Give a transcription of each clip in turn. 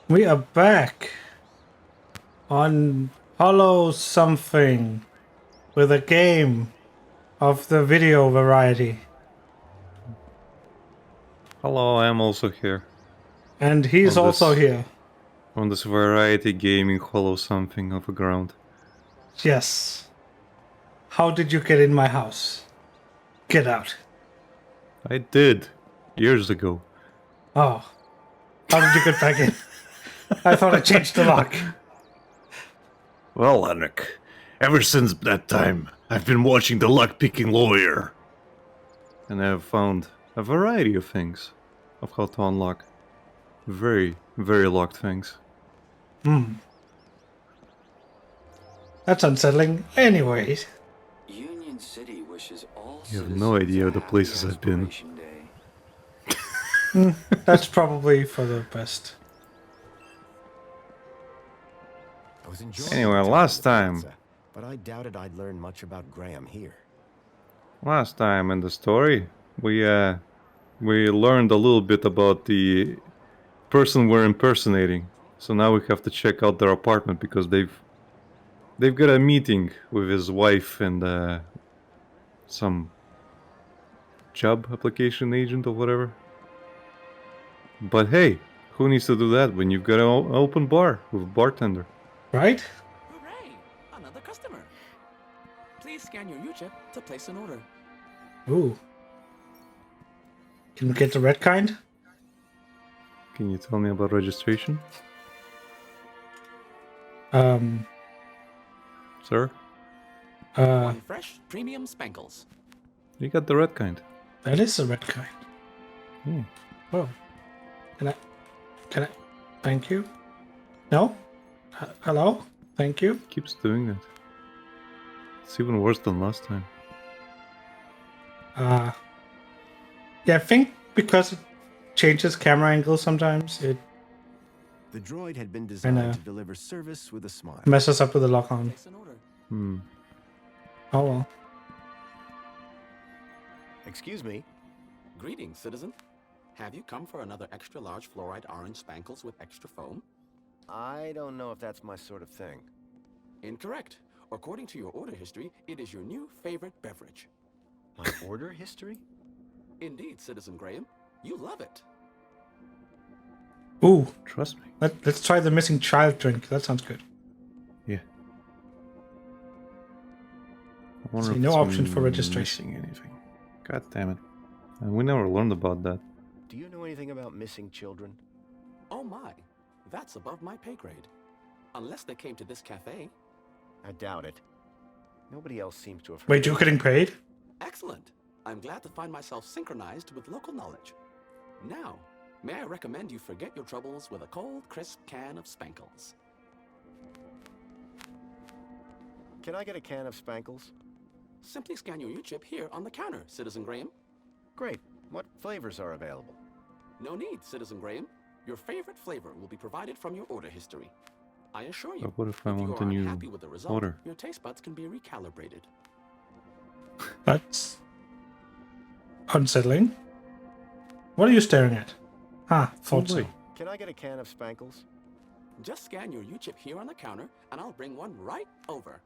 We are back on Hollow something with a game of the video variety. Hello, I'm also here. And he's On also this here. on this variety gaming hollow something of a ground. Yes. How did you get in my house? Get out. I did years ago. Oh. How did you get back in? I thought I changed the lock. Well, Lync, ever since that time, I've been watching the lock-picking lawyer. And I have found a variety of things of how to unlock very, very locked things. That's unsettling. Anyways. Union City wishes all You have citizens no idea a the happy places I've been. Expiration Day. That's probably for the best. I was enjoying Anyway, my time last in the time plaza, but I doubted I'd learn much about Graham here. Last time in the story, we learned a little bit about the person we're impersonating. So now we have to check out their apartment because they've got a meeting with his wife and some job application agent or whatever. But hey, who needs to do that when you've got an open bar with a bartender? Right? Hooray! Another customer. Please scan your U-chip to place an order. Ooh. Can we get the red kind? Can you tell me about registration, sir? One fresh premium spankles. You got the red kind. That is the red kind. Hmm. Oh. Can I? Thank you. No? Hello? Thank you. Keeps doing that. It's even worse than last time. Yeah, I think because it changes camera angle sometimes, it The droid had been designed know. to deliver service with a smile. messes up with the lock on. Place an order. Hmm. Oh well. Excuse me. Greetings, citizen. Have you come for another extra large fluoride orange spankles with extra foam? I don't know if that's my sort of thing. Incorrect. According to your order history, it is your new favorite beverage. My order history? Indeed, Citizen Graham. You love it. Ooh, Trust me. let's try the missing child drink. That sounds good. Yeah. I wonder See, if no it's option for registration. missing anything. God damn it. And we never learned about that. Do you know anything about missing children? Oh my. That's above my pay grade. Unless they came to this cafe. I doubt it. Nobody else seems to have heard. Wait, you're getting paid? Excellent. I'm glad to find myself synchronized with local knowledge. Now, may I recommend you forget your troubles with a cold, crisp can of spankles. Can I get a can of Spankles? Simply scan your U-chip here on the counter, Citizen Graham. Great. What flavors are available? No need, Citizen Graham. Your favorite flavor will be provided from your order history. I assure you, But what if I you want are a new unhappy with the result, order? your taste buds can be recalibrated. That's unsettling. What are you staring at? Ah, thought so. wait. Can I get a can of Spankles? Just scan your U-chip here on the counter, and I'll bring one right over.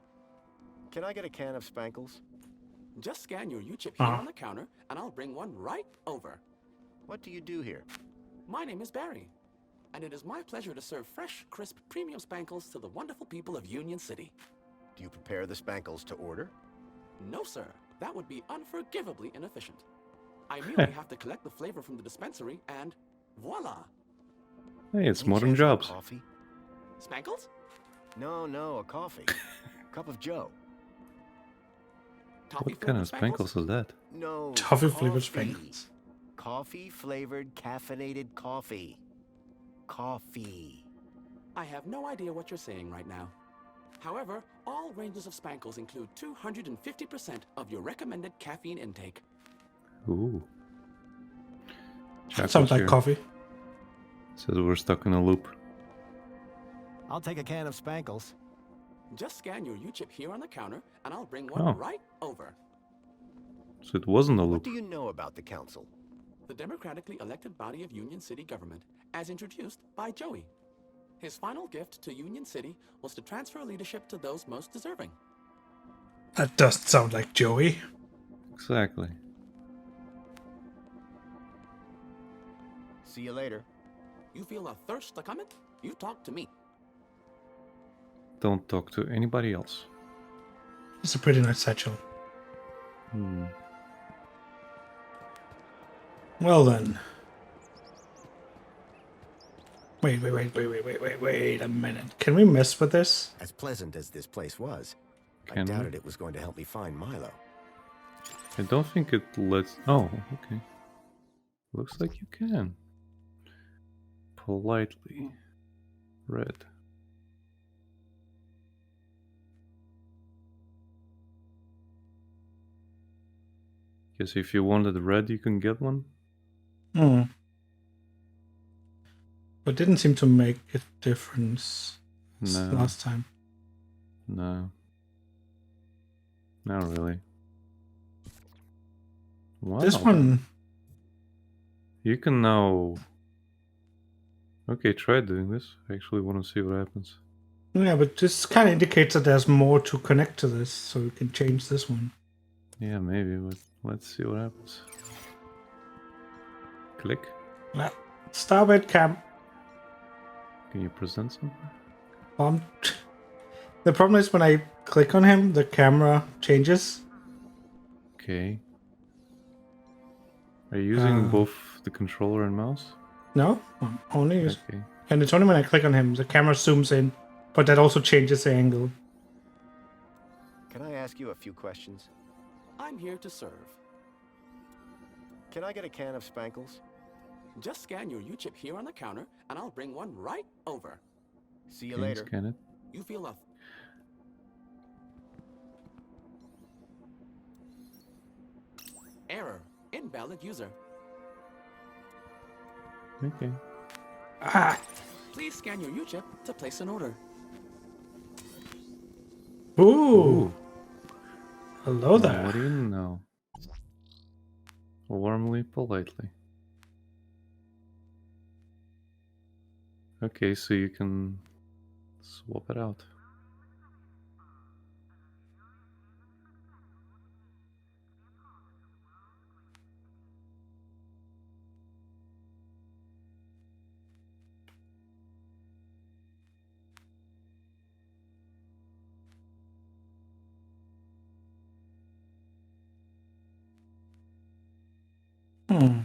Can I get a can of Spankles? Just scan your U-chip here on the counter, and I'll bring one right over. What do you do here? My name is Barry, and it is my pleasure to serve fresh, crisp, premium spankles to the wonderful people of Union City. Do you prepare the Spankles to order? No, sir. That would be unforgivably inefficient. I merely have to collect the flavor from the dispensary, and voila! Hey, it's Any modern chance for a jobs. Coffee? Spankles? No, a coffee. Cup of Joe. Toffee What kind of flavored spankles is that? No. Toffee flavored Spankles. Coffee flavored caffeinated coffee. Coffee. I have no idea what you're saying right now. However, all ranges of spankles include 250% of your recommended caffeine intake. Ooh. Sounds Chocolate like here. coffee. Says we're stuck in a loop. I'll take a can of Spankles. Just scan your U-chip here on the counter, and I'll bring one Oh. right over. So it wasn't a What loop. do you know about the council? The democratically elected body of Union City government, as introduced by Joey. His final gift to Union City was to transfer leadership to those most deserving. That doesn't sound like Joey. Exactly. See you later. You feel a thirst a coming? You talk to me. Don't talk to anybody else. It's a pretty nice satchel. Hmm. Well then. Wait a minute. Can we mess with this? As pleasant as this place was, I Can we? doubted it was going to help me find Milo. I don't think it lets... Oh, okay. Looks like you can. Politely. Red. Guess if you wanted red, you can get one. Hmm. But didn't seem to make a difference No. last time. No. Not really. Wow. This one... You can now... Okay, try doing this. I actually want to see what happens. Yeah, but this kind of indicates that there's more to connect to this, so we can change this one. Yeah, maybe, but let's see what happens. Click. Well, stop it, Cam. Can you present something? The problem is when I click on him, the camera changes. Okay. Are you using both the controller and mouse? No, only use... Okay. And it's only when I click on him, the camera zooms in, but that also changes the angle. Can I ask you a few questions? I'm here to serve. Can I get a can of Spankles? Just scan your U-chip here on the counter, and I'll bring one right over. See you Can you later. scan it? You feel a... Error. Invalid user. Okay. Ah! Please scan your U-chip to place an order. Ooh! Hello What there. do you know? Warmly, politely. Okay, so you can swap it out. Hmm.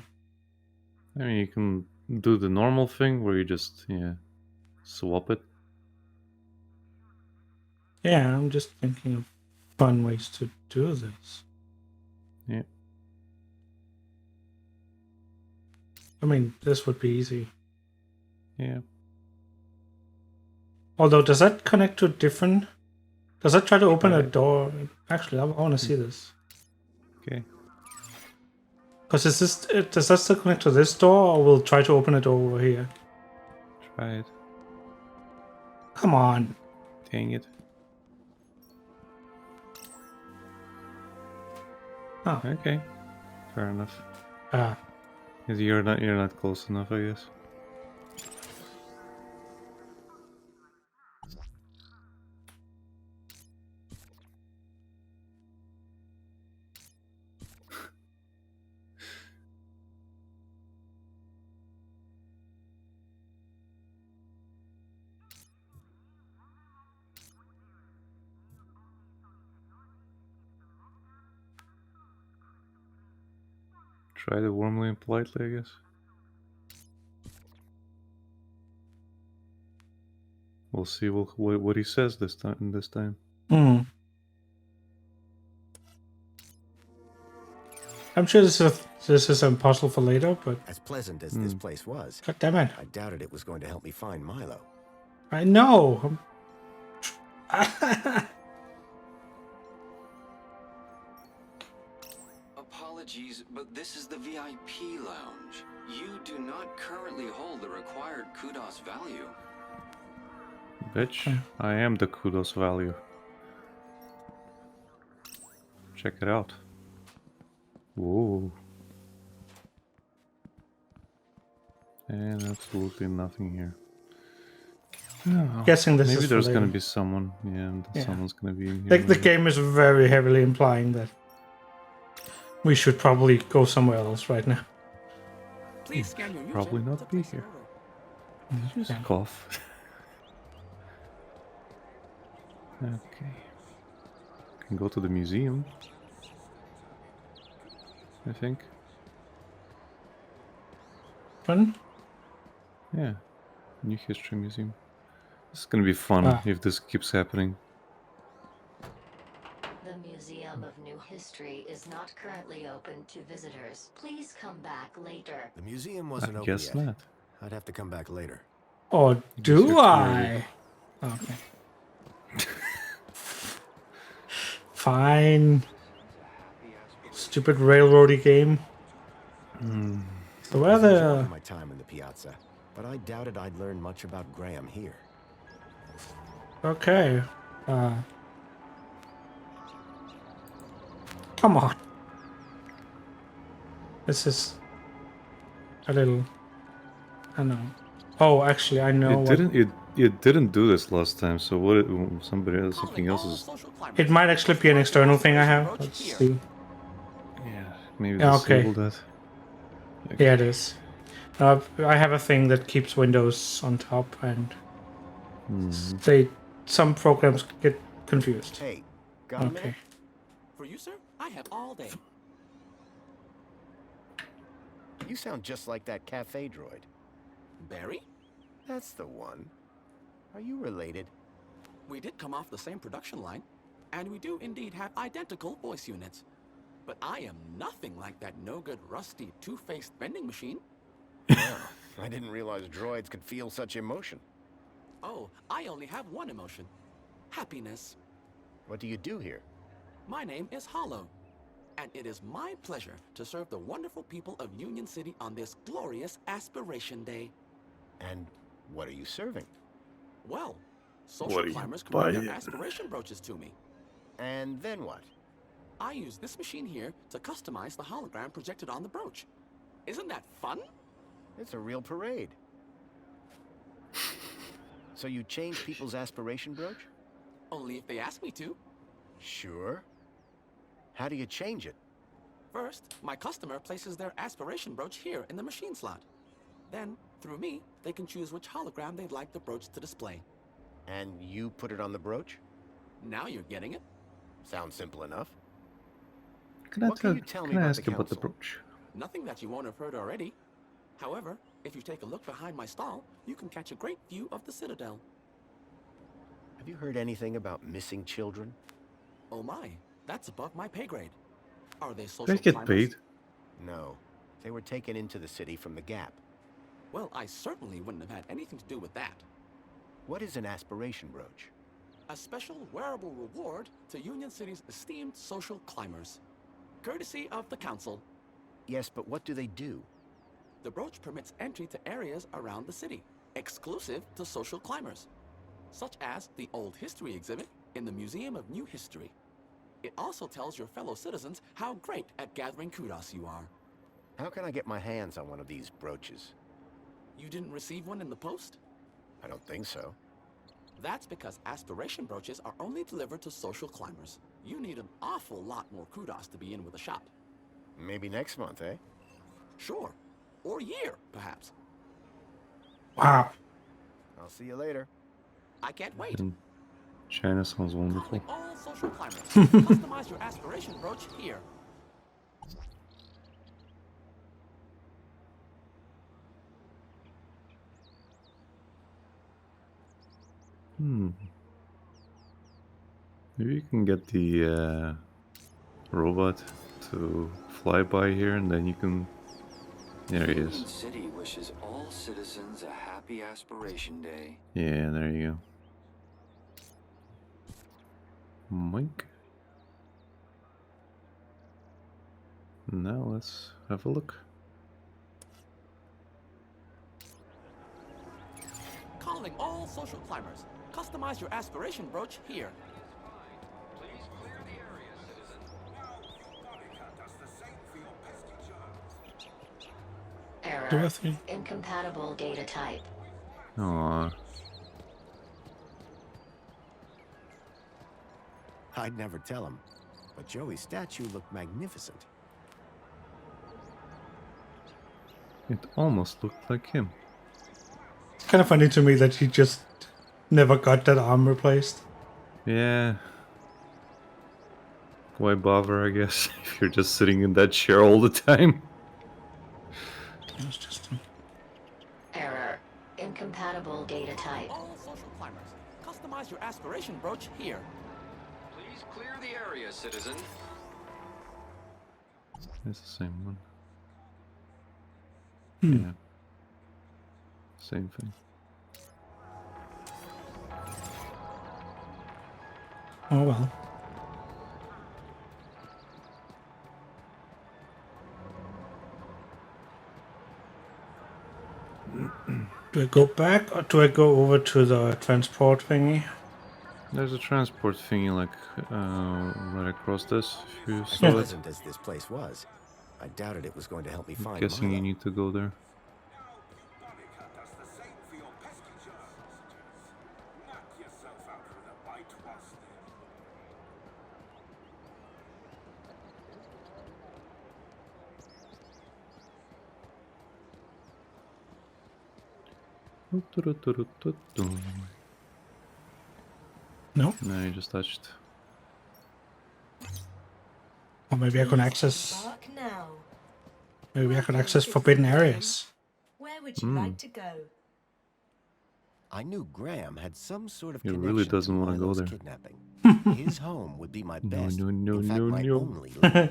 I mean, you can do the normal thing where you just, swap it. Yeah, I'm just thinking of fun ways to do this. Yeah. I mean, this would be easy. Yeah. Although, does that connect to different... Does that try to open a Try it. door? Actually, I want to see this. Okay. Because is this... Does that still connect to this door, or will it try to open a door over here? Try it. Come on. Dang it. Oh. Okay. Fair enough. Ah. 'Cause you're not close enough, I guess. Try it warmly and politely, I guess. We'll see what he says this time. Hmm. I'm sure this is a puzzle for later, but... As pleasant as this place was, God damn it. I doubted it was going to help me find Milo. I know. Apologies, but this is the VIP lounge. You do not currently hold the required kudos value. Bitch, I am the kudos value. Check it out. Whoa. And absolutely nothing here. Oh, Guessing this maybe is there's gonna related. be someone. Yeah, Yeah. someone's gonna be in here. Like the maybe. game is very heavily implying that we should probably go somewhere else right now. Please scan your Probably user not to be place an here. order. Did you just Yeah. cough? Okay. Can go to the museum. I think. Fun? Yeah. New History Museum. This is gonna be fun Ah. if this keeps happening. The Museum of New History is not currently open to visitors. Please come back later. The museum I wasn't open guess yet. not. I'd have to come back later. Or guess you do have to I? Okay. Fine. Stupid railroady game. So where I was enjoying the... my time in the piazza, but I doubted I'd learn much about Graham here. Okay. Come on. This is a little... I know. Oh, actually, I know what... It didn't do this last time. So what? Something else is. It might actually be an external thing I have. Let's see. Yeah, maybe Yeah, okay. disable that. Yeah, it is. I have a thing that keeps Windows on top, and some programs get confused. Hey, got a minute? Okay. For you, sir, I have all day. You sound just like that cafe droid. Barry? That's the one. Are you related? We did come off the same production line, and we do indeed have identical voice units. But I am nothing like that no-good, rusty, two-faced vending machine. Wow, I didn't realize droids could feel such emotion. Oh, I only have one emotion. Happiness. What do you do here? My name is Hollow, and it is my pleasure to serve the wonderful people of Union City on this glorious Aspiration Day. And what are you serving? Well, What social are you climbers can bring their buying? aspiration brooches to me. And then what? I use this machine here to customize the hologram projected on the brooch. Isn't that fun? It's a real parade. So you change people's aspiration brooch? Only if they ask me to. Sure. How do you change it? First, my customer places their aspiration brooch here in the machine slot. Then, through me, they can choose which hologram they'd like the brooch to display. And you put it on the brooch? Now you're getting it. Sounds simple enough. Can I ask you about the council? brooch? Nothing that you won't have heard already. However, if you take a look behind my stall, you can catch a great view of the Citadel. Have you heard anything about missing children? Oh my, that's above my pay grade. Are they Do social they get climbers? paid? No. They were taken into the city from the Gap. Well, I certainly wouldn't have had anything to do with that. What is an aspiration brooch? A special wearable reward to Union City's esteemed social climbers. Courtesy of the council. Yes, but what do they do? The brooch permits entry to areas around the city, exclusive to social climbers, such as the Old History exhibit in the Museum of New History. It also tells your fellow citizens how great at gathering kudos you are. How can I get my hands on one of these brooches? You didn't receive one in the post? I don't think so. That's because aspiration brooches are only delivered to social climbers. You need an awful lot more kudos to be in with a shop. Maybe next month, eh? Sure. Or year, perhaps. Wow. I'll see you later. I can't wait. And China sounds wonderful. Calling all social climbers. Customize your aspiration brooch here. Maybe you can get the robot to fly by here, and then you can. There he Union is. City wishes all citizens a happy Aspiration Day. Yeah, there you go. Mike. Now let's have a look. Calling all social climbers. Customize your aspiration brooch here. Error. Dorothy. Incompatible data type. Aww. I'd never tell him, but Joey's statue looked magnificent. It almost looked like him. It's kind of funny to me that he just never got that arm replaced. Yeah. Why bother, I guess, if you're just sitting in that chair all the time? It's just Error. Incompatible data type. All social climbers, customize your aspiration brooch here. Please clear the area, citizen. It's the same one. Hmm. Yeah. Same thing. Oh well. Do I go back or do I go over to the transport thingy? There's a transport thingy like right across this. If you As saw it, pleasant as this place was, I doubted it was going to help me I'm find guessing you Milo. need to go there. No? No, you just touched. Or maybe I can access. Embark now. Maybe I can access forbidden areas. Where would you like to go? I knew Graham had some sort of He connection really doesn't to want to go Milo's there. kidnapping. His home would be my No, best. no, no, in fact, no, my no. only lead.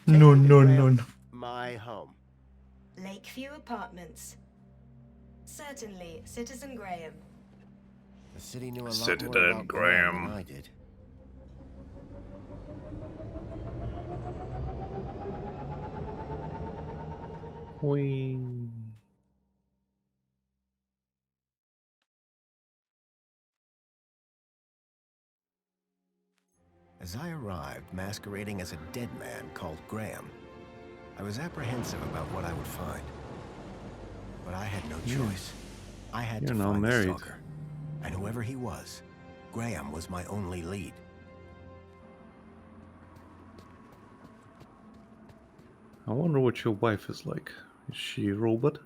No, Take me to no, Graham, no, no. My home. Lakeview Apartments. Certainly, Citizen Graham. The city knew a lot Citizen more about Graham Graham. than I did. Whee. As I arrived, masquerading as a dead man called Graham, I was apprehensive about what I would find. But I had no choice. I had to You're now find married. the stalker. And whoever he was, Graham was my only lead. I wonder what your wife is like. Is she a robot?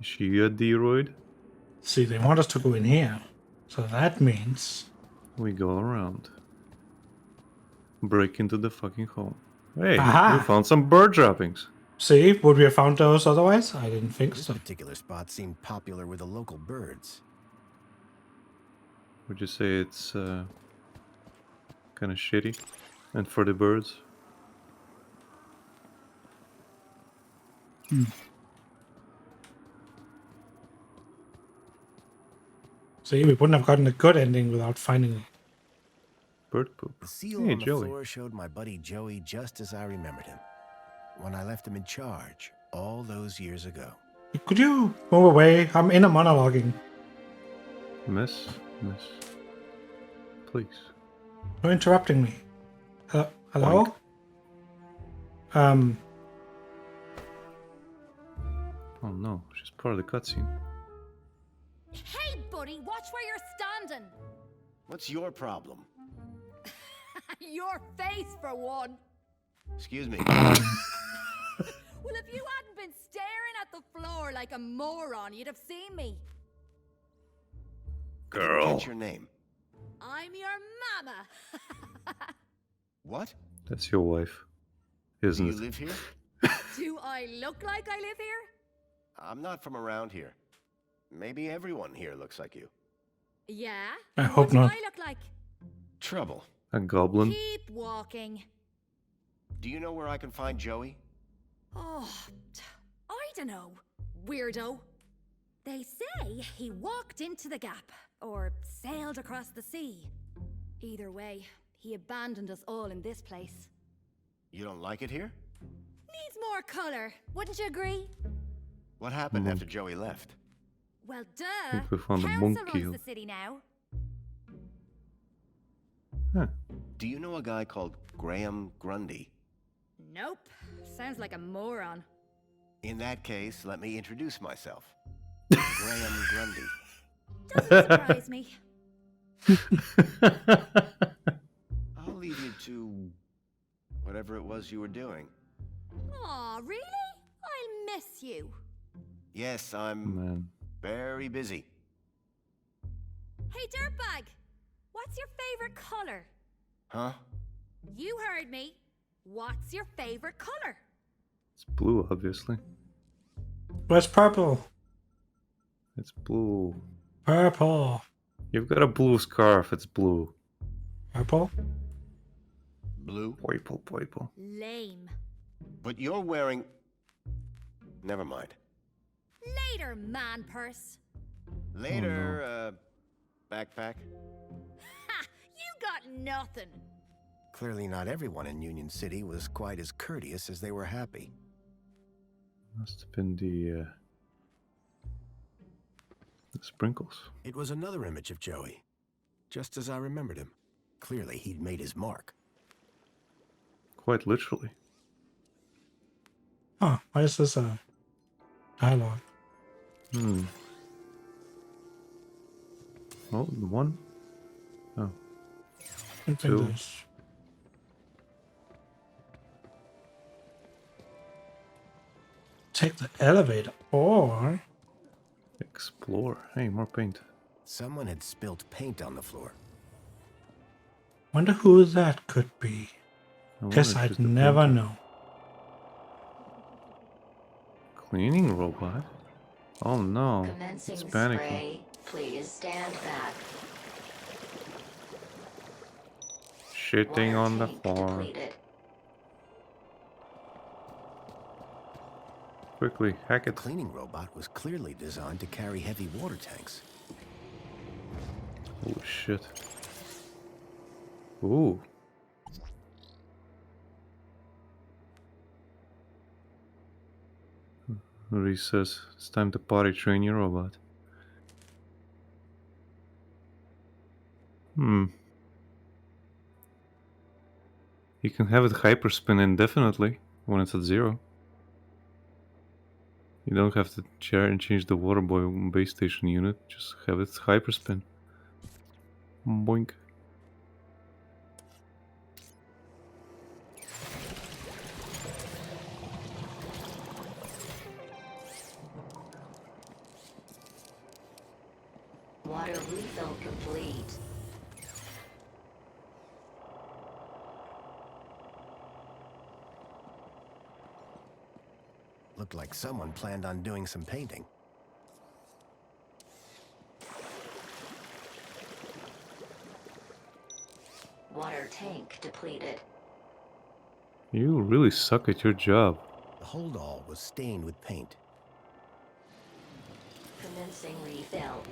Is she a droid? See, they want us to go in here. So that means. We go around. Break into the fucking home. Hey, Aha! we found some bird droppings. See, would we have found those otherwise? I didn't think This so. particular spot seemed popular with the local birds. Would you say it's kind of shitty? And for the birds? See, we wouldn't have gotten a good ending without finding it. Bird poop. The seal Hey, on the Joey. floor showed my buddy Joey just as I remembered him. When I left him in charge all those years ago. Could you move away? I'm in a monologuing. Miss? Please. You're interrupting me. Hello? Oh no, she's part of the cutscene. Hey, buddy, watch where you're standing. What's your problem? Your face, for one. Excuse me. Well, if you hadn't been staring at the floor like a moron, you'd have seen me. Girl. What's your name? I'm your mama. What? That's your wife, Do isn't you it? live here? Do I look like I live here? I'm not from around here. Maybe everyone here looks like you. Yeah. I What hope do not. I look like? Trouble. A goblin? Keep walking. Do you know where I can find Joey? Oh, I don't know, weirdo. They say he walked into the gap, or sailed across the sea. Either way, he abandoned us all in this place. You don't like it here? Needs more color, wouldn't you agree? What happened after Joey left? Well, I duh. think we found a Council monkey. runs the city now. Huh. Do you know a guy called Graham Grundy? Nope. Sounds like a moron. In that case, let me introduce myself. Graham Grundy. Doesn't surprise me. I'll leave you to whatever it was you were doing. Aw, really? I'll miss you. Yes, I'm Man. very busy. Hey, dirtbag! What's your favorite color? Huh? You heard me. What's your favorite color? It's blue, obviously. Where's purple? It's blue. Purple. You've got a blue scarf. It's blue. Purple? Blue? Purple. Lame. But you're wearing... Never mind. Later, man purse. Later, backpack. Ha! You got nothing. Clearly not everyone in Union City was quite as courteous as they were happy. Must have been the sprinkles. It was another image of Joey, just as I remembered him. Clearly he'd made his mark. Quite literally. Oh, why is this a dialogue? Hmm. Oh, the one? Oh. Two. This. Take the elevator or Explore. Hey, more paint. Someone had spilt paint on the floor. wonder who that could be. I Guess wonder if I'd it's the never painter. know. Cleaning robot? Oh no. Commencing It's panicking. spray. Please stand back. Shitting Water on the tank floor. depleted. Quickly, hack The it. cleaning robot was clearly designed to carry heavy water tanks. Holy shit. Ooh. Reese says it's time to potty train your robot. You can have it hyperspin indefinitely when it's at 0. You don't have to change the water base station unit, just have it hyperspin. Boink. Water refill complete. Looked like someone planned on doing some painting. Water tank depleted. You really suck at your job. The holdall was stained with paint. Commencing refill.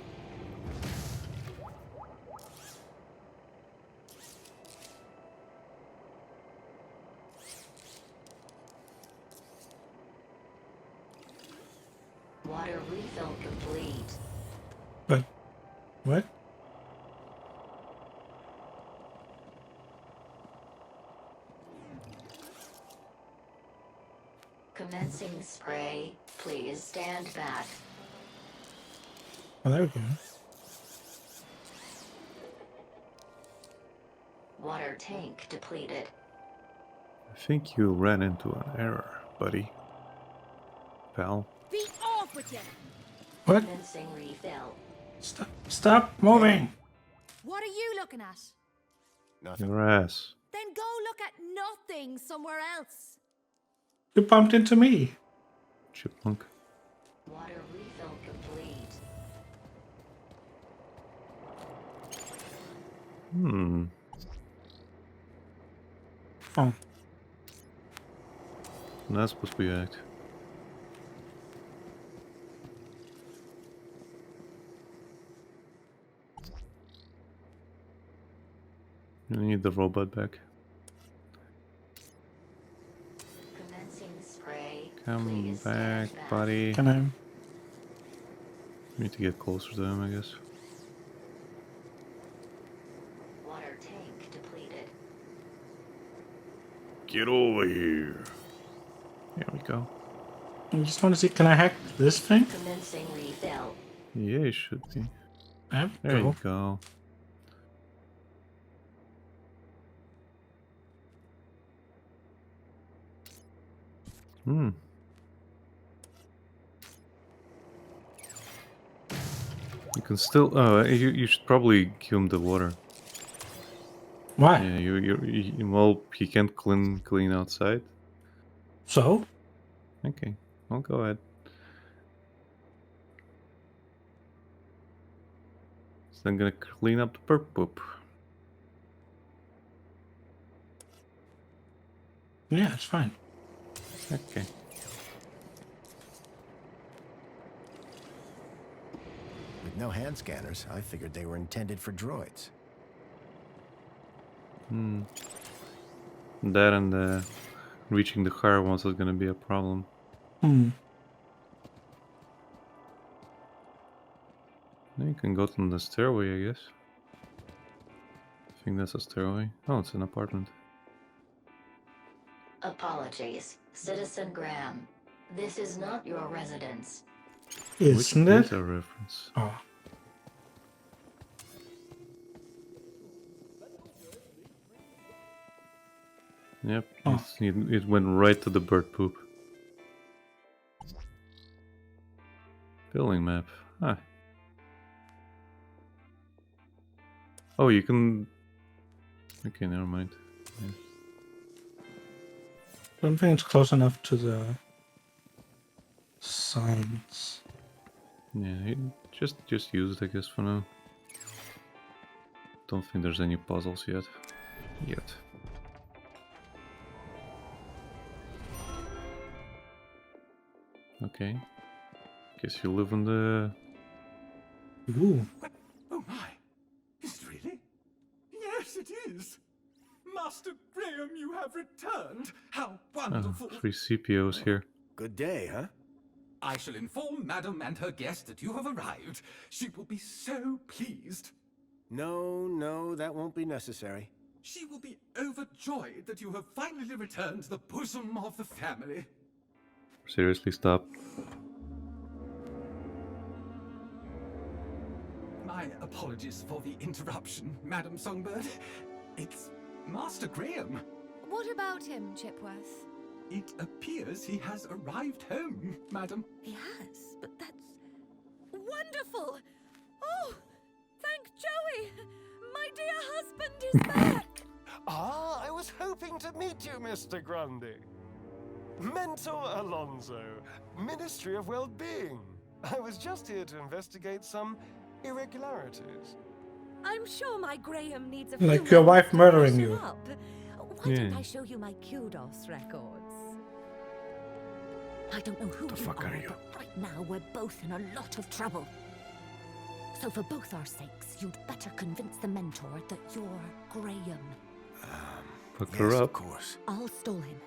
Water refill complete. But what? Commencing spray. Please stand back. Oh, there we go. Water tank depleted. I think you ran into an error, buddy. Pal. Be off with you! What? Commencing refill. Stop moving! What are you looking at? Nothing. Your ass. Then go look at nothing somewhere else. You bumped into me. Chipmunk. Water refill complete. Oh, Not supposed to be act. You need the robot back. Commencing spray. Come Please back, stand back. buddy. can I? You need to get closer to him, I guess. Water tank depleted. Get over here. There we go. I just want to see, can I hack this thing? Commencing refill. Yeah, it should be. There we There go. you go. Hmm. You can still. You should probably give him the water. Why? Yeah, well, he can't clean outside. So? Okay, I'll go ahead. So I'm gonna clean up the perp poop. Yeah, it's fine. Okay. With no hand scanners, I figured they were intended for droids. Hmm. That and reaching the higher ones is gonna be a problem. Hmm. Now you can go to the stairway, I guess. I think that's a stairway. Oh, it's an apartment. Apologies, Citizen Graham. This is not your residence. Isn't Which it? is a reference. Oh. Yep, Oh. it went right to the bird poop. Building map. Ah. Oh, you can... Okay, never mind. Yeah. Don't think it's close enough to the signs. Yeah, just use it, I guess, for now. Don't think there's any puzzles yet. Okay. Guess you live in the... Ooh. Oh my! Is it really? Yes, it is! Master Graham, you have returned! How Oh, wonderful! 3 CPOs here. Good day, huh? I shall inform Madam and her guest that you have arrived. She will be so pleased. No, that won't be necessary. She will be overjoyed that you have finally returned to the bosom of the family. Seriously, stop. My apologies for the interruption, Madam Songbird. It's Master Graham. What about him, Chipworth? It appears he has arrived home, Madam. He has, but that's wonderful! Oh, thank Joey! My dear husband is back! Ah, I was hoping to meet you, Mr. Grundy. Mentor Alonso, Ministry of Well-Being. I was just here to investigate some irregularities. I'm sure my Graham needs a Like few your wife moments to murdering freshen you. up. Why don't Yeah. I show you my kudos records? I don't know who The you fuck are you? but right now we're both in a lot of trouble. So for both our sakes, you'd better convince the mentor that you're Graham. Fuck Yes, her of up. course. I'll stall him.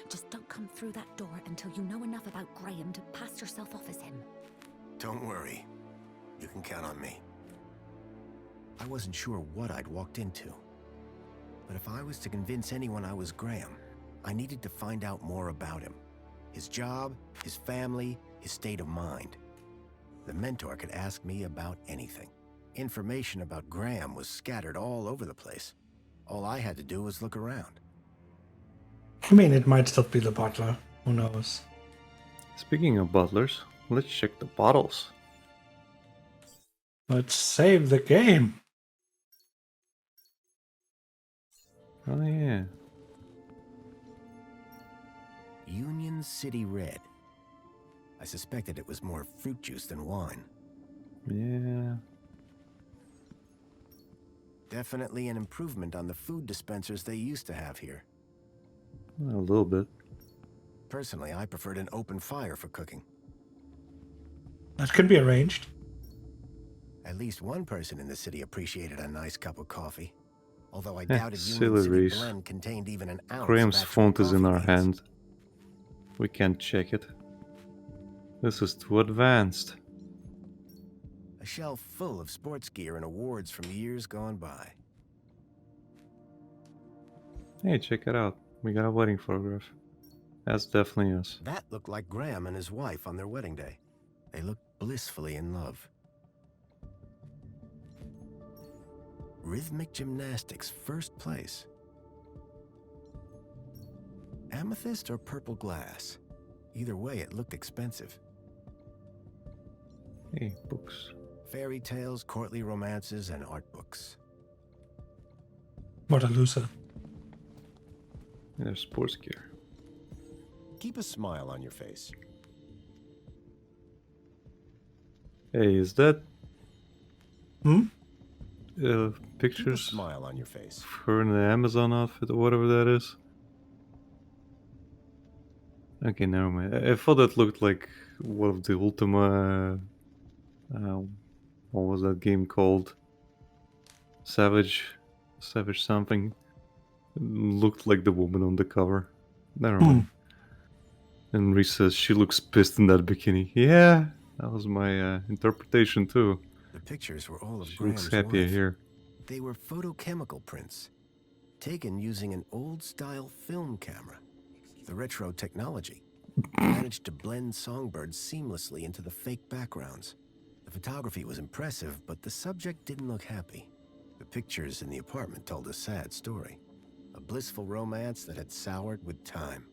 Just don't come through that door until you know enough about Graham to pass yourself off as him. Don't worry. You can count on me. I wasn't sure what I'd walked into. But if I was to convince anyone I was Graham, I needed to find out more about him. His job, his family, his state of mind. The mentor could ask me about anything. Information about Graham was scattered all over the place. All I had to do was look around. I mean, it might still be the butler. Who knows? Speaking of butlers, let's check the bottles. Let's save the game. Oh yeah. Union City Red. I suspected it was more fruit juice than wine. Yeah. Definitely an improvement on the food dispensers they used to have here. A little bit. Personally, I preferred an open fire for cooking. That can be arranged. At least one person in the city appreciated a nice cup of coffee. Although I doubted Union silly City Reese. Blend contained even an ounce Graham's of actual font is in coffee our beans. hand. We can't check it. This is too advanced. A shelf full of sports gear and awards from years gone by. Hey, check it out. We got a wedding photograph. That's definitely us. That looked like Graham and his wife on their wedding day. They looked blissfully in love. Rhythmic gymnastics, first place. Amethyst or purple glass? Either way, it looked expensive. Hey, books. Fairy tales, courtly romances, and art books. What a loser. There's sports gear. Keep a smile on your face. Hey, is that Hmm? Keep a pictures smile on your face. of her in the Amazon outfit or whatever that is? Okay, never mind. I thought that looked like one of the Ultima. What was that game called? Savage something. Looked like the woman on the cover. Never mind. And Reese says she looks pissed in that bikini. Yeah, that was my interpretation too. The pictures were all of She Graham's looks happier wife. here. They were photochemical prints, taken using an old-style film camera. The retro technology managed to blend songbirds seamlessly into the fake backgrounds. The photography was impressive, but the subject didn't look happy. The pictures in the apartment told a sad story. A blissful romance that had soured with time.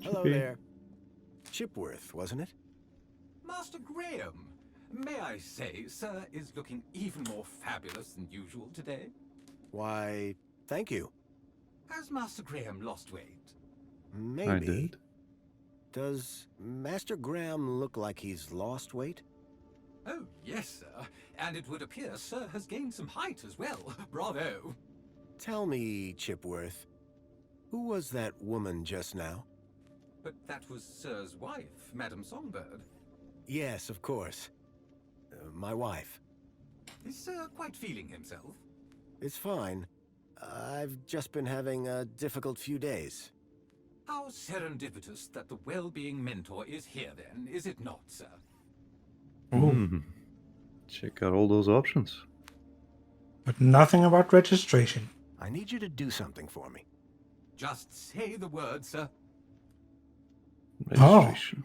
Hello Okay. there. Chipworth, wasn't it? Master Graham, may I say, sir is looking even more fabulous than usual today. Why, thank you. Has Master Graham lost weight? Maybe. I did. Does Master Graham look like he's lost weight? Oh, yes, sir. And it would appear sir has gained some height as well. Bravo. Tell me, Chipworth, who was that woman just now? But that was sir's wife, Madame Songbird. Yes, of course. My wife. Is sir quite feeling himself? It's fine. I've just been having a difficult few days. How serendipitous that the well-being mentor is here then, is it not, sir? Check out all those options. But nothing about registration. I need you to do something for me. Just say the word, sir. Registration.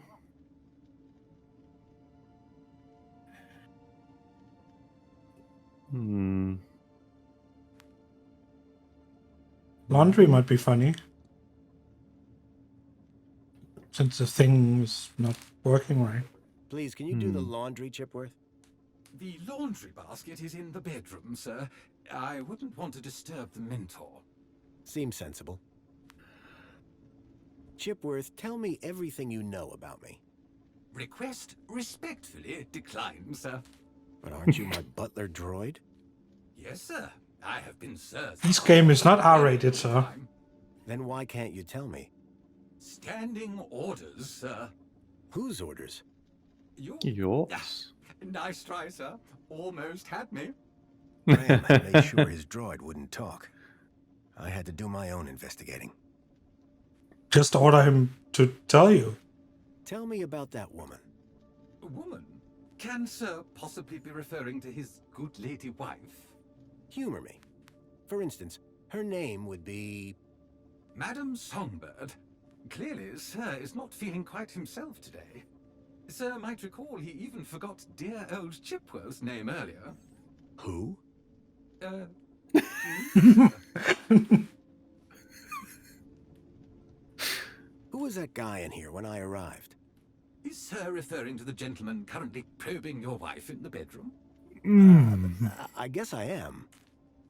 Laundry might be funny. Since the thing is not working right. Please, can you do the laundry, Chipworth? The laundry basket is in the bedroom, sir. I wouldn't want to disturb the mentor. Seems sensible. Chipworth, tell me everything you know about me. Request respectfully declined, sir. But aren't you my butler droid? Yes, sir. I have been sir's. This game is not R-rated, sir. Then why can't you tell me? Standing orders, sir. Whose orders? Yours. Nice try, sir. Almost had me. Graham had made sure his droid wouldn't talk. I had to do my own investigating. Just order him to tell you. Tell me about that woman. A woman? Can sir possibly be referring to his good lady wife? Humor me. For instance, her name would be... Madame Songbird. Clearly, sir is not feeling quite himself today. Sir might recall he even forgot dear old Chipworth's name earlier. Who? Who was that guy in here when I arrived? Is sir referring to the gentleman currently probing your wife in the bedroom? I guess I am.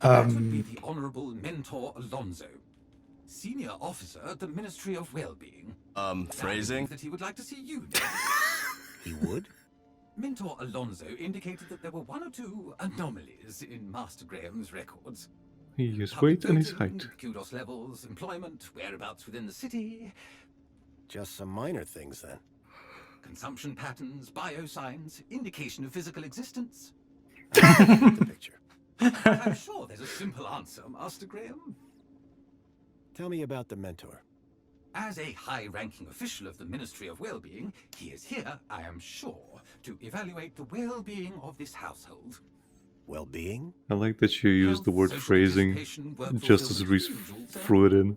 That would be the Honorable Mentor Alonso, Senior Officer at the Ministry of Well-Being. Phrasing? That he would like to see you next. He would? Mentor Alonso indicated that there were one or two anomalies in Master Graham's records. His Public weight and his voting, height. kudos levels, employment, whereabouts within the city, Just some minor things, then. consumption patterns, biosigns, indication of physical existence. The picture. I'm sure there's a simple answer, Master Graham. Tell me about the mentor. As a high-ranking official of the Ministry of Well-Being, he is here, I am sure, to evaluate the well-being of this household. Well-being? I like that you use the word Social phrasing participation, workforce just as Reese usual, sir. threw it in.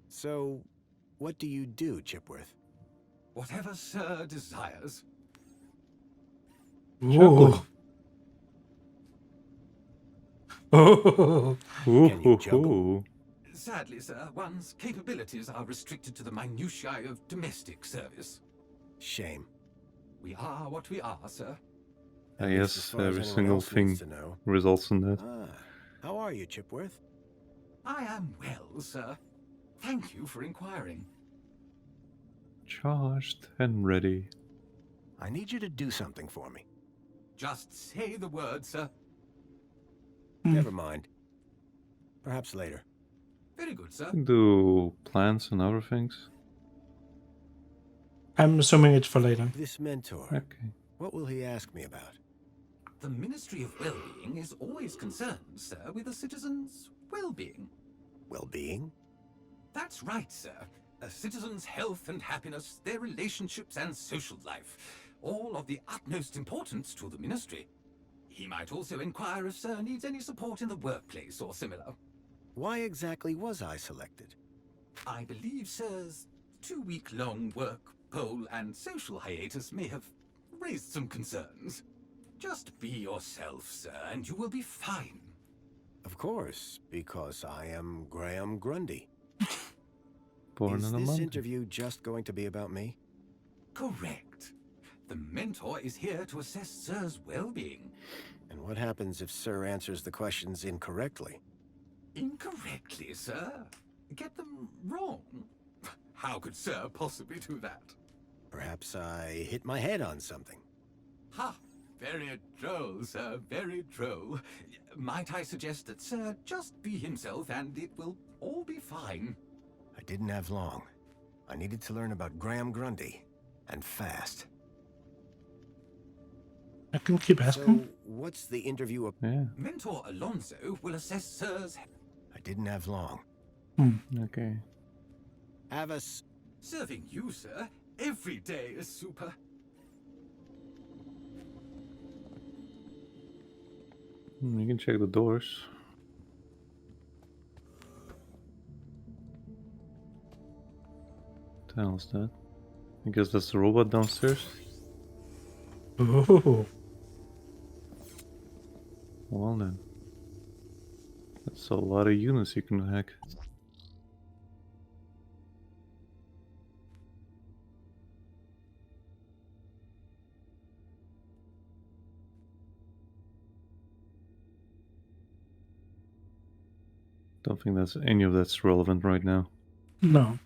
So, what do you do, Chipworth? Whatever sir desires. Ooh. Oh, Ooh, Can you juggle? ooh. Sadly, sir, one's capabilities are restricted to the minutiae of domestic service. Shame. We are what we are, sir. At I least as guess far as every anyone single else needs thing to know. results in that. Ah, how are you, Chipworth? I am well, sir. Thank you for inquiring. Charged and ready. I need you to do something for me. Just say the word, sir. Never mind. Perhaps later. Very good, sir. Do plans and other things. I'm assuming it's for later. This mentor, Okay. what will he ask me about? The Ministry of Well-being is always concerned, sir, with a citizen's well-being. Well-being? That's right, sir. A citizen's health and happiness, their relationships and social life, all of the utmost importance to the Ministry. He might also inquire if Sir needs any support in the workplace or similar. Why exactly was I selected? I believe Sir's 2-week-long work, poll, and social hiatus may have raised some concerns. Just be yourself, sir, and you will be fine. Of course, because I am Graham Grundy. Born Is on a this Monday. interview just going to be about me? Correct. The mentor is here to assess Sir's well-being. And what happens if Sir answers the questions incorrectly? Incorrectly, sir? Get them wrong? How could Sir possibly do that? Perhaps I hit my head on something. Ha! Very droll, sir, very droll. Might I suggest that Sir just be himself and it will all be fine? I didn't have long. I needed to learn about Graham Grundy, and fast. I can keep asking. So, what's the interview about? Yeah. Mentor Alonso will assess Sir's... I didn't have long. Okay. Have us. Serving you, sir, every day is super. You can check the doors. What the hell is that? I guess that's the robot downstairs. Oh, Well then. That's a lot of units you can hack. Don't think that's any of that's relevant right now. no.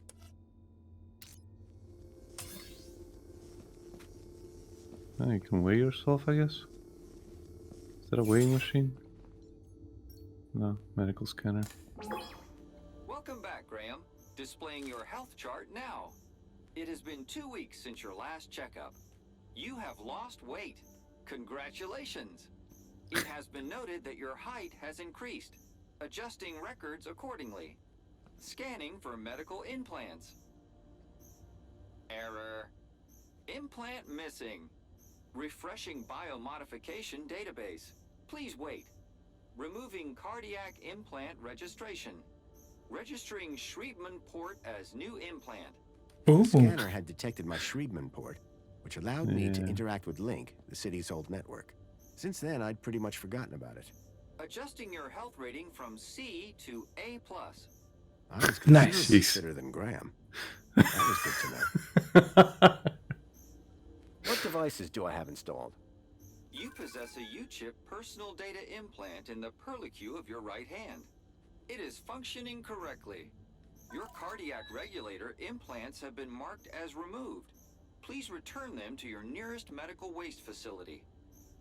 Oh, you can weigh yourself, I guess. Is that a weighing machine? No, medical scanner. Welcome back, Graham. Displaying your health chart now. It has been 2 weeks since your last checkup. You have lost weight. Congratulations. It has been noted that your height has increased. Adjusting records accordingly. Scanning for medical implants. Error. Implant missing. Refreshing biomodification database. Please wait. Removing cardiac implant registration. Registering Schriebman port as new implant. Ooh. The scanner had detected my Schriebman port, which allowed me to Yeah. interact with Lync, the city's old network. Since then, I'd pretty much forgotten about it. Adjusting your health rating from C to A+. I was Nice. considerably fitter than Graham. That was good to know. What devices do I have installed? You possess a U-chip personal data implant in the perlicue of your right hand. It is functioning correctly. Your cardiac regulator implants have been marked as removed. Please return them to your nearest medical waste facility.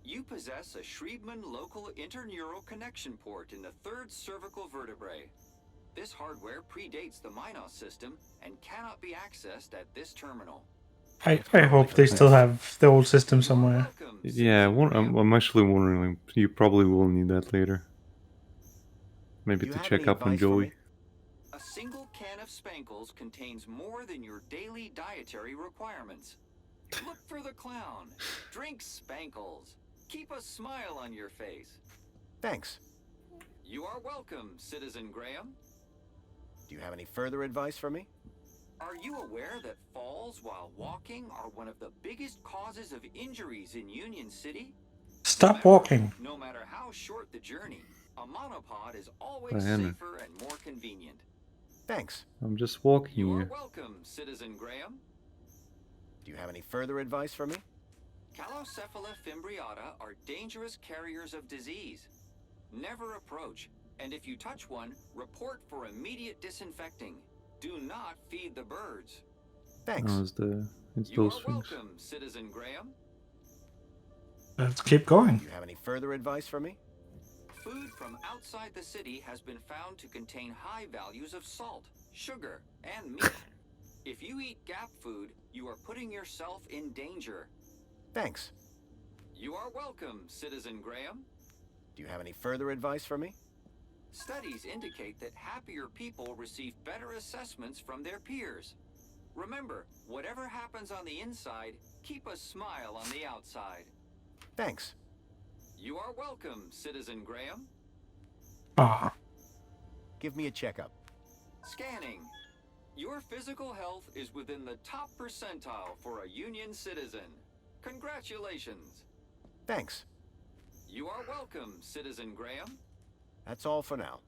You possess a Schriebman local interneural connection port in the third cervical vertebrae. This hardware predates the Minos system and cannot be accessed at this terminal. I hope they still have the old system You are somewhere. welcome, Yeah, Citizen Graham. I'm actually wondering, you probably will need that later. Maybe You to have check any up on advice for Joey. me? A single can of Spankles contains more than your daily dietary requirements. Look for the clown. Drink Spankles. Keep a smile on your face. Thanks. You are welcome, Citizen Graham. Do you have any further advice for me? Are you aware that falls while walking are one of the biggest causes of injuries in Union City? Stop walking. No matter how short the journey, A monopod is always Diana. safer and more convenient. Thanks. I'm just walking You are here. welcome, Citizen Graham. Do you have any further advice for me? Callocephala fimbriata are dangerous carriers of disease. Never approach, and if you touch one, report for immediate disinfecting. Do not feed the birds. Thanks. Oh, it's You those are things. welcome, Citizen Graham. Let's keep going. Do you have any further advice for me? Food from outside the city has been found to contain high values of salt, sugar, and meat. If you eat Gap food, you are putting yourself in danger. Thanks. You are welcome, Citizen Graham. Do you have any further advice for me? Studies indicate that happier people receive better assessments from their peers. Remember, whatever happens on the inside, keep a smile on the outside. Thanks. You are welcome, Citizen Graham. Ah, Give me a checkup. Scanning. Your physical health is within the top percentile for a Union citizen. Congratulations. Thanks. You are welcome, Citizen Graham. That's all for now.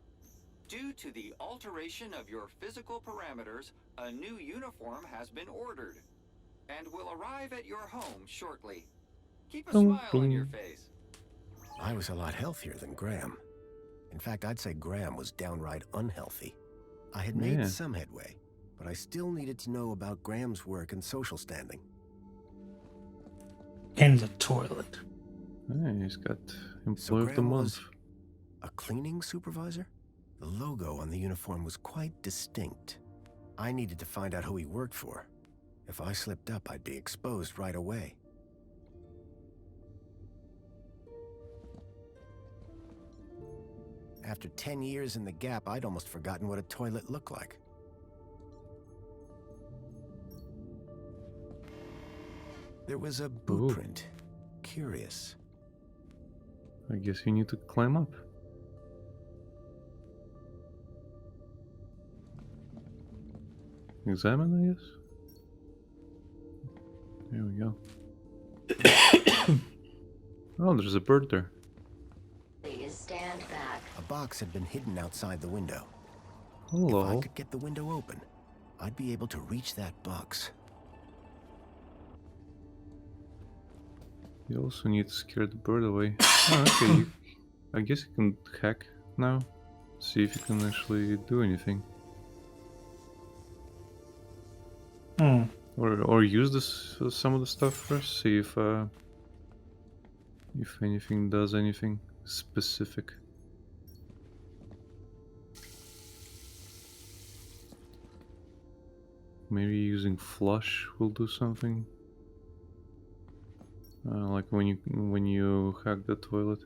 Due to the alteration of your physical parameters, a new uniform has been ordered and will arrive at your home shortly. Keep a smile on your face. I was a lot healthier than Graham. In fact, I'd say Graham was downright unhealthy. I had made Yeah. some headway, but I still needed to know about Graham's work and social standing. in the toilet. Hey, he's got So employee of the Graham month. was a cleaning supervisor? The logo on the uniform was quite distinct. I needed to find out who he worked for. If I slipped up, I'd be exposed right away. After 10 years in the Gap, I'd almost forgotten what a toilet looked like. There was a boot print. Curious. I guess you need to climb up. Examine, I guess. There we go. Oh, there's a bird there. Please stand back. A box had been hidden outside the window. If I Hello. could get the window open, I'd be able to reach that box. You also need to scare the bird away. Oh, okay. I guess you can hack now. See if you can actually do anything. Hmm. Or use this some of the stuff first. See if anything does anything specific. Maybe using flush will do something. Like when you hack the toilet.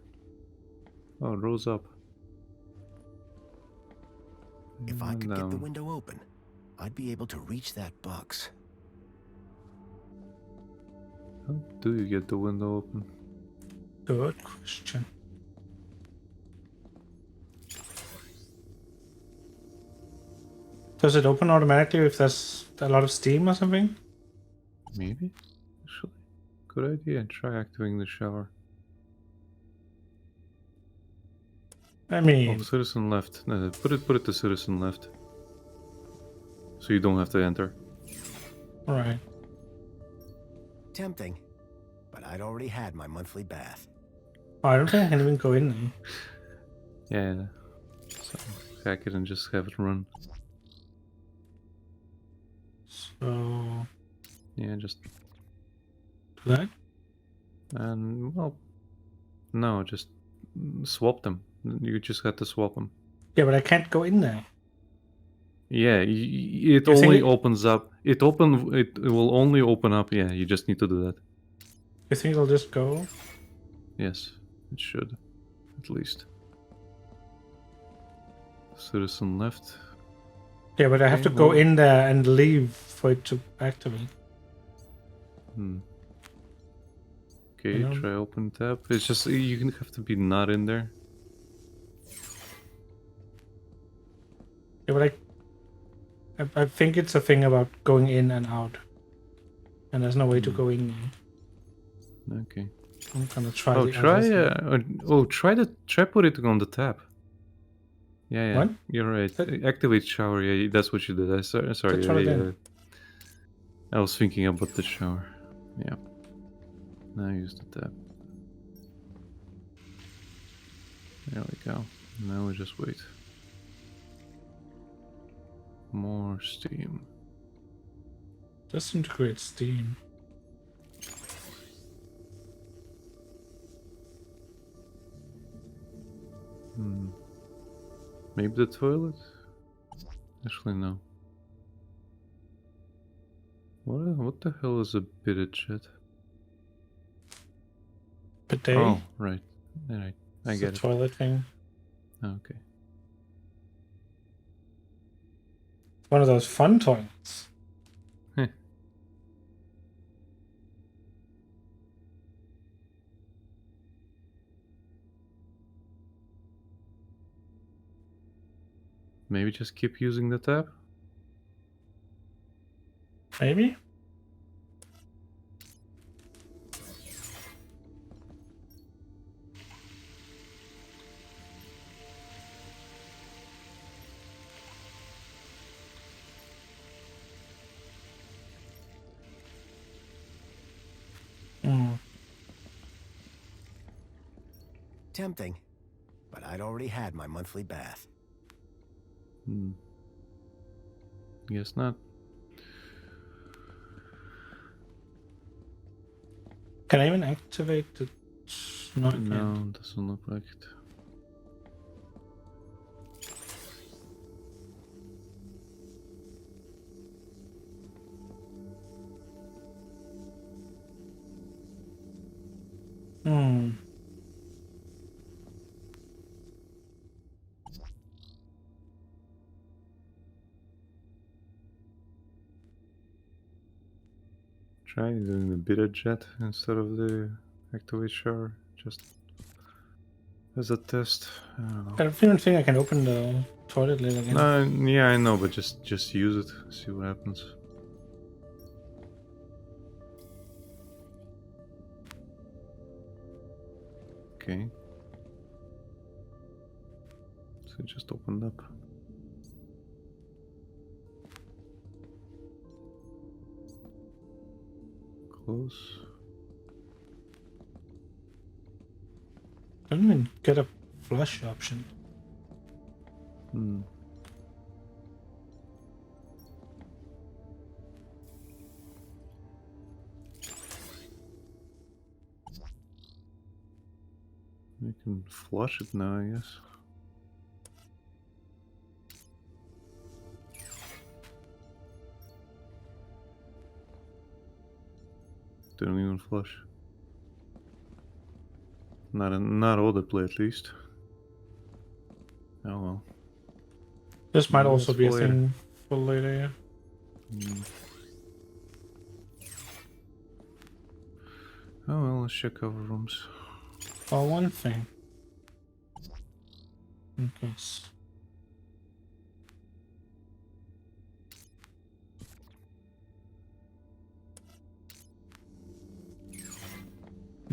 Oh, it rose up. If I And could get the down. window open, I'd be able to reach that box. How do you get the window open? Good question. Does it open automatically if there's a lot of steam or something? Maybe? Actually. Good idea. Try activating the shower. I Oh, mean, citizen left. No, put it to citizen left. So you don't have to enter. alright. Tempting, but I'd already had my monthly bath. Oh, I don't think I can even go in there. Yeah. So hack it and just have it run. So, Yeah, just do that? and well, no, just swap them. You just had to swap them. Yeah, but I can't go in there. Yeah, it You think only it- opens up. It will only open up. Yeah, you just need to do that. You think it'll just go? Yes, it should, at least. Citizen left. Yeah, but I have to Okay, go well- in there and leave for it to activate. Okay, You know? try open tab. It's just you can have to be not in there. Yeah, but I think it's a thing about going in and out. And there's no way to go in there. Okay. I'm gonna try Oh, the try other thing. try put it on the tab. Yeah, What? you're right. Activate shower. Yeah, that's what you did. Sorry. Let's try it again. I was thinking about the shower. Yeah. Now use the tab. There we go. Now we just wait. More steam. Just integrate Steam. Maybe the toilet? Actually, no. What the hell is a bidet jet? Bidet? Oh, right. Alright. I It's get a it. toilet thing. Okay. One of those fun toilets. Heh. Maybe just keep using the tab? Maybe? Tempting, but I'd already had my monthly bath. Guess not. Can I even activate the... Not yet. No, doesn't look like it. Try doing the bidet jet instead of the activate shower, just as a test. I don't know. I don't even think I can open the toilet lid again. Yeah, I know, but just use it, see what happens. Okay. So it just opened up. Close. I don't even get a flush option. You can flush it now, I guess. Didn't even flush. Not audibly, at least. Oh well. This might Yeah, also that's be a for later. thing for later, yeah. Oh well, let's check our rooms. Oh, one thing. Okay.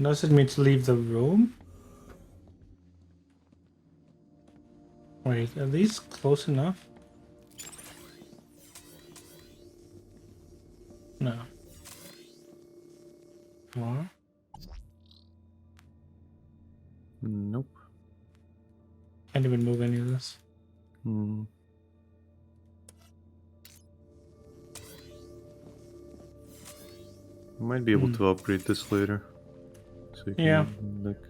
Does it mean to leave the room? Wait, are these close enough? No. More? Nope. Can't even move any of this. You might be able to upgrade this later. So you can like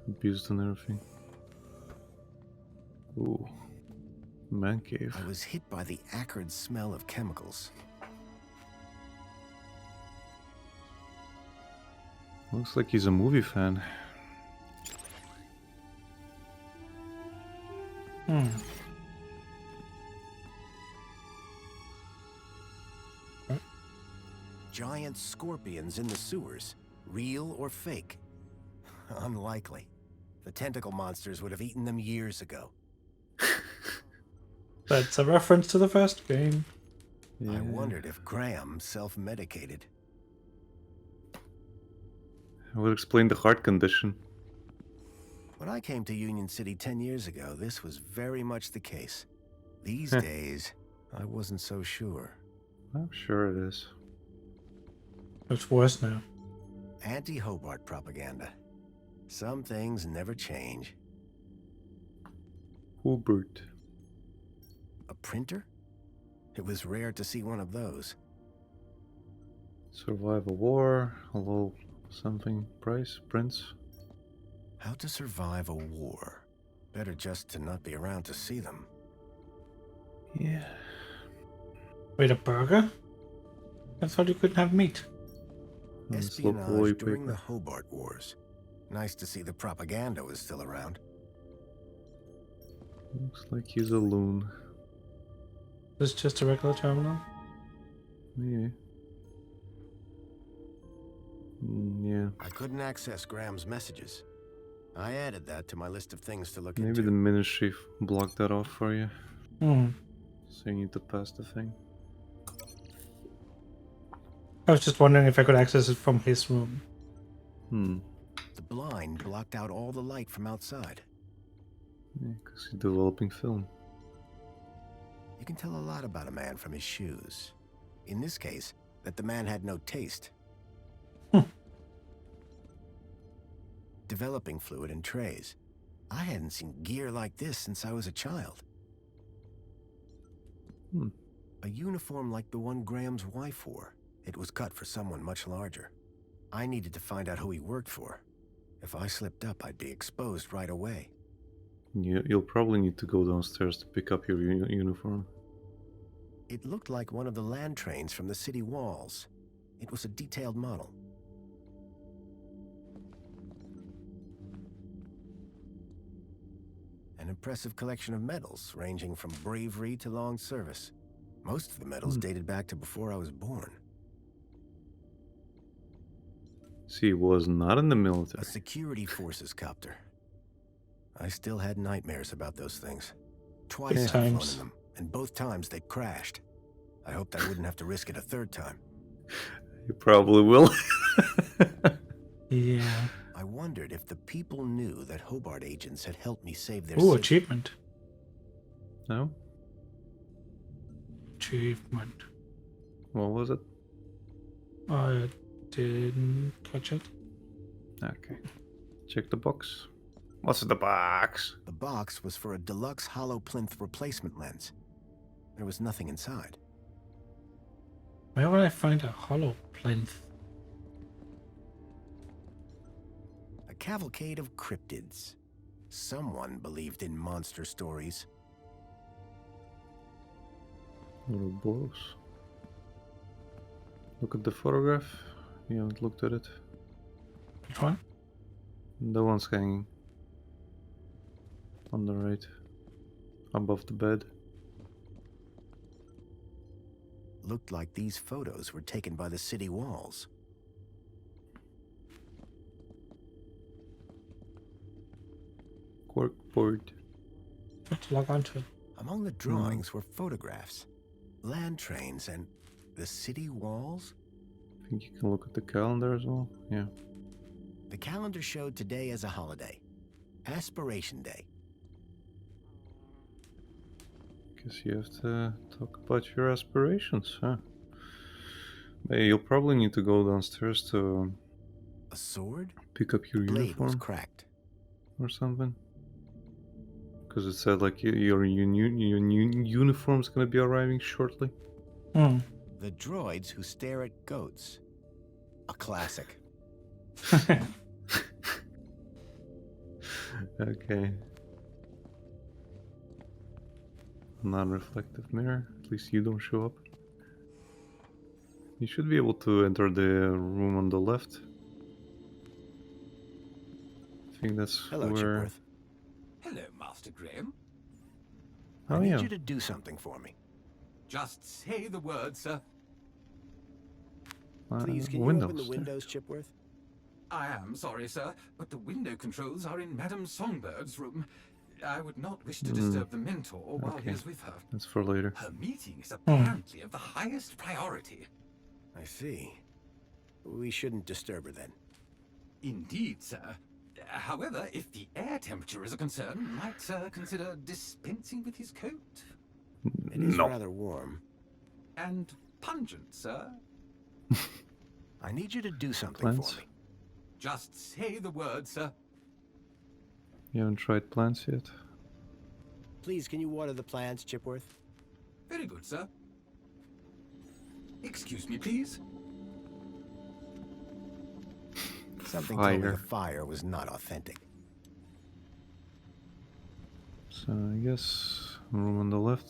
abuse it and everything. Ooh. Man cave. I was hit by the acrid smell of chemicals. Looks like he's a movie fan. Giant scorpions in the sewers. Real or fake? Unlikely. The tentacle monsters would have eaten them years ago. That's a reference to the first game. Yeah. I wondered if Graham self-medicated. I would explain the heart condition. When I came to Union City 10 years ago, this was very much the case. These days, I wasn't so sure. I'm sure it is. It's worse now. Anti-Hobart propaganda. Some things never change. Hubert. A printer? It was rare to see one of those. Survive a war. Hello. Something. Price. Prince. How to survive a war. Better just to not be around to see them. Yeah. Wait, a burger? I thought you couldn't have meat. Espionage during the Hobart Wars. Nice to see the propaganda was still around. Looks like he's a loon. This is just a regular terminal? Maybe. Yeah. I couldn't access Graham's messages. I added that to my list of things to look into. Maybe the ministry blocked that off for you. Hmm. So you need to pass the thing. I was just wondering if I could access it from his room. The blind blocked out all the light from outside. Yeah, because he's developing film. You can tell a lot about a man from his shoes. In this case, that the man had no taste. Developing fluid and trays. I hadn't seen gear like this since I was a child. A uniform like the one Graham's wife wore. It was cut for someone much larger. I needed to find out who he worked for. If I slipped up, I'd be exposed right away. You'll probably need to go downstairs to pick up your uniform. It looked like one of the land trains from the city walls. It was a detailed model. An impressive collection of medals, ranging from bravery to long service. Most of the medals dated back to before I was born. He was not in the military. A security forces copter. I still had nightmares about those things. Twice I've flown in them, and both times they crashed. I hoped I wouldn't have to risk it a third time. You probably will. Yeah. I wondered if the people knew that Hobart agents had helped me save their Ooh, city. achievement. No? Achievement. What was it? I didn't catch it. Okay. Check the box. What's in the box? The box was for a deluxe hollow plinth replacement lens. There was nothing inside. Where would I find a hollow plinth? A cavalcade of cryptids. Someone believed in monster stories. Ouroboros. Look at the photograph. You haven't looked at it. Which one? The one's hanging. On the right. Above the bed. Looked like these photos were taken by the city walls. Corkboard. Let's log on to it. Among the drawings were photographs, land trains, and the city walls. I think you can look at the calendar as well. Yeah. The calendar showed today as a holiday. Aspiration Day. Guess you have to talk about your aspirations, huh? Hey, you'll probably need to go downstairs to A sword? pick up your The blade was uniform cracked. or something. Because it said like your uniform's gonna be arriving shortly. The droids who stare at goats. A classic. Okay. Non-reflective mirror. At least you don't show up. You should be able to enter the room on the left. I think that's Hello, where... Chipworth. Hello, Master Graham. Oh, I need yeah. you to do something for me. Just say the word, sir. Please, can windows. you open the windows, Chipworth? I am sorry, sir, but the window controls are in Madame Songbird's room. I would not wish to disturb the mentor while he Okay. is with her. That's for later. Her meeting is apparently of the highest priority. I see. We shouldn't disturb her then. Indeed, sir. However, if the air temperature is a concern, might consider dispensing with his coat. It is No. rather warm. And pungent, sir. I need you to do something Plants? for me. Just say the word, sir. You haven't tried plants yet? Please, can you water the plants, Chipworth? Very good, sir. Excuse me, please. Something told me Fire. the fire was not authentic. So I guess room on the left.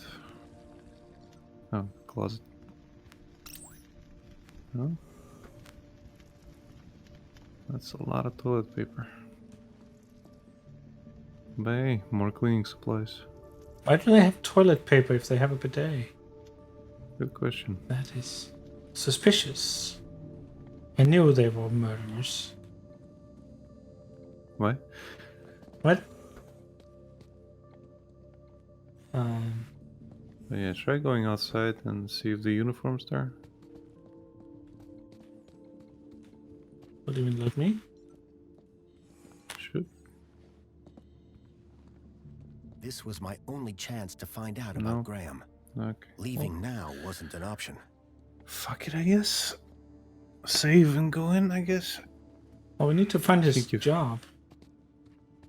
Oh, closet. Oh. That's a lot of toilet paper. But hey, more cleaning supplies. Why do they have toilet paper if they have a bidet? Good question. That is suspicious. I knew they were murderers. Why? What? But yeah, try going outside and see if the uniform's there. What do you mean, let me? Should. This was my only chance to find out about No. Graham. Okay. Leaving now wasn't an option. Fuck it, I guess. Save and go in, I guess. Oh, we need to find his Thank you. job.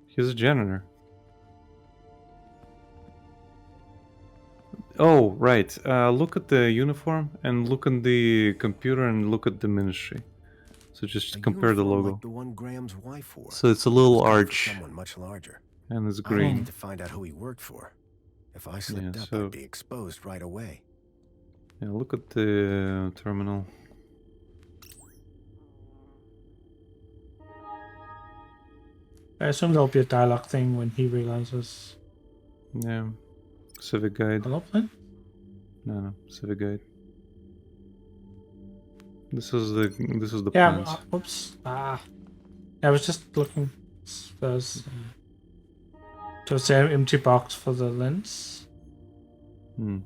He's a janitor. Oh, right. Look at the uniform and look at the computer and look at the ministry. So just A compare the uniform logo. like the one Graham's wife wore. So it's a little Was meant for arch Someone much larger. and it's I green. needed to find out who he worked for. If I slipped Yeah, up, so- I'd be exposed right away. Yeah, look at the terminal. I assume there'll be a dialogue thing when he realizes. Yeah. Civic guide. Hello, Flynn? No, civic guide. This is the Yeah, plans. whoops. I was just looking. There's just an empty box for the lens. The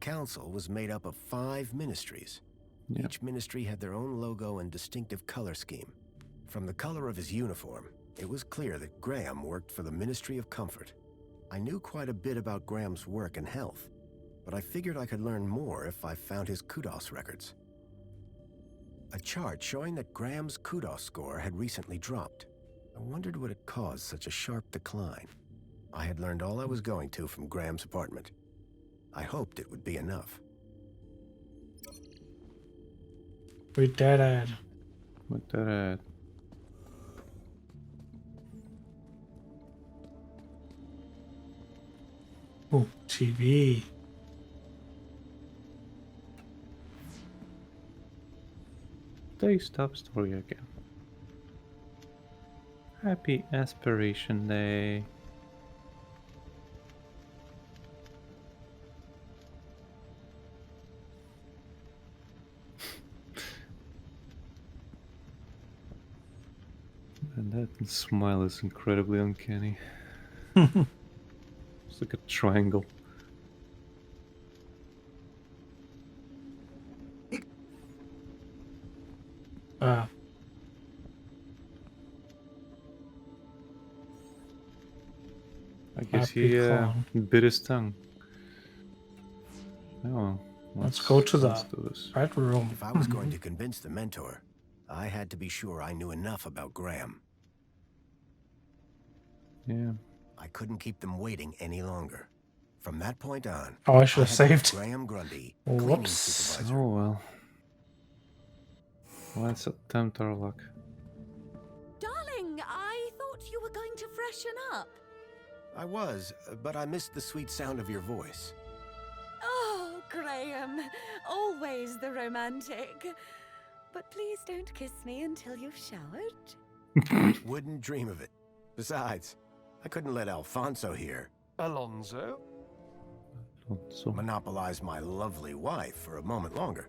council was made up of 5 ministries. Yeah. Each ministry had their own logo and distinctive color scheme. From the color of his uniform, it was clear that Graham worked for the Ministry of Comfort. I knew quite a bit about Graham's work and health, but I figured I could learn more if I found his kudos records. A chart showing that Graham's kudos score had recently dropped. I wondered what had caused such a sharp decline. I had learned all I was going to from Graham's apartment. I hoped it would be enough. We dead at. Look at that. Oh, TV. They stop story again. Happy Aspiration Day. And that smile is incredibly uncanny. It's like a triangle. I guess Happy he clown. bit his tongue. Oh, Let's go to let's the do this. red room. If I was going to convince the mentor, I had to be sure I knew enough about Graham. Yeah. I couldn't keep them waiting any longer. From that point on, Oh, I should have had to make saved. Graham Grundy, cleaning Whoops. supervisor. Oh well. Let's attempt our luck. Darling, I thought you were going to freshen up. I was, but I missed the sweet sound of your voice. Oh, Graham, always the romantic. But please don't kiss me until you've showered. Wouldn't dream of it. Besides, I couldn't let Alfonso here Alonso? So monopolize my lovely wife for a moment longer.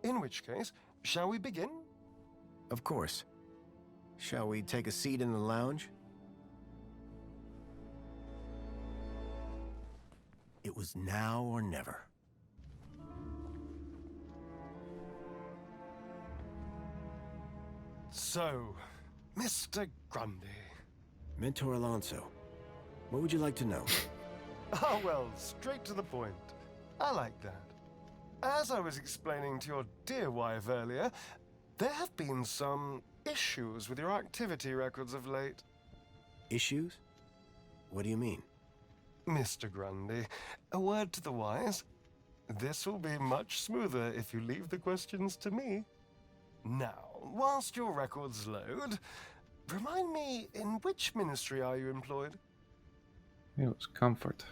In which case, shall we begin? Of course. Shall we take a seat in the lounge? It was now or never. So, Mr. Grundy. Mentor Alonso, what would you like to know? Oh, well, straight to the point. I like that. As I was explaining to your dear wife earlier, there have been some issues with your activity records of late. Issues? What do you mean? Mr. Grundy, a word to the wise. This will be much smoother if you leave the questions to me. Now, whilst your records load, remind me, in which ministry are you employed? It was Comfort.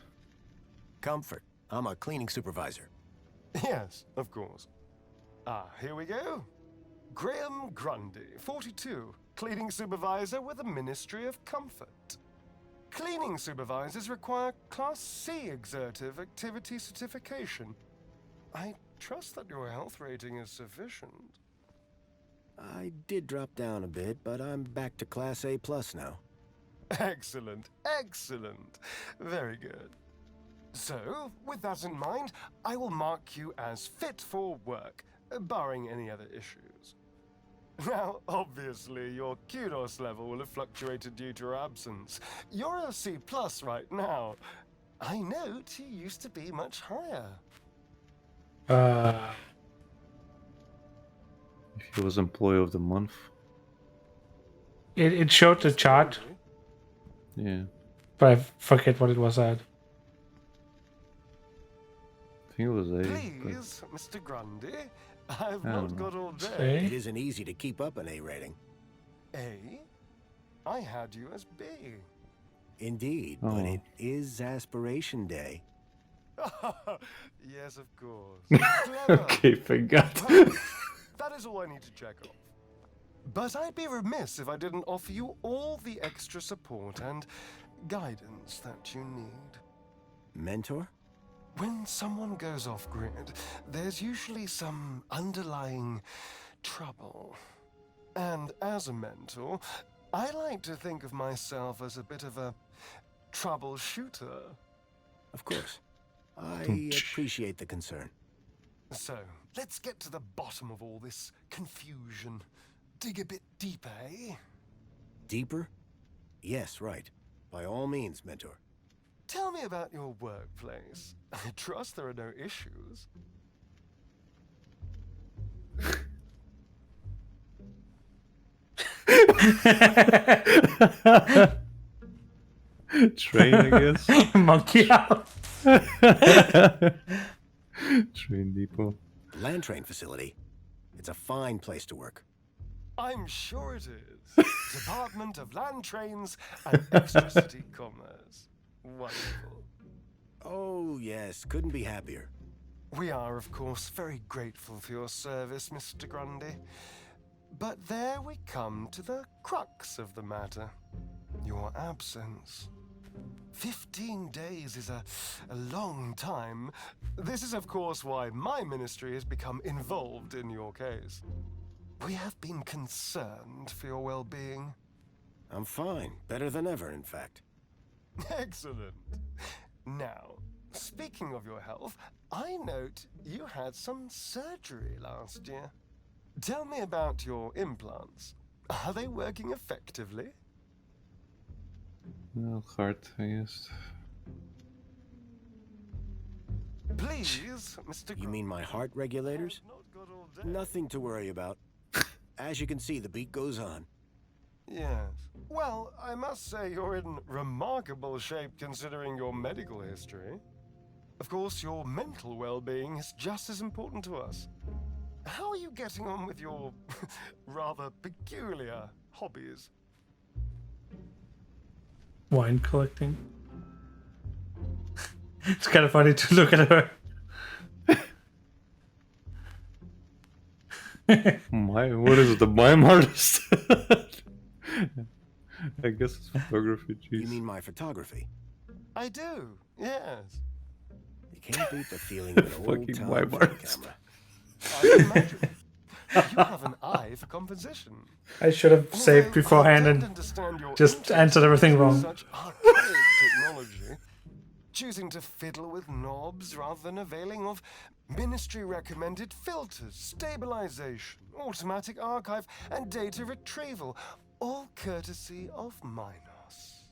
Comfort. I'm a cleaning supervisor. Yes, of course. Here we go. Graham Grundy, 42, cleaning supervisor with the Ministry of Comfort. Cleaning supervisors require Class C exertive activity certification. I trust that your health rating is sufficient. I did drop down a bit, but I'm back to Class A+ now. Excellent, excellent. Very good. So, with that in mind, I will mark you as fit for work, barring any other issues. Now, obviously, your kudos level will have fluctuated due to your absence. You're a C+ right now. I note you used to be much higher. If he was Employee of the Month. It showed the chart, Yeah. but I forget what it was at. I think it was A. Please, Mr. Grundy, I've I not don't got all Say? day. It isn't easy to keep up an A rating. A? I had you as B. Indeed, but it is Aspiration Day. Yes, of course. Clever. Okay, forgot. Well, that is all I need to check off. But I'd be remiss if I didn't offer you all the extra support and guidance that you need. Mentor? When someone goes off-grid, there's usually some underlying trouble. And as a mentor, I like to think of myself as a bit of a troubleshooter. Of course. I appreciate the concern. So, let's get to the bottom of all this confusion. Dig a bit deeper, eh? Deeper? Yes, right. By all means, Mentor. Tell me about your workplace. I trust there are no issues. Train, I guess. Monkey out. Train depot. Land train facility. It's a fine place to work. I'm sure it is. Department of Land Trains and Extra-City Commerce. Wonderful. Oh, yes. Couldn't be happier. We are, of course, very grateful for your service, Mr. Grundy. But there we come to the crux of the matter. Your absence. 15 days is a long time. This is, of course, why my ministry has become involved in your case. We have been concerned for your well-being. I'm fine. Better than ever, in fact. Excellent. Now, speaking of your health, I note you had some surgery last year. Tell me about your implants. Are they working effectively? Well, heart, I guess. Please, Mr. You mean my heart regulators? I've not got all day. Nothing to worry about. As you can see, the beat goes on. Yes. Well, I must say you're in remarkable shape considering your medical history. Of course, your mental well-being is just as important to us. How are you getting on with your rather peculiar hobbies? Wine collecting. It's kind of funny to look at her. What is it? The mime artist? I guess it's photography. Jeez. You mean my photography? I do, yes. You can't beat the feeling of an Fucking old-time wine film artist. camera. I can imagine. You have an eye for composition. I should have saved Although beforehand I and don't understand your just interest answered everything in wrong. Such archaic technology. choosing to fiddle with knobs rather than availing of ministry-recommended filters, stabilization, automatic archive, and data retrieval, all courtesy of Minos.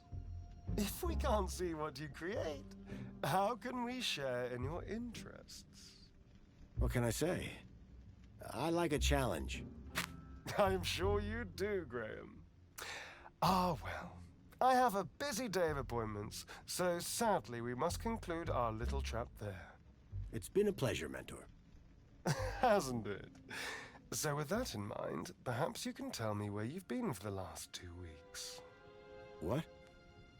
If we can't see what you create, how can we share in your interests? What can I say? I like a challenge. I'm sure you do, Graham. Ah, well. I have a busy day of appointments, so sadly we must conclude our little chat there. It's been a pleasure, Mentor. Hasn't it? So with that in mind, perhaps you can tell me where you've been for the last 2 weeks. What?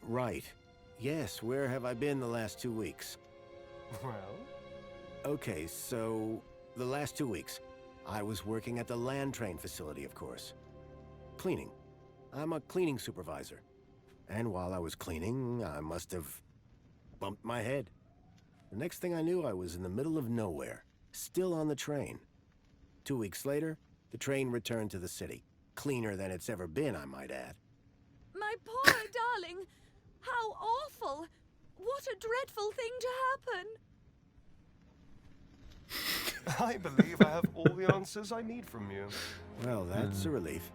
Right. Yes, where have I been the last 2 weeks? Well? Okay, so the last 2 weeks, I was working at the land train facility, of course. Cleaning. I'm a cleaning supervisor. And while I was cleaning, I must have bumped my head. The next thing I knew, I was in the middle of nowhere, still on the train. 2 weeks later, the train returned to the city. Cleaner than it's ever been, I might add. My poor darling! How awful! What a dreadful thing to happen! I believe I have all the answers I need from you. Well, that's a relief.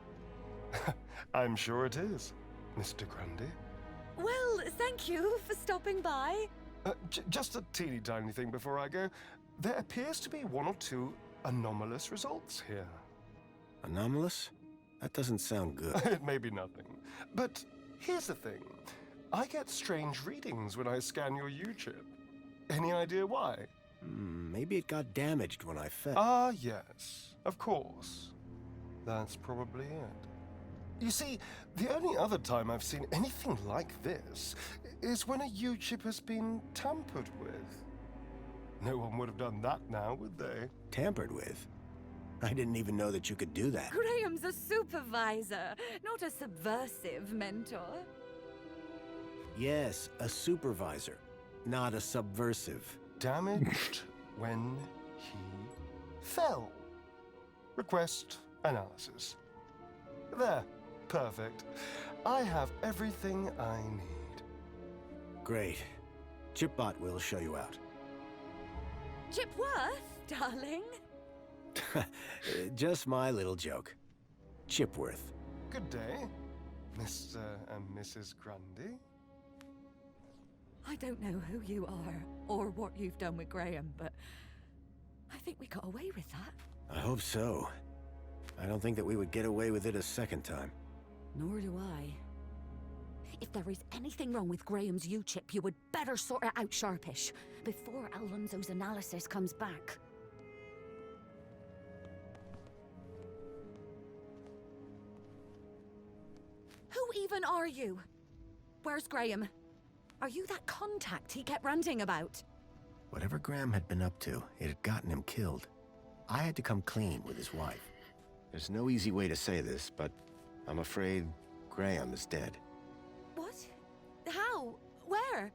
I'm sure it is, Mr. Grundy. Well, thank you for stopping by. Just a teeny tiny thing before I go. There appears to be 1 or 2 anomalous results here. Anomalous? That doesn't sound good. It may be nothing. But here's the thing. I get strange readings when I scan your U-chip. Any idea why? Maybe it got damaged when I fell. Ah, yes. Of course. That's probably it. You see, the only other time I've seen anything like this is when a U-chip has been tampered with. No one would have done that now, would they? Tampered with? I didn't even know that you could do that. Graham's a supervisor, not a subversive mentor. Yes, a supervisor, not a subversive. Damaged when he fell. Request analysis. There. Perfect. I have everything I need. Great. Chipbot will show you out. Chipworth, darling? Just my little joke. Chipworth. Good day, Mr. and Mrs. Grundy. I don't know who you are or what you've done with Graham, but I think we got away with that. I hope so. I don't think that we would get away with it a second time. Nor do I. If there is anything wrong with Graham's U-chip, you would better sort it out sharpish, before Alonso's analysis comes back. Who even are you? Where's Graham? Are you that contact he kept ranting about? Whatever Graham had been up to, it had gotten him killed. I had to come clean with his wife. There's no easy way to say this, but I'm afraid Graham is dead. What? How? Where?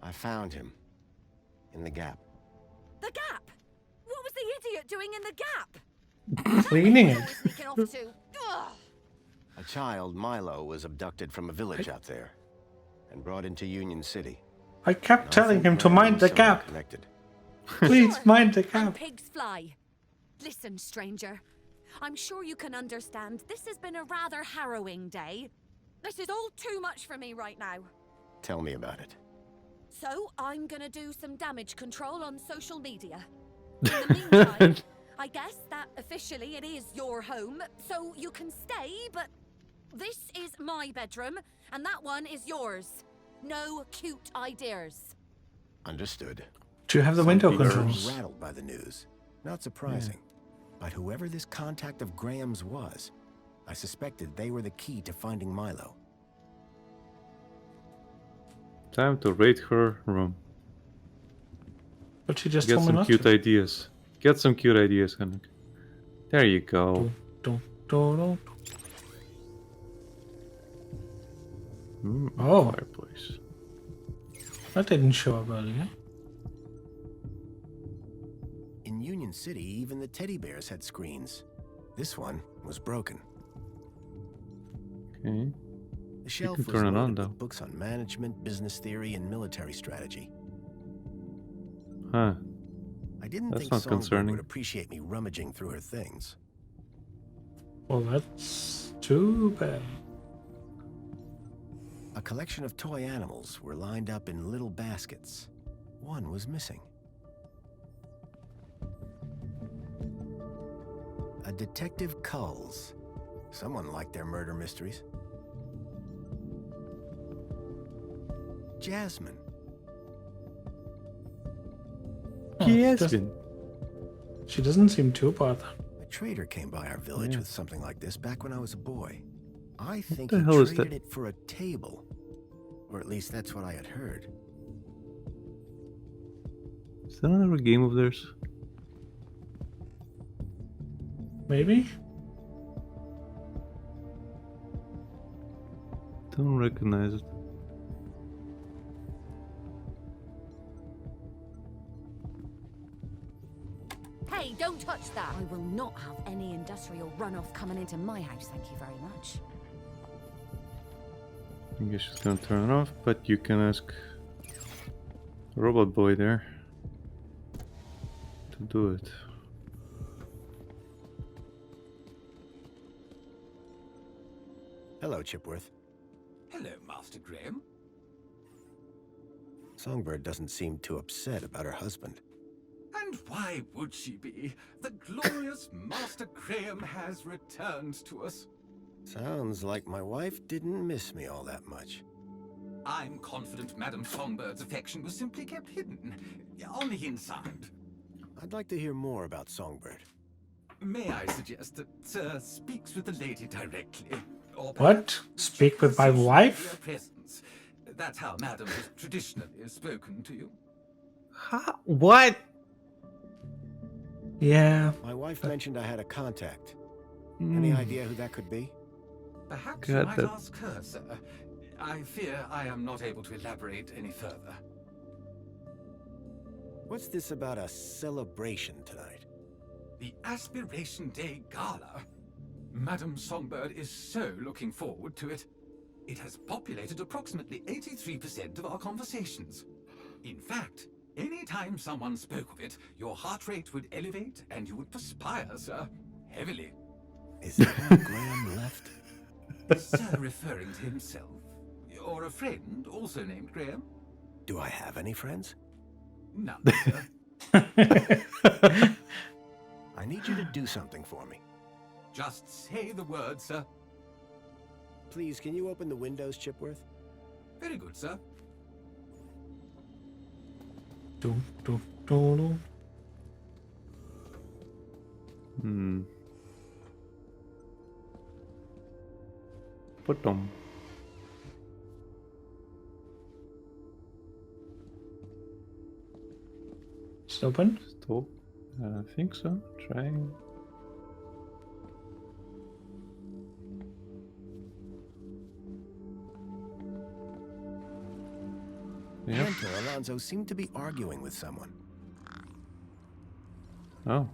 I found him. In the Gap. The Gap? What was the idiot doing in the Gap? Cleaning it. Sneaking off to. Ugh. A child, Milo, was abducted from a village out there and brought into Union City. I kept telling him to Graham mind was the somehow gap. Connected. Please mind the And gap. pigs fly. Listen, stranger. I'm sure you can understand this has been a rather harrowing day. This is all too much for me right now. Tell me about it. So, I'm gonna do some damage control on social media. In the meantime, I guess that officially it is your home, so you can stay, but this is my bedroom, and that one is yours. No cute ideas. Understood. Do you have the window People controls? were rattled by the news. Not surprising. But whoever this contact of Graham's was, I suspected they were the key to finding Milo. Time to raid her room. But she just Get told me some not cute to. ideas. Get some cute ideas, Henrik. There you go. Dun, dun, dun, Mm, Oh. Fireplace. That didn't show up earlier. In Union City, even the teddy bears had screens. This one was broken. Okay. The shelf can was turn it on, loaded though. with books on management, business theory, and military strategy. Huh. I didn't That's think not Songbird concerning. would appreciate me rummaging through her things. Well, that's too bad. A collection of toy animals were lined up in little baskets. One was missing. A Detective Culls. Someone liked their murder mysteries. Jasmine. Oh, Jasmine. She doesn't seem too bothered. A trader came by our village with something like this back when I was a boy. I think the he hell is traded that? it for a table. Or at least that's what I had heard. Is that another game of theirs? Maybe? Don't recognize it. Hey, don't touch that! I will not have any industrial runoff coming into my house, thank you very much. I guess she's gonna turn it off, but you can ask Robot Boy there to do it. Hello, Chipworth. Hello, Master Graham. Songbird doesn't seem too upset about her husband. And why would she be? The glorious Master Graham has returned to us. Sounds like my wife didn't miss me all that much. I'm confident Madame Songbird's affection was simply kept hidden, on the inside. I'd like to hear more about Songbird. May I suggest that Sir speaks with the lady directly? Or What? Speak with my social wife? media presence. That's how Madame has traditionally spoken to you. Ha? What? Yeah. My wife mentioned I had a contact. Any idea who that could be? Perhaps God, you might that- ask her, sir. I fear I am not able to elaborate any further. What's this about a celebration tonight? The Aspiration Day Gala. Madame Songbird is so looking forward to it. It has populated approximately 83% of our conversations. In fact, any time someone spoke of it, your heart rate would elevate and you would perspire, sir. Heavily. Is that why Graham left? Sir referring to himself. Or a friend, also named Graham? Do I have any friends? None, sir. I need you to do something for me. Just say the word, sir. Please, can you open the windows, Chipworth? Very good, sir. Dum, dum, dum, dum. Potom. It's open. Stop. I think so. Trying. Yep. Mentor Alonso seemed to be arguing with someone. Oh.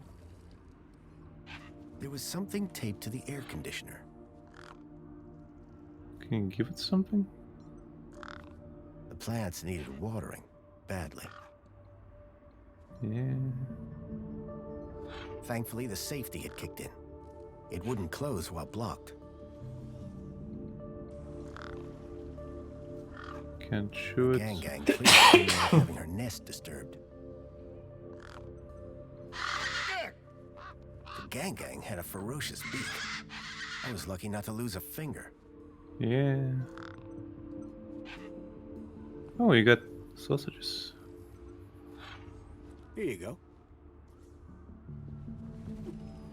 There was something taped to the air conditioner. Can you give it something? The plants needed watering, badly. Yeah. Thankfully, the safety had kicked in. It wouldn't close while blocked. Can't chew it. Gang clearly not having her nest disturbed. The gang had a ferocious beak. I was lucky not to lose a finger. Yeah. Oh, you got sausages. Here you go.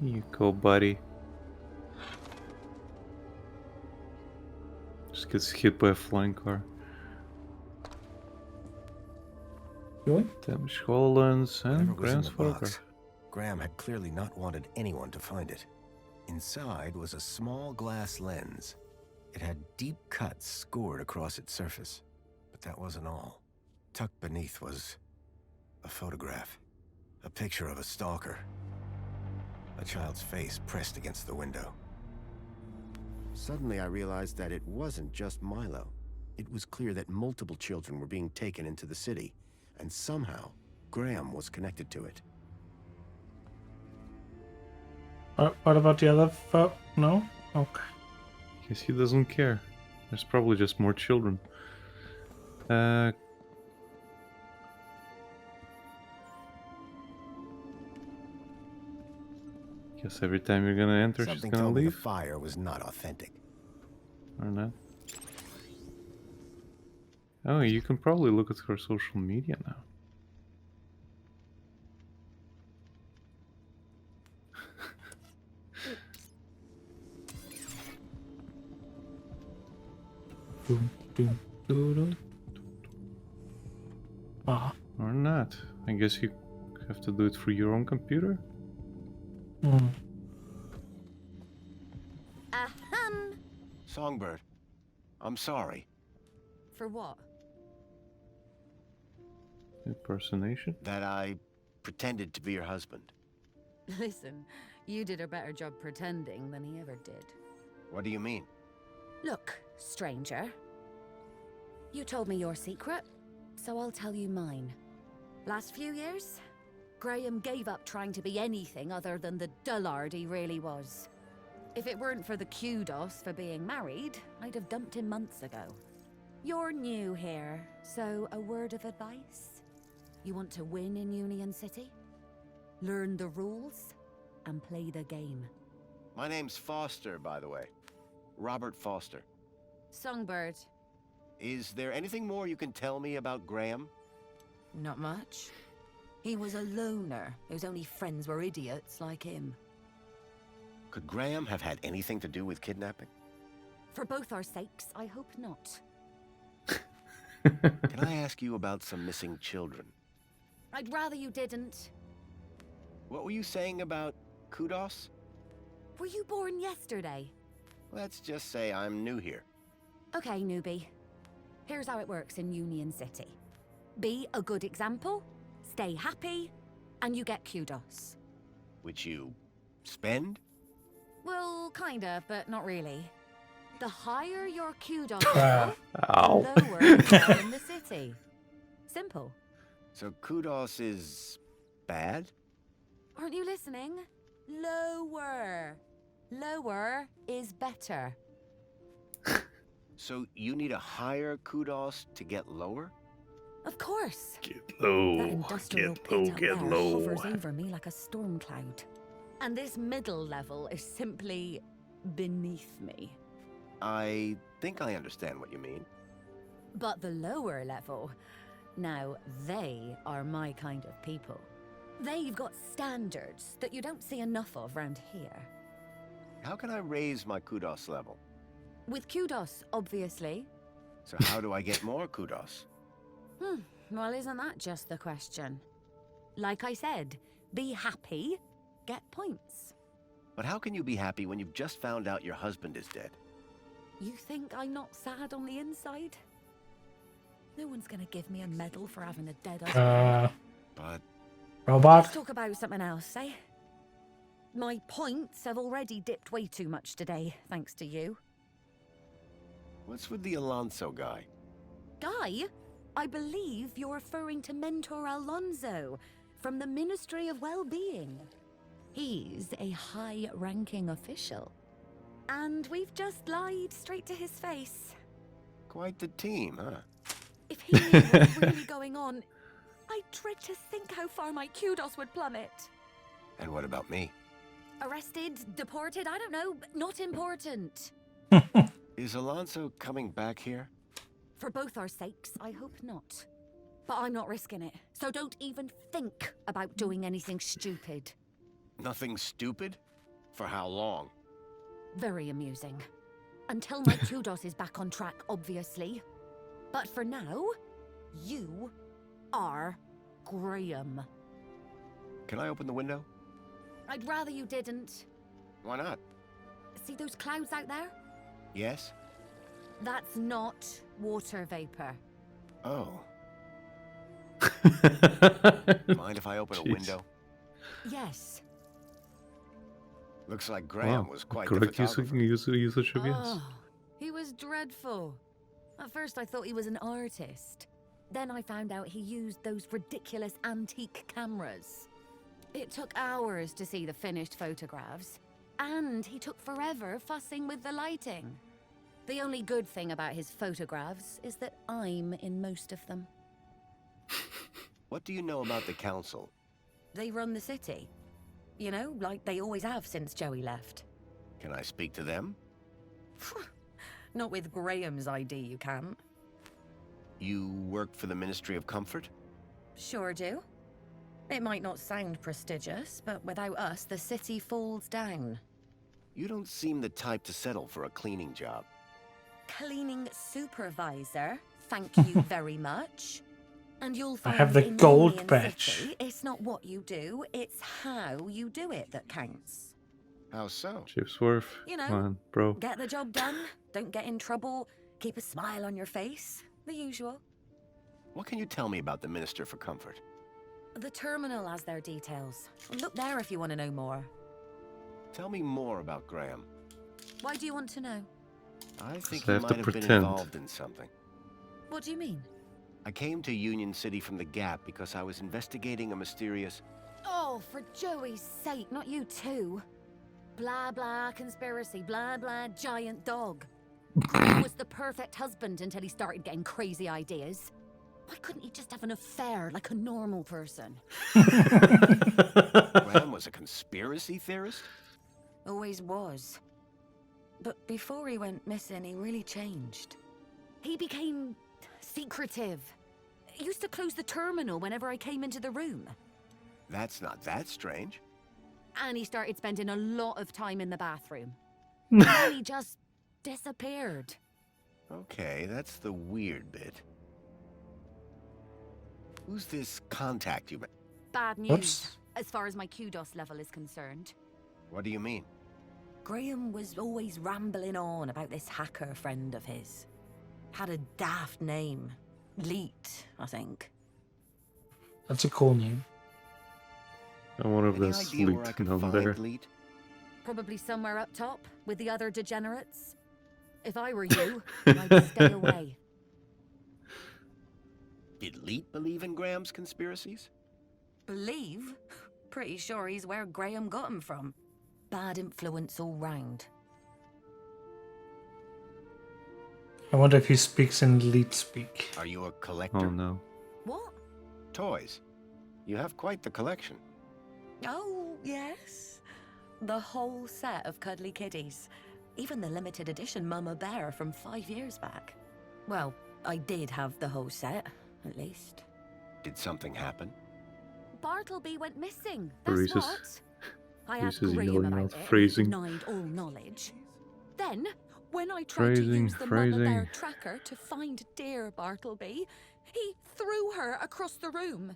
Here you go, buddy. Just gets hit by a flying car. Really? Damaged HoloLens Whatever and was in Graham's the photograph. box, Graham had clearly not wanted anyone to find it. Inside was a small glass lens. It had deep cuts scored across its surface. But that wasn't all. Tucked beneath was a photograph. A picture of a stalker. A child's face pressed against the window. Suddenly I realized that it wasn't just Milo. It was clear that multiple children were being taken into the city, and somehow Graham was connected to it. What about the other folk? No? Okay. Guess he doesn't care. There's probably just more children. Guess every time you're gonna enter, Something she's gonna told me the leave. fire was not authentic. Or not. Oh, you can probably look at her social media now. Boom, boom, doodle. Ah. Or not. I guess you have to do it through your own computer? Hmm. Ahem. Songbird, I'm sorry. For what? Impersonation? That I pretended to be your husband. Listen, you did a better job pretending than he ever did. What do you mean? Look, stranger. You told me your secret, so I'll tell you mine. Last few years, Graham gave up trying to be anything other than the dullard he really was. If it weren't for the kudos for being married, I'd have dumped him months ago. You're new here, so a word of advice? You want to win in Union City? Learn the rules and play the game. My name's Foster, by the way. Robert Foster. Songbird. Is there anything more you can tell me about Graham? Not much. He was a loner whose only friends were idiots like him. Could Graham have had anything to do with kidnapping? For both our sakes, I hope not. Can I ask you about some missing children? I'd rather you didn't. What were you saying about kudos? Were you born yesterday? Let's just say I'm new here. Okay, newbie. Here's how it works in Union City. Be a good example, stay happy, and you get kudos. Which you spend? Well, kinda, but not really. The higher your kudos Ah. level, Ow. the lower you are in the city. Simple. So kudos is bad? Aren't you listening? Lower. Lower is better. So you need a higher kudos to get lower? Of course. Get That low. industrial Get low, pit up get there low. hovers over me like a storm cloud. And this middle level is simply beneath me. I think I understand what you mean. But the lower level, now they are my kind of people. They've got standards that you don't see enough of round here. How can I raise my kudos level? With kudos, obviously. So how do I get more kudos? Well, isn't that just the question? Like I said, be happy, get points. But how can you be happy when you've just found out your husband is dead? You think I'm not sad on the inside? No one's gonna give me a medal for having a dead husband. But Robot? Let's talk about something else, eh? My points have already dipped way too much today, thanks to you. what's with the Alonso guy? Guy, I believe you're referring to Mentor Alonso from the Ministry of Well-Being. He's a high-ranking official. And we've just lied straight to his face. Quite the team, huh? If he knew what was really going on, I dread to think how far my kudos would plummet. And what about me? Arrested, deported, I don't know, not important. Is Alonso coming back here? For both our sakes, I hope not. But I'm not risking it, so don't even think about doing anything stupid. Nothing stupid? For how long? Very amusing. Until my kudos is back on track, obviously. But for now, you are Graham. Can I open the window? I'd rather you didn't. Why not? See those clouds out there? Yes? That's not water vapor. Oh. Mind if I open a Jeez. window? Yes. Looks like Graham Wow, was quite the correct photographer. usage of yes. Oh, he was dreadful. At first I thought he was an artist. Then I found out he used those ridiculous antique cameras. It took hours to see the finished photographs, and he took forever fussing with the lighting. The only good thing about his photographs is that I'm in most of them. What do you know about the council? They run the city. You know, like they always have since Joey left. Can I speak to them? Not with Graham's ID, you can't. You work for the Ministry of Comfort? Sure do. It might not sound prestigious, but without us, the city falls down. You don't seem the type to settle for a cleaning job. Cleaning supervisor, thank you very much. And you'll I find have the in gold Union badge. City, it's not what you do, it's how you do it that counts. How so? Chipsworth, You know, come on, bro. Get the job done, don't get in trouble, keep a smile on your face, the usual. What can you tell me about the Minister for Comfort? The terminal has their details. Look there if you want to know more. Tell me more about Graham. Why do you want to know? I think So I he have to might have been pretend. involved in something. What do you mean? I came to Union City from the Gap because I was investigating a mysterious... Oh, for Joey's sake, not you too. Blah blah conspiracy, blah blah giant dog. He was the perfect husband until he started getting crazy ideas. Why couldn't he just have an affair like a normal person? Graham was a conspiracy theorist? Always was. But before he went missing, he really changed. He became secretive. He used to close the terminal whenever I came into the room. That's not that strange. And he started spending a lot of time in the bathroom. And he just disappeared. Okay, that's the weird bit. Who's this contact you met? Bad news, Oops. as far as my kudos level is concerned. What do you mean? Graham was always rambling on about this hacker friend of his. Had a daft name. Leet, I think. That's a cool name. I wonder if Any there's idea where I leak can down find there. Leet? Probably somewhere up top, with the other degenerates. If I were you, I'd stay away. Did Leet believe in Graham's conspiracies? Believe? Pretty sure he's where Graham got him from. Bad influence all round. I wonder if he speaks in lead speak. Are you a collector? Oh no. What? Toys. You have quite the collection. Oh, yes. The whole set of cuddly kitties. Even the limited edition Mama Bear from 5 years back. Well, I did have the whole set, at least. Did something happen? Bartleby went missing, that's Reese is- what. I Reese asked is Graham yelling about out it, and phrasing. he denied all knowledge. Then, when I tried to Phrasing, use the Mama Bear phrasing. tracker to find dear Bartleby, he threw her across the room.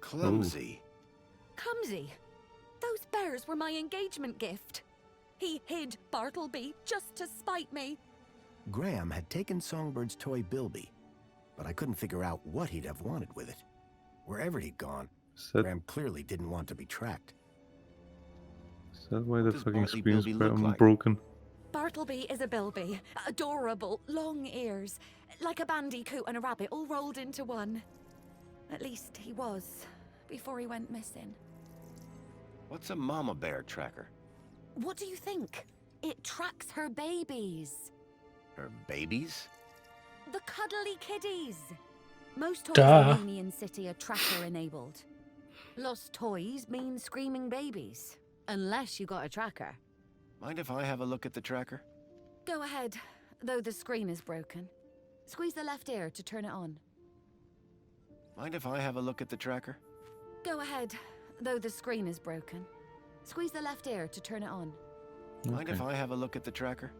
Clumsy. Clumsy. Those bears were my engagement gift. He hid Bartleby just to spite me. Graham had taken Songbird's toy Bilby, but I couldn't figure out what he'd have wanted with it. Wherever he'd gone, Is that, Graham clearly didn't want to be tracked. is that why the does fucking Bartley screen's Bilby look like? broken? Bartleby is a Bilby. Adorable, long ears. Like a bandicoot and a rabbit all rolled into one. At least he was, before he went missing. What's a mama bear tracker? What do you think? It tracks her babies. Her babies? The cuddly kiddies. Most toys Duh. in Union City are tracker-enabled. Lost toys mean screaming babies. Unless you got a tracker. Mind if I have a look at the tracker? Go ahead, though the screen is broken. Squeeze the left ear to turn it on. Mind if I have a look at the tracker? Go ahead, though the screen is broken. Squeeze the left ear to turn it on. Mind if Okay. I have a look at the tracker?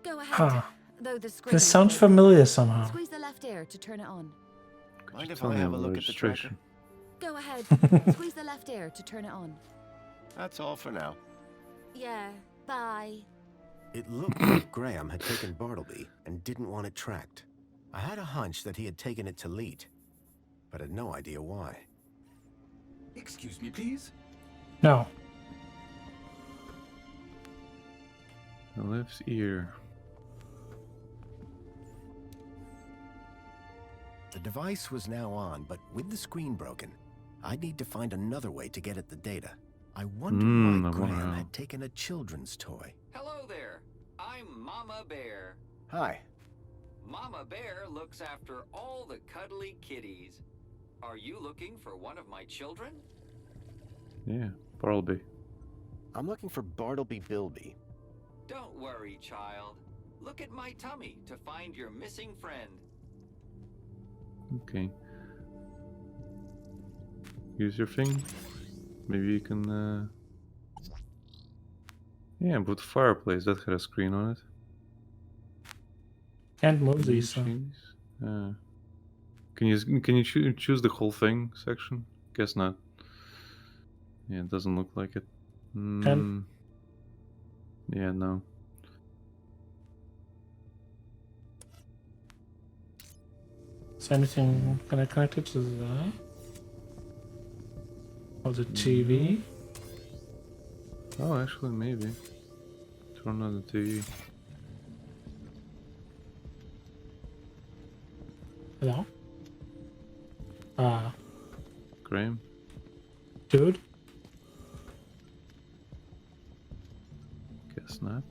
Go ahead, Huh. though the screen This is sounds broken. familiar somehow. Squeeze the left ear to turn it on. Could Mind you if tell I me have a on look at the tracker? registration? Go ahead, squeeze the left ear to turn it on. That's all for now. Yeah, bye. It looked like Graham had taken Bartleby and didn't want it tracked. I had a hunch that he had taken it to Leet, but had no idea why. Excuse me, please. No. The left ear. The device was now on, but with the screen broken, I'd need to find another way to get at the data. I wonder why Graham had taken a children's toy. Hello there. I'm Mama Bear. Hi. Mama Bear looks after all the cuddly kitties. Are you looking for one of my children? Yeah, Bartleby. I'm looking for Bartleby Bilby. Don't worry, child. Look at my tummy to find your missing friend. Okay. Use your thing. Maybe you can. Yeah, but the fireplace that had a screen on it. Can't move these. So. Can you choose the whole thing section? Guess not. Yeah, it doesn't look like it. Yeah, no. Is anything can I connect it to that? Or the TV? Oh, actually, maybe. Turn on the TV. Hello? Graham? Dude? Guess not.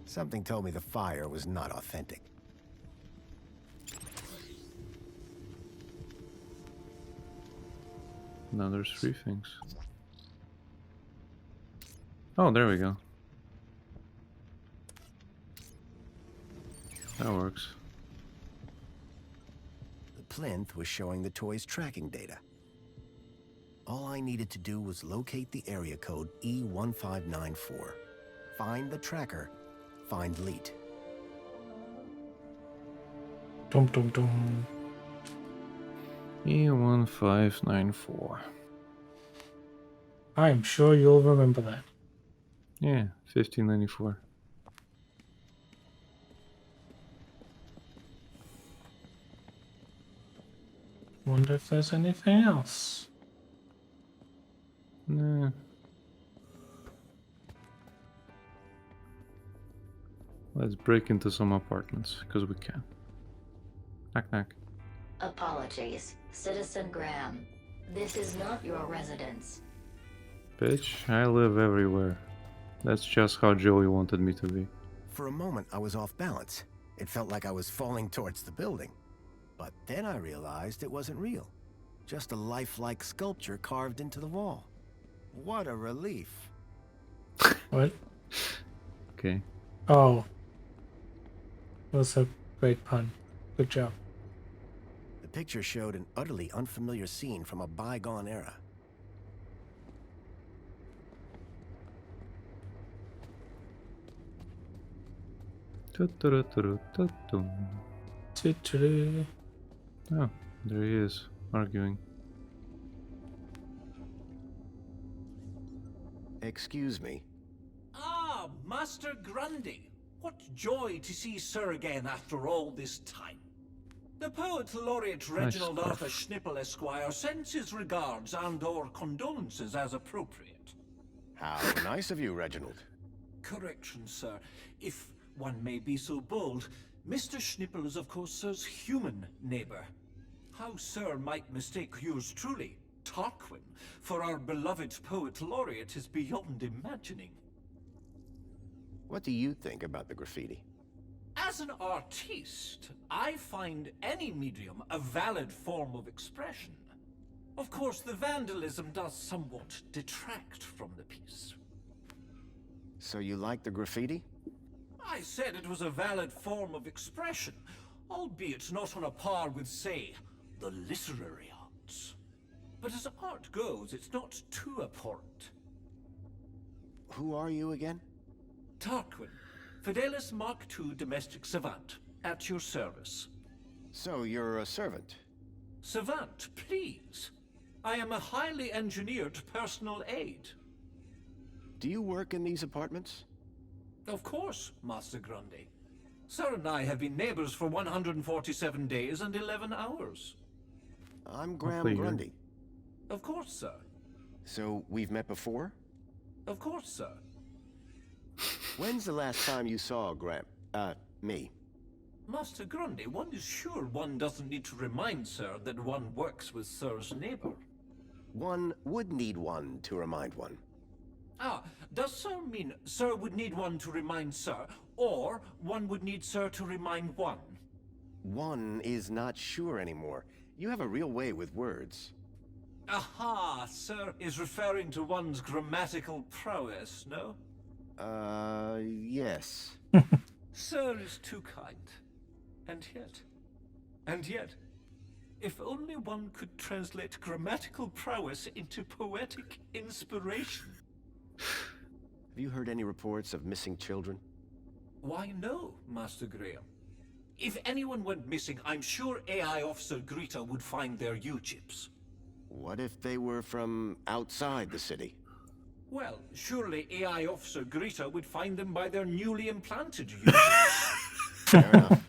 Something told me the fire was not authentic. Now there's 3 things. Oh, there we go. That works. The plinth was showing the toy's tracking data. All I needed to do was locate the area code E1594. Find the tracker. Find Leet. Dum dum dum. E1594. I'm sure you'll remember that. Yeah, 1594. Wonder if there's anything else. Nah. Let's break into some apartments, because we can. Knock knock. Apologies, Citizen Graham. This is not your residence. Bitch, I live everywhere. That's just how Joey wanted me to be. For a moment, I was off balance. It felt like I was falling towards the building. But then I realized it wasn't real. Just a lifelike sculpture carved into the wall. What a relief. What? Okay. Oh. That was a great pun. Good job. The picture showed an utterly unfamiliar scene from a bygone era. Oh, there he is, arguing. Excuse me. Ah, Master Grundy. What joy to see Sir again after all this time. The Poet Laureate Reginald Arthur Schnipple Esquire sends his regards and/or condolences as appropriate. How nice of you, Reginald. Correction, sir. If one may be so bold, Mr. Schnipple is of course Sir's human neighbor. How Sir might mistake yours truly, Tarquin, for our beloved Poet Laureate is beyond imagining. What do you think about the graffiti? As an artiste, I find any medium a valid form of expression. Of course, the vandalism does somewhat detract from the piece. So you like the graffiti? I said it was a valid form of expression, albeit not on a par with, say, the literary arts. But as art goes, it's not too abhorrent. Who are you again? Tarquin, Fidelis Mark II domestic savant, at your service. So you're a servant? Savant, please. I am a highly engineered personal aid. Do you work in these apartments? Of course, Master Grundy. Sir and I have been neighbors for 147 days and 11 hours. I'm Graham Grundy. Of course, sir. So we've met before? Of course, sir. When's the last time you saw me? Master Grundy, one is sure one doesn't need to remind Sir that one works with Sir's neighbor. One would need one to remind one. Ah, does Sir mean Sir would need one to remind Sir, or one would need Sir to remind one? One is not sure anymore. You have a real way with words. Aha, Sir is referring to one's grammatical prowess, no? Yes. Sir is too kind. And yet, if only one could translate grammatical prowess into poetic inspiration. Have you heard any reports of missing children? Why no, Master Graham. If anyone went missing, I'm sure AI Officer Greta would find their U-chips. What if they were from outside the city? Well, surely AI Officer Greta would find them by their newly implanted U-chips. Fair enough.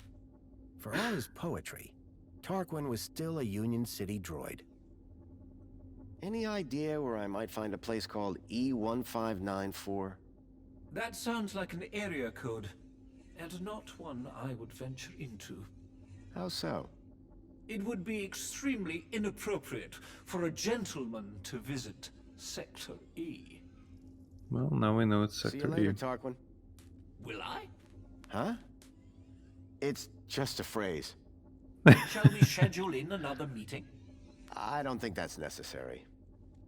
For all his poetry, Tarquin was still a Union City droid. Any idea where I might find a place called E1594? That sounds like an area code, and not one I would venture into. How so? It would be extremely inappropriate for a gentleman to visit Sector E. Well, now we know it's See you Sector later, E. Tarquin. Will I? Huh? It's just a phrase. Shall we schedule in another meeting? I don't think that's necessary.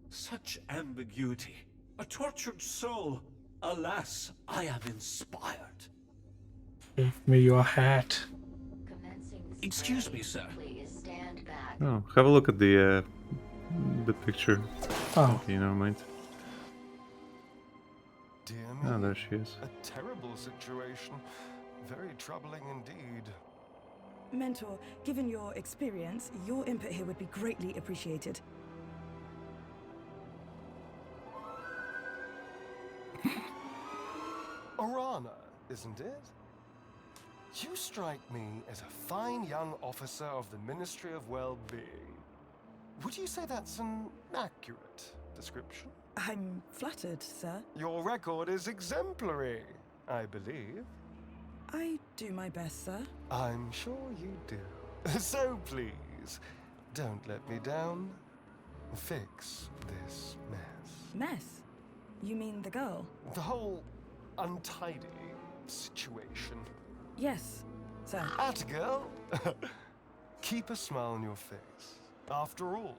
Such ambiguity. A tortured soul. Alas, I am inspired. Give me your hat. Excuse me, sir. Please stand back. Oh, have a look at the picture. Oh. Okay, never mind. Dear me. Oh, there she is. A terrible situation. Very troubling indeed. Mentor, given your experience, your input here would be greatly appreciated. Orana, isn't it? You strike me as a fine young officer of the Ministry of Well-being. Would you say that's an accurate description? I'm flattered, sir. Your record is exemplary, I believe. I do my best, sir. I'm sure you do. So please, don't let me down. Fix this mess. Mess? You mean the girl? The whole untidy situation. Yes, sir. Atta girl. Keep a smile on your face. After all,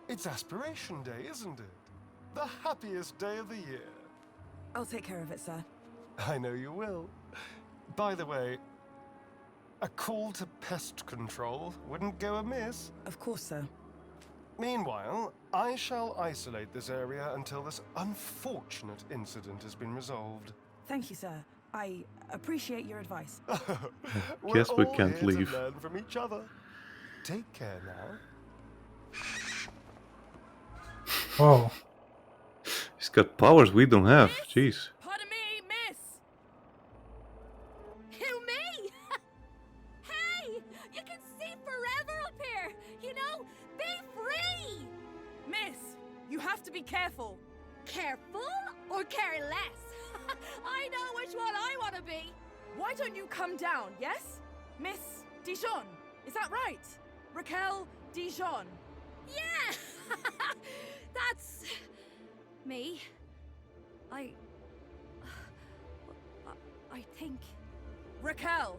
it's Aspiration Day, isn't it? The happiest day of the year. I'll take care of it, sir. I know you will. By the way, a call to pest control wouldn't go amiss. Of course, sir. Meanwhile, I shall isolate this area until this unfortunate incident has been resolved. Thank you, sir. I appreciate your advice. Guess we all can't here leave. To learn from each other. Take care now. Oh. He's got powers we don't have. Jeez. Pardon me, miss! Who, me? Hey! You can see forever up here! You know, be free! Miss, you have to be careful. Careful or careless? I know which one I want to be! Why don't you come down, yes? Miss Dijon, is that right? Raquel Dijon. Yeah! That's... me. I think... Raquel!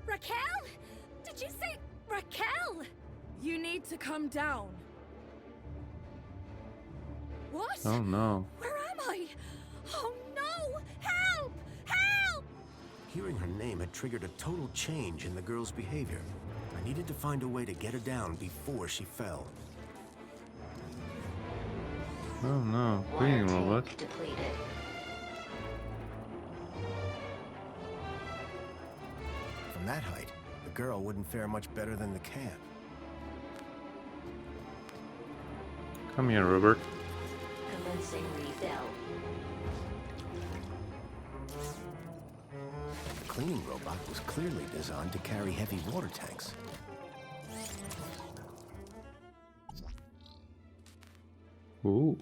Raquel? Did you say Raquel? You need to come down. What? Oh no. Where am I? Oh no! Help! Help! Hearing her name had triggered a total change in the girl's behavior. I needed to find a way to get her down before she fell. Oh no. Cleaning robot. Depleted. From that height, the girl wouldn't fare much better than the camp. Come here, Robert. Commencing refill. The cleaning robot was clearly designed to carry heavy water tanks. Ooh.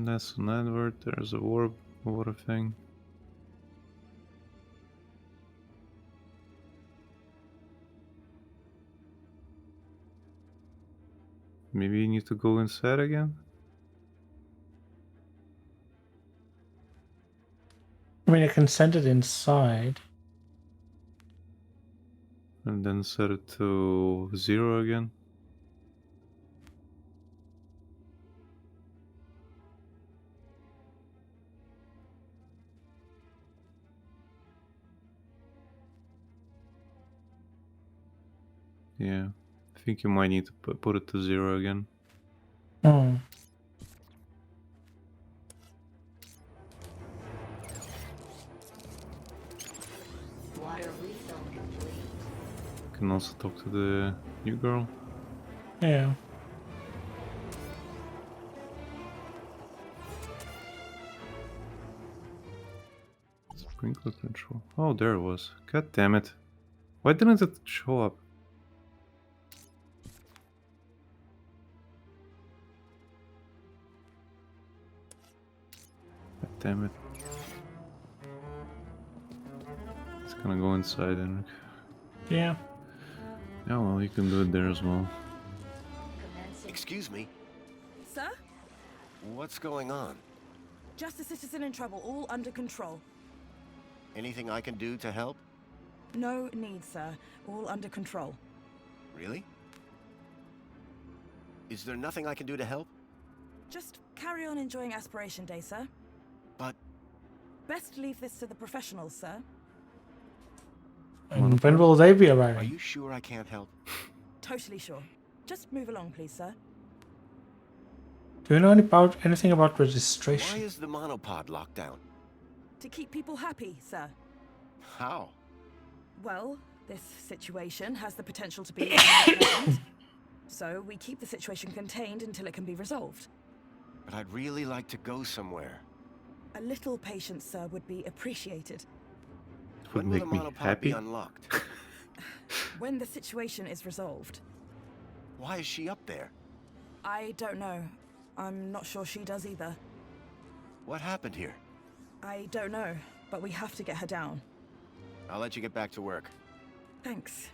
That's an advert. There's a water thing. Maybe you need to go inside again? I mean, I can send it inside. And then set it to 0 again. Yeah, I think you might need to put it to 0 again. Hmm. Water refill complete. You can also talk to the new girl. Yeah. Sprinkler control. Oh, there it was. God damn it. Why didn't it show up? God damn it. It's gonna go inside, Henrik. Yeah. Yeah, well, you can do it there as well. Excuse me, Sir? what's going on? Just a citizen in trouble, all under control. Anything I can do to help? No need, sir. All under control. Really? Is there nothing I can do to help? Just carry on enjoying Aspiration Day, sir. But... Best leave this to the professionals, sir. And when will they be arriving? Are you sure I can't help? Totally sure. Just move along, please, sir. Do you know anything about registration? Why is the monopod locked down? To keep people happy, sir. How? Well, this situation has the potential to be unpleasant. So we keep the situation contained until it can be resolved. But I'd really like to go somewhere. A little patience, sir, would be appreciated. It would When make will me the monopod happy. be unlocked? When the situation is resolved. Why is she up there? I don't know. I'm not sure she does either. What happened here? I don't know, but we have to get her down. I'll let you get back to work. Thanks.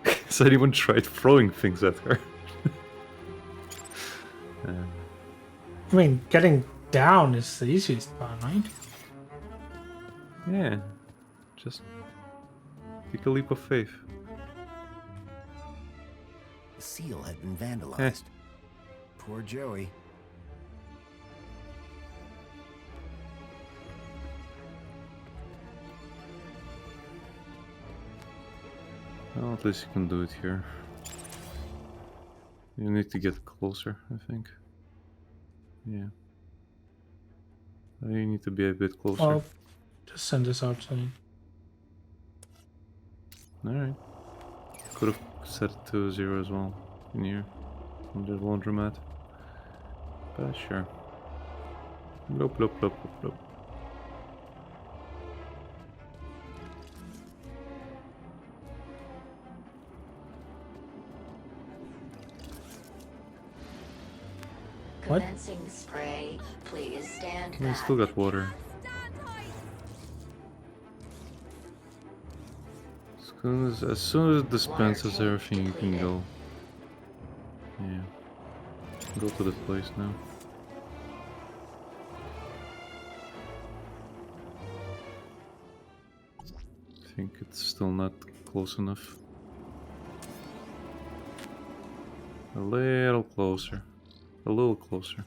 Has anyone tried throwing things at her? I mean, getting down is the easiest part, right? Yeah, just take a leap of faith. The seal had been vandalized. Poor Joey. Well, at least you can do it here. You need to get closer, I think. Yeah. You need to be a bit closer. I'll just send this outside. Alright. Could have set it to 0 as well in here. On the laundromat. But sure. Bloop, bloop, bloop, bloop, bloop. What? Commencing spray. Please stand We back. still got water. As soon as it dispenses everything, you can go. Yeah. Go to the place now. I think it's still not close enough. A little closer. A little closer.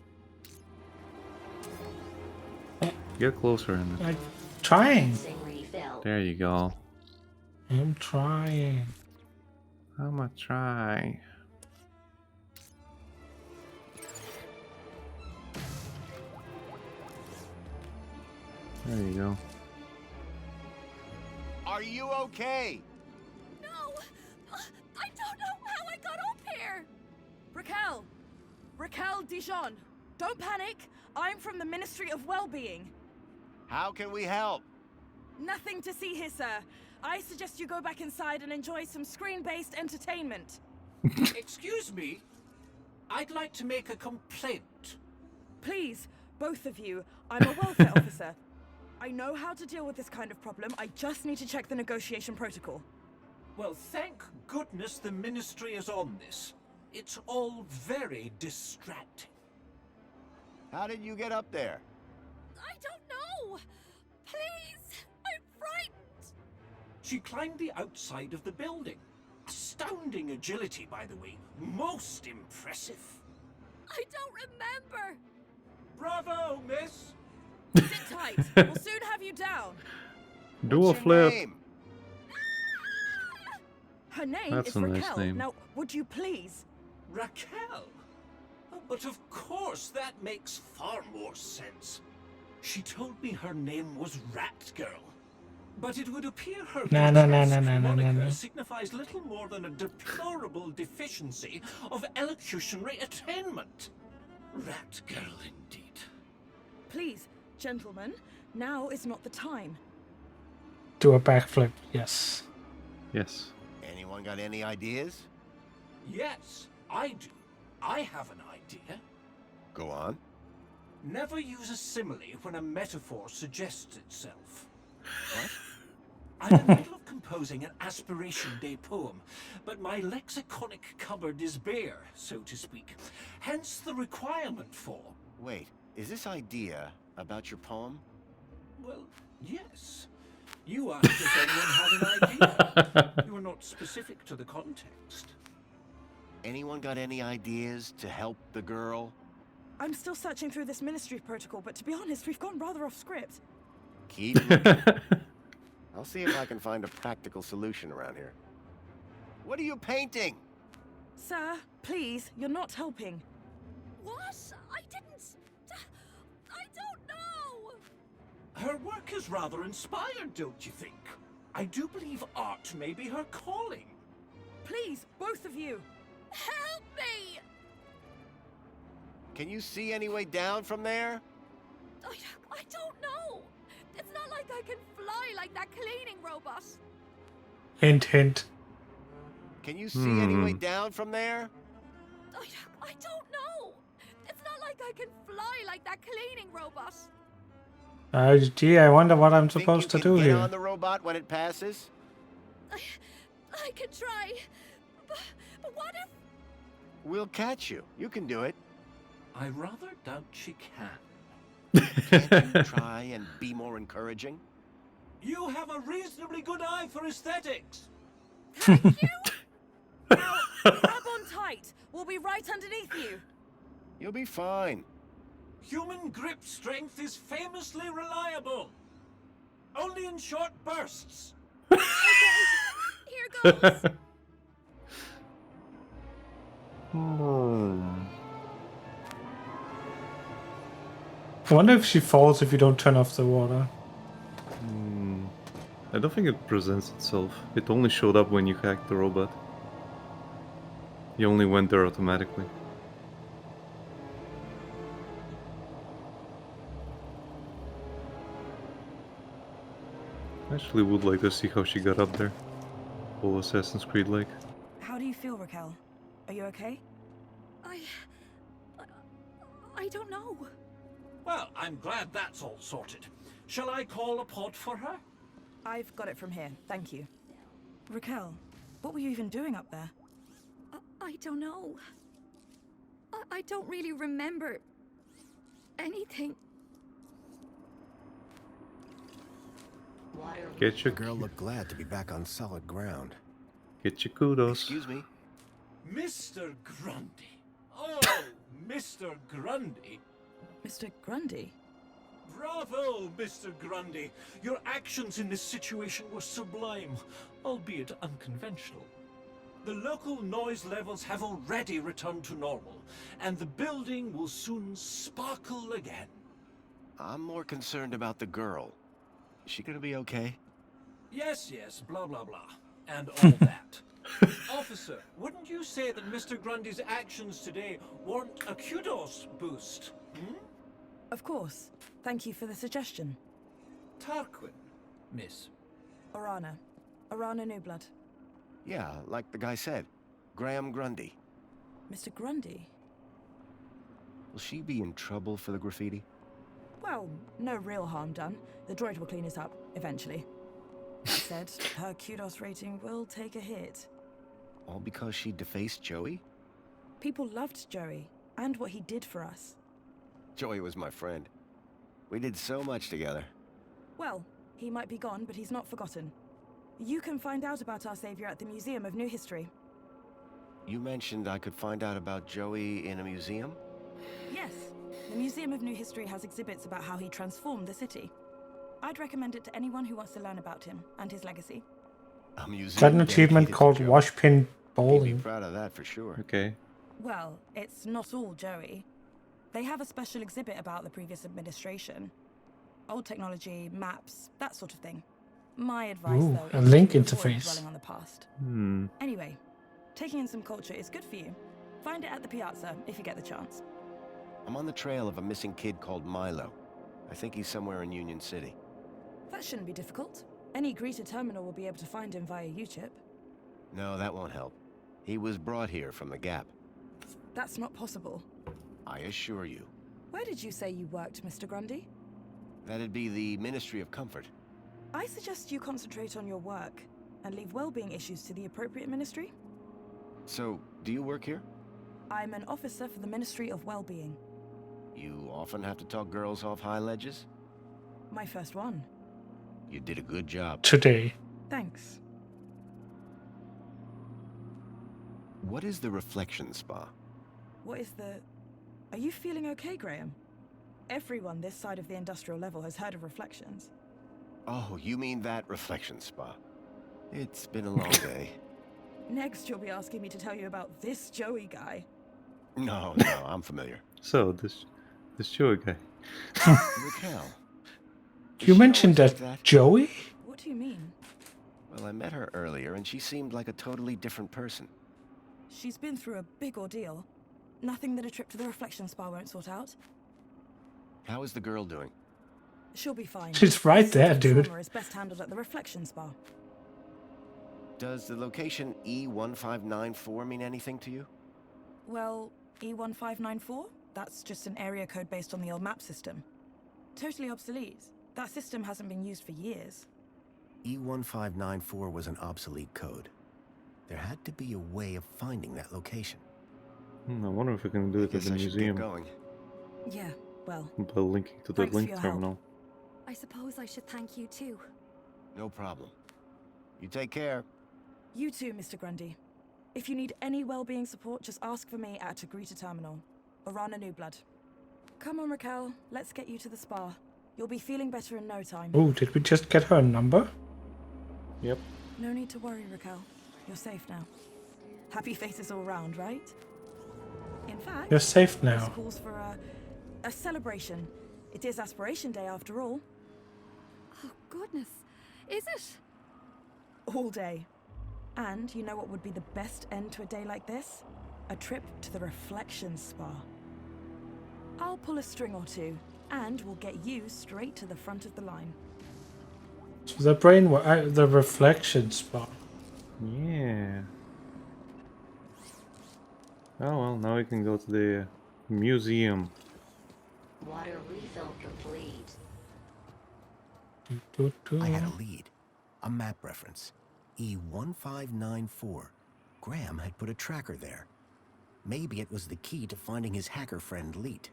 Get closer in it. I'm trying. There you go. I'm trying. I'ma try. There you go. Are you okay? No! I don't know how I got up here! Raquel! Raquel Dijon! Don't panic! I'm from the Ministry of Well-being. How can we help? Nothing to see here, sir. I suggest you go back inside and enjoy some screen-based entertainment. Excuse me. I'd like to make a complaint. Please, both of you. I'm a welfare officer. I know how to deal with this kind of problem. I just need to check the negotiation protocol. Well, thank goodness the Ministry is on this. It's all very distracting. How did you get up there? I don't know! Please! I'm frightened! She climbed the outside of the building. Astounding agility, by the way. Most impressive. I don't remember! Bravo, miss! Sit tight. We'll soon have you down. Do a What's your flip. name? Her name That's is a nice Raquel. name. Now, would you please? Raquel? Oh, but of course, that makes far more sense. She told me her name was Rat Girl. But it would appear her No. moniker signifies little more than a deplorable deficiency of elocutionary attainment. Rat Girl, indeed. Please, gentlemen, now is not the time. Do a backflip. Yes. Yes. Anyone got any ideas? Yes, I do. I have an idea. Go on. Never use a simile when a metaphor suggests itself. What? I'm in the middle of composing an Aspiration Day poem, but my lexiconic cupboard is bare, so to speak. Hence the requirement for... Wait, is this idea about your poem? Well, yes. You asked if anyone had an idea. You were not specific to the context. Anyone got any ideas to help the girl? I'm still searching through this ministry protocol, but to be honest, we've gone rather off script. Keep looking. I'll see if I can find a practical solution around here. What are you painting? Sir, please, you're not helping. What? I didn't... I don't know! Her work is rather inspired, don't you think? I do believe art may be her calling. Please, both of you. Help me! Can you see any way down from there? I don't know. It's not like I can fly like that cleaning robot. Hint, hint. Can you see any way down from there? I don't know. It's not like I can fly like that cleaning robot. Gee, I wonder what I'm Think supposed to you do can get here. on the robot when it passes? I can try. But what if... We'll catch you. You can do it. I rather doubt she can. Can't you try and be more encouraging? You have a reasonably good eye for aesthetics. Thank you? Now, grab on tight. We'll be right underneath you. You'll be fine. Human grip strength is famously reliable. Only in short bursts. Okay, here goes. I wonder if she falls if you don't turn off the water. I don't think it presents itself. It only showed up when you hacked the robot. You only went there automatically. I actually would like to see how she got up there. Full Assassin's Creed like. How do you feel, Raquel? Are you okay? I don't know. Well, I'm glad that's all sorted. Shall I call a pod for her? I've got it from here, thank you. Raquel, what were you even doing up there? I don't know. I don't really remember anything. Get The your girl looked glad to be back on solid ground. Get your kudos. Excuse me. Mr. Grundy. Oh, Mr. Grundy. Mr. Grundy? Bravo, Mr. Grundy. Your actions in this situation were sublime, albeit unconventional. The local noise levels have already returned to normal, and the building will soon sparkle again. I'm more concerned about the girl. Is she gonna be okay? Yes, blah, blah, blah, and all that. Officer, wouldn't you say that Mr. Grundy's actions today warrant a kudos boost? Of course. Thank you for the suggestion. Tarquin, miss. Orana. Orana Newblood. Yeah, like the guy said. Graham Grundy. Mr. Grundy? Will she be in trouble for the graffiti? Well, no real harm done. The droid will clean it up, eventually. That said, her kudos rating will take a hit. All because she defaced Joey? People loved Joey, and what he did for us. Joey was my friend. We did so much together. Well, he might be gone, but he's not forgotten. You can find out about our savior at the Museum of New History. You mentioned I could find out about Joey in a museum? Yes, the Museum of New History has exhibits about how he transformed the city. I'd recommend it to anyone who wants to learn about him and his legacy. A museum Got an achievement dedicated to called Joey. Washpin He'd be Bowling. proud of that for sure. Okay. Well, it's not all Joey. They have a special exhibit about the previous administration. Old technology, maps, that sort of thing. My advice, Ooh, though, a is Lync to avoid interface. dwelling on the past. Hmm. Anyway, taking in some culture is good for you. Find it at the piazza if you get the chance. I'm on the trail of a missing kid called Milo. I think he's somewhere in Union City. That shouldn't be difficult. Any greeter terminal will be able to find him via U-chip. No, that won't help. He was brought here from the Gap. That's not possible. I assure you. Where did you say you worked, Mr. Grundy? That'd be the Ministry of Comfort. I suggest you concentrate on your work and leave well-being issues to the appropriate ministry. So, do you work here? I'm an officer for the Ministry of Well-being. You often have to talk girls off high ledges? My first one. You did a good job. Today. Thanks. What is the reflection spa? What is the... Are you feeling okay, Graham? Everyone this side of the industrial level has heard of reflections. Oh, you mean that reflection spa. It's been a long day. Next, you'll be asking me to tell you about this Joey guy. No, I'm familiar. So this Joey guy. Raquel. Is You she mentioned always that, like Joey? What do you mean? Well, I met her earlier and she seemed like a totally different person. She's been through a big ordeal. Nothing that a trip to the reflection spa won't sort out. How is the girl doing? She'll be fine. She's right This sort there, of dude. trauma is best handled at the reflection spa. Does the location E1594 mean anything to you? Well, E1594? That's just an area code based on the old map system. Totally obsolete. That system hasn't been used for years. E1594 was an obsolete code. There had to be a way of finding that location. I wonder if we can do it at Guess the I should get museum going. Yeah, well, by linking to the Thanks for Lync your help. terminal. I suppose I should thank you too. No problem. You take care. you too, Mr. Grundy. If you need any well-being support, just ask for me at a greeter terminal. Orana Newblood. Come on, Raquel. Let's get you to the spa. You'll be feeling better in no time. Oh, did we just get her number? Yep. No need to worry, Raquel. You're safe now. Happy faces all round, right? In fact, You're safe this now. calls for a celebration. It is Aspiration Day after all. Oh, goodness. Is it? All day. And you know what would be the best end to a day like this? A trip to the Reflection Spa. I'll pull a string or two, and we'll get you straight to the front of the line. So the the reflection spot. Yeah. Oh well, now we can go to the museum. Water refill complete. I had a lead. A map reference. E1594. Graham had put a tracker there. Maybe it was the key to finding his hacker friend Leet.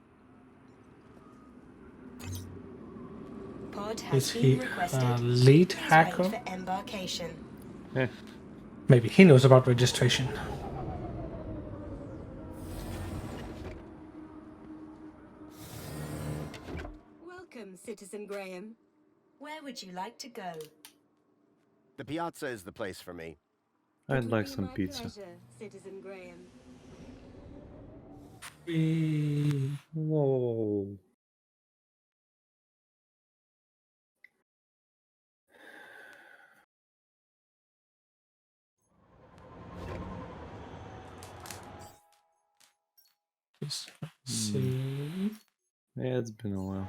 Pod has Is been he requested. a lead Please wait hacker? for embarkation. Eh. Maybe he knows about registration. Welcome, Citizen Graham. Where would you like to go? The piazza is the place for me. It I'd would like be some my pizza. pleasure, Citizen Graham. Whoa. Let's see. Yeah, it's been a while.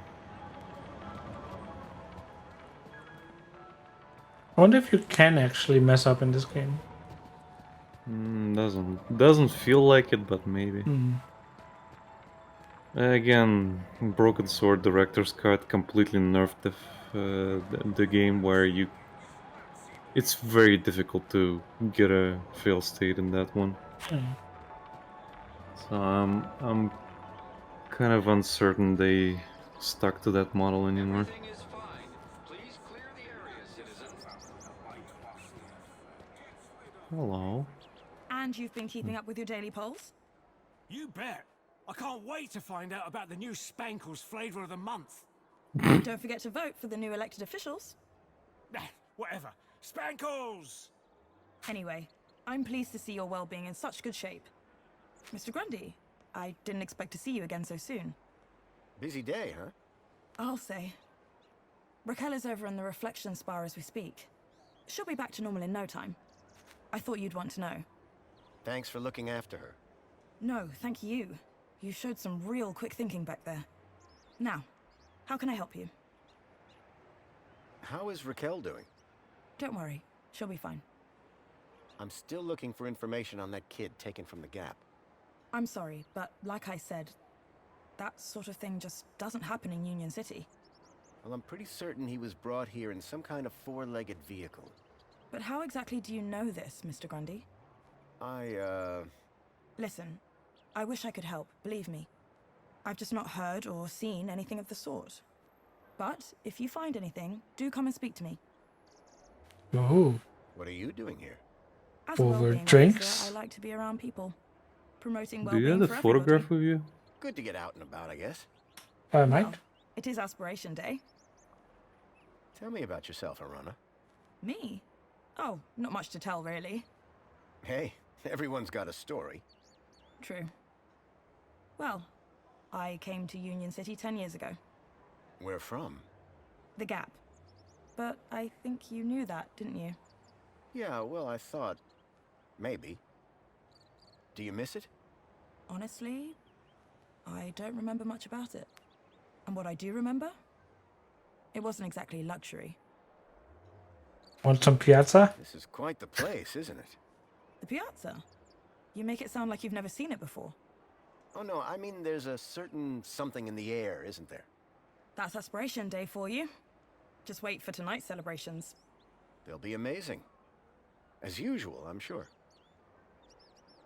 I wonder if you can actually mess up in this game. Doesn't feel like it, but maybe. Hmm. Again, Broken Sword Director's Cut completely nerfed the game where it's very difficult to get a fail state in that one. Hmm. So I'm kind of uncertain they stuck to that model anymore. Everything is fine. Please clear the area, citizen. Hello. And you've been keeping up with your daily polls? You bet. I can't wait to find out about the new Spankles flavor of the month. Don't forget to vote for the new elected officials. Whatever. Spankles! Anyway, I'm pleased to see your well-being in such good shape. Mr. Grundy, I didn't expect to see you again so soon. Busy day, huh? I'll say. Raquel is over in the reflection spa as we speak. She'll be back to normal in no time. I thought you'd want to know. Thanks for looking after her. No, thank you. You showed some real quick thinking back there. Now, how can I help you? How is Raquel doing? Don't worry, she'll be fine. I'm still looking for information on that kid taken from the Gap. I'm sorry, but like I said, that sort of thing just doesn't happen in Union City. Well, I'm pretty certain he was brought here in some kind of four-legged vehicle. But how exactly do you know this, Mr. Grundy? Listen, I wish I could help, believe me. I've just not heard or seen anything of the sort. But if you find anything, do come and speak to me. Oh. What are you doing here? As a Over well-being drinks? officer, I like to be around people. Promoting Do well-being you have for the everybody. photograph with you? Good to get out and about, I guess. I might. Well, it is Aspiration Day. Tell me about yourself, Arana. Me? Oh, not much to tell, really. Hey, everyone's got a story. True. Well, I came to Union City 10 years ago. Where from? The Gap. But I think you knew that, didn't you? Yeah, well, I thought... maybe. Do you miss it? Honestly, I don't remember much about it. And what I do remember? It wasn't exactly luxury. Want some piazza? This is quite the place, isn't it? The Piazza? You make it sound like you've never seen it before. Oh no, I mean there's a certain something in the air, isn't there? That's Aspiration Day for you. Just wait for tonight's celebrations. They'll be amazing. As usual, I'm sure.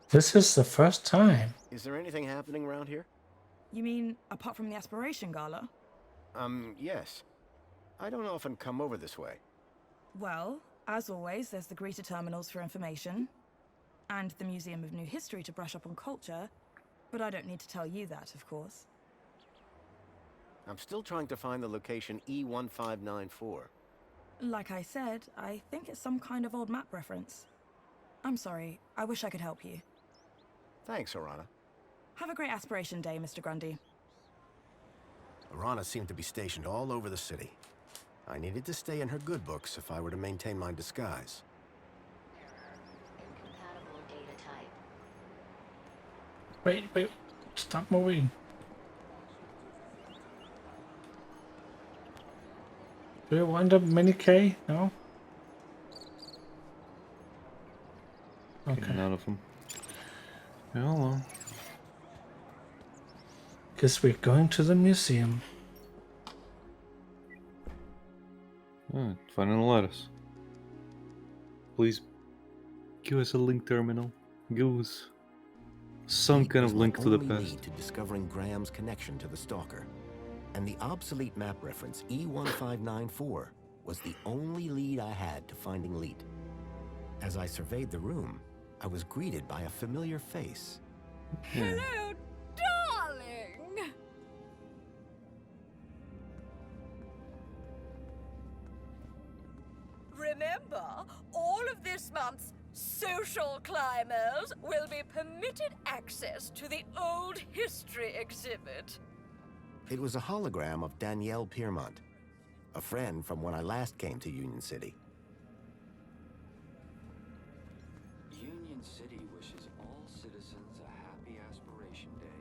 This is the first time. Is there anything happening around here? You mean, apart from the Aspiration Gala? Yes. I don't often come over this way. Well, as always, there's the greeter terminals for information, and the Museum of New History to brush up on culture, but I don't need to tell you that, of course. I'm still trying to find the location E1594. Like I said, I think it's some kind of old map reference. I'm sorry, I wish I could help you. Thanks, Arana. Have a great Aspiration Day, Mr. Grundy. Arana seemed to be stationed all over the city. I needed to stay in her good books if I were to maintain my disguise. Incompatible data type. Wait. Stop moving. Do you want a mini K? No? Getting out of them. Yeah, well. Guess we're going to the museum. Alright, final letters. Please give us a link terminal. Give us some kind of link to the Only past. lead to discovering Graham's connection to the Stalker. And the obsolete map reference E1594 was the only lead I had to finding Leet. As I surveyed the room, I was greeted by a familiar face. Hello, darling! Remember, all of this month's social climbers will be permitted access to the old history exhibit. It was a hologram of Danielle Piermont, a friend from when I last came to Union City. Union City wishes all citizens a happy Aspiration Day.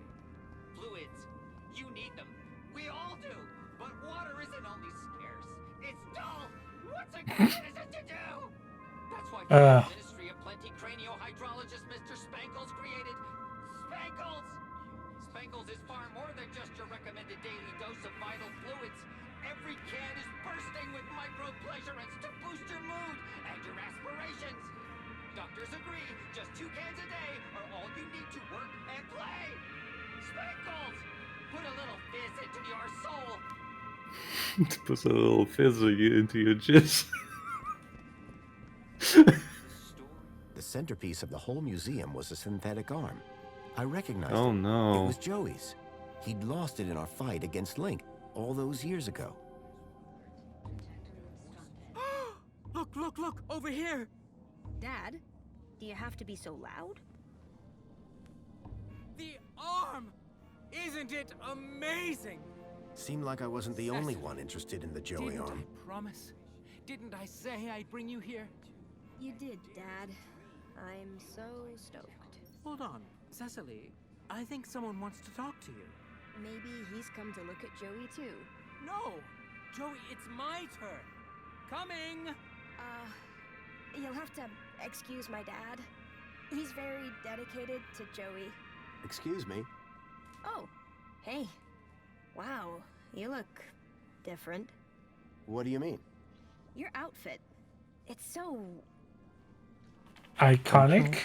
Fluids. You need them. We all do. But water isn't only scarce. It's dull. What's a good citizen to do? That's why the Ministry of Plenty Craniohydraulic technologist Mr. Spankles created. Spankles! Spankles is far more than just your recommended daily dose of vital fluids. Every can is bursting with micro-pleasurants to boost your mood and your aspirations. Doctors agree, just 2 cans a day are all you need to work and play. Spankles! Put a little fizz into your soul. Put a little fizz into your jizz. The centerpiece of the whole museum was a synthetic arm. I recognized Oh, it. no. It was Joey's. He'd lost it in our fight against Lync all those years ago. Look, over here! Dad, do you have to be so loud? The arm! Isn't it amazing? Seemed like I wasn't the only one interested in the Joey Didn't arm. I promise? Didn't I say I'd bring you here? You did, Dad. I'm so stoked. Hold on, Cecily. I think someone wants to talk to you. Maybe he's come to look at Joey too. No! Joey, it's my turn! Coming! You'll have to excuse my dad. He's very dedicated to Joey. Excuse me? Oh, hey. Wow, you look different. What do you mean? Your outfit. It's so... Iconic?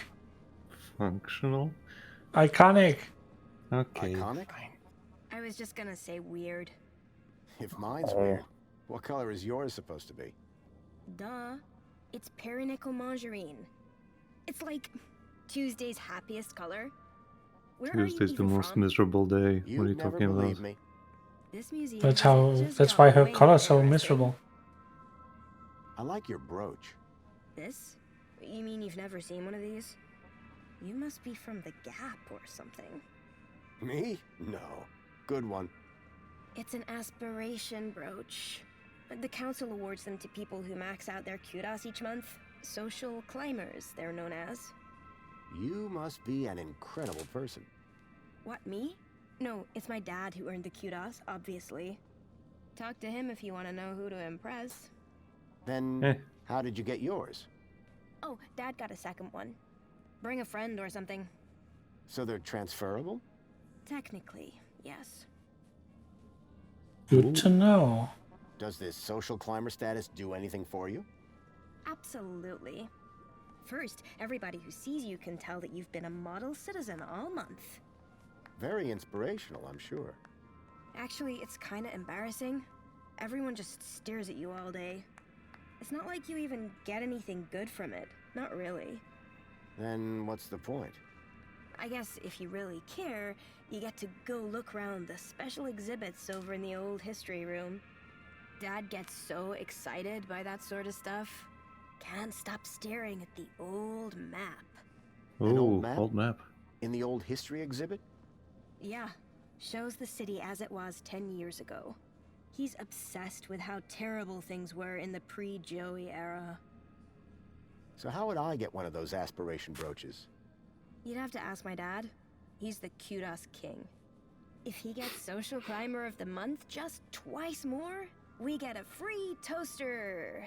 Functional? Iconic. Okay. Iconic? I was just gonna say weird. If mine's weird, what color is yours supposed to be? Duh. It's perinickel margarine. It's like Tuesday's happiest color. Where Tuesday's are you the even most from? miserable day. You'd What are you never talking believe about? me. This museum That's has just that's got why her way color's so interesting. miserable. I like your brooch. This? You mean you've never seen one of these? You must be from the Gap or something. Me? No. Good one. It's an aspiration brooch. The council awards them to people who max out their kudos each month. Social climbers, they're known as. You must be an incredible person. What, me? No, it's my dad who earned the kudos, obviously. Talk to him if you want to know who to impress. Then, how did you get yours? Oh, Dad got a second one. Bring a friend or something. So they're transferable? Technically, yes. Good to know. Does this social climber status do anything for you? Absolutely. First, everybody who sees you can tell that you've been a model citizen all month. Very inspirational, I'm sure. Actually, it's kinda embarrassing. Everyone just stares at you all day. It's not like you even get anything good from it. Not really. Then what's the point? I guess if you really care, you get to go look around the special exhibits over in the old history room. Dad gets so excited by that sort of stuff. Can't stop staring at the old map. An Oh, old map? old map. In the old history exhibit? Yeah, shows the city as it was 10 years ago. He's obsessed with how terrible things were in the pre-Joey era. So how would I get one of those aspiration brooches? You'd have to ask my dad. He's the kudos king. If he gets Social Climber of the Month just twice more, we get a free toaster.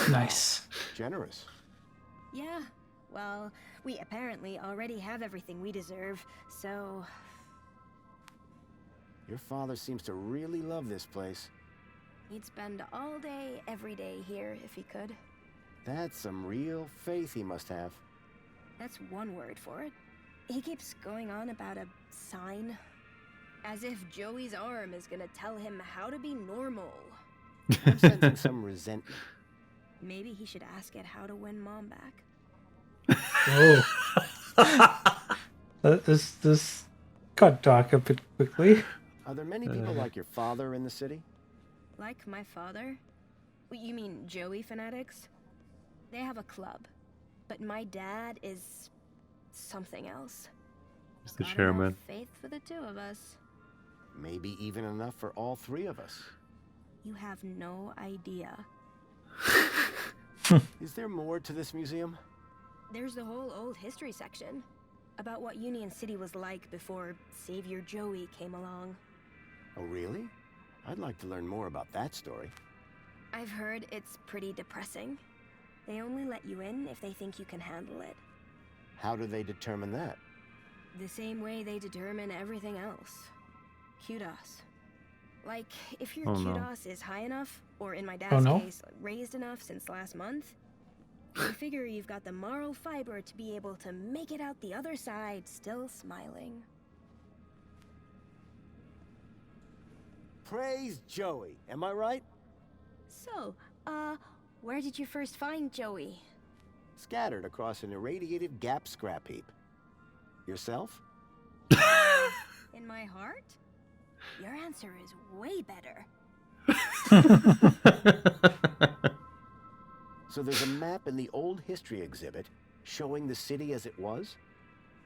Nice. Generous. Yeah, well, we apparently already have everything we deserve, so... Your father seems to really love this place. He'd spend all day, every day here if he could. That's some real faith he must have. That's one word for it. He keeps going on about a sign. As if Joey's arm is gonna tell him how to be normal. I'm sensing some resentment. Maybe he should ask it how to win Mom back. Oh. This got dark a bit quickly. Are there many people like your father in the city? Like my father? You mean Joey fanatics? They have a club. But my dad is... something else. He's the Got chairman. enough faith for the two of us. Maybe even enough for all three of us. You have no idea. Is there more to this museum? There's the whole old history section. About what Union City was like before Savior Joey came along. Oh, really? I'd like to learn more about that story. I've heard it's pretty depressing. They only let you in if they think you can handle it. How do they determine that? The same way they determine everything else. Kudos. Like, if your Oh, no. kudos is high enough, or in my dad's no? case, raised enough since last month, you figure you've got the moral fiber to be able to make it out the other side still smiling. Praise Joey, am I right? So, where did you first find Joey? Scattered across an irradiated gap scrap heap. Yourself? In my heart? Your answer is way better. So there's a map in the old history exhibit showing the city as it was?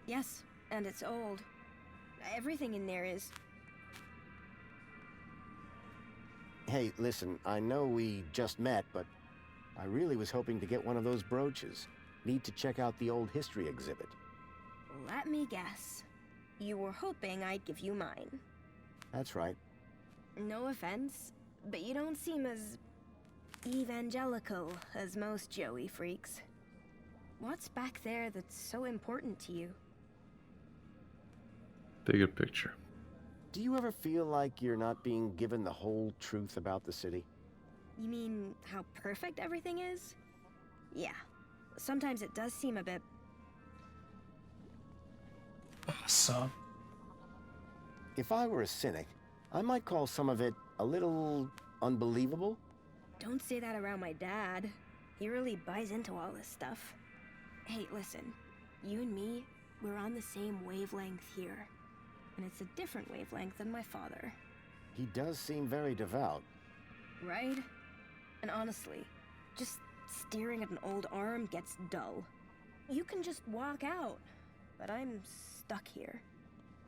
Yes, and it's old. Everything in there is... Hey, listen, I know we just met, but I really was hoping to get one of those brooches. Need to check out the old history exhibit. Let me guess. You were hoping I'd give you mine. That's right. No offense, but you don't seem as evangelical as most Joey freaks. What's back there that's so important to you? Bigger picture. Do you ever feel like you're not being given the whole truth about the city? You mean how perfect everything is? Yeah. Sometimes it does seem a bit... So, If I were a cynic, I might call some of it a little unbelievable. Don't say that around my dad. He really buys into all this stuff. Hey, listen. You and me, we're on the same wavelength here. And it's a different wavelength than my father. He does seem very devout. Right? And honestly, just staring at an old arm gets dull. You can just walk out, but I'm stuck here.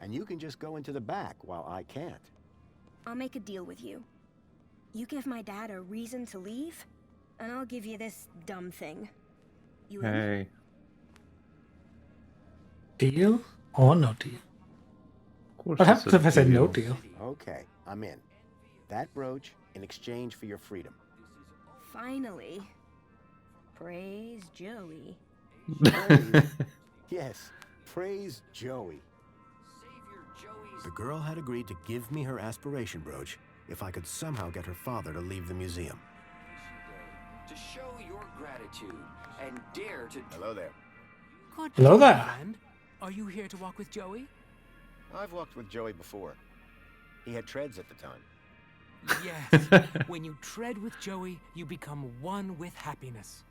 And you can just go into the back while I can't. I'll make a deal with you. You give my dad a reason to leave, and I'll give you this dumb thing. You in? Hey. deal or no deal? Of course What it's happens a if I say no deal. deal? Okay, I'm in. That brooch in exchange for your freedom. Finally. Praise Joey. Praise, yes, praise Joey. The girl had agreed to give me her aspiration brooch if I could somehow get her father to leave the museum. To show your gratitude and dare to... Hello there. Good Hello day, there. friend. Are you here to walk with Joey? I've walked with Joey before. He had treads at the time. Yes. When you tread with Joey, you become one with happiness.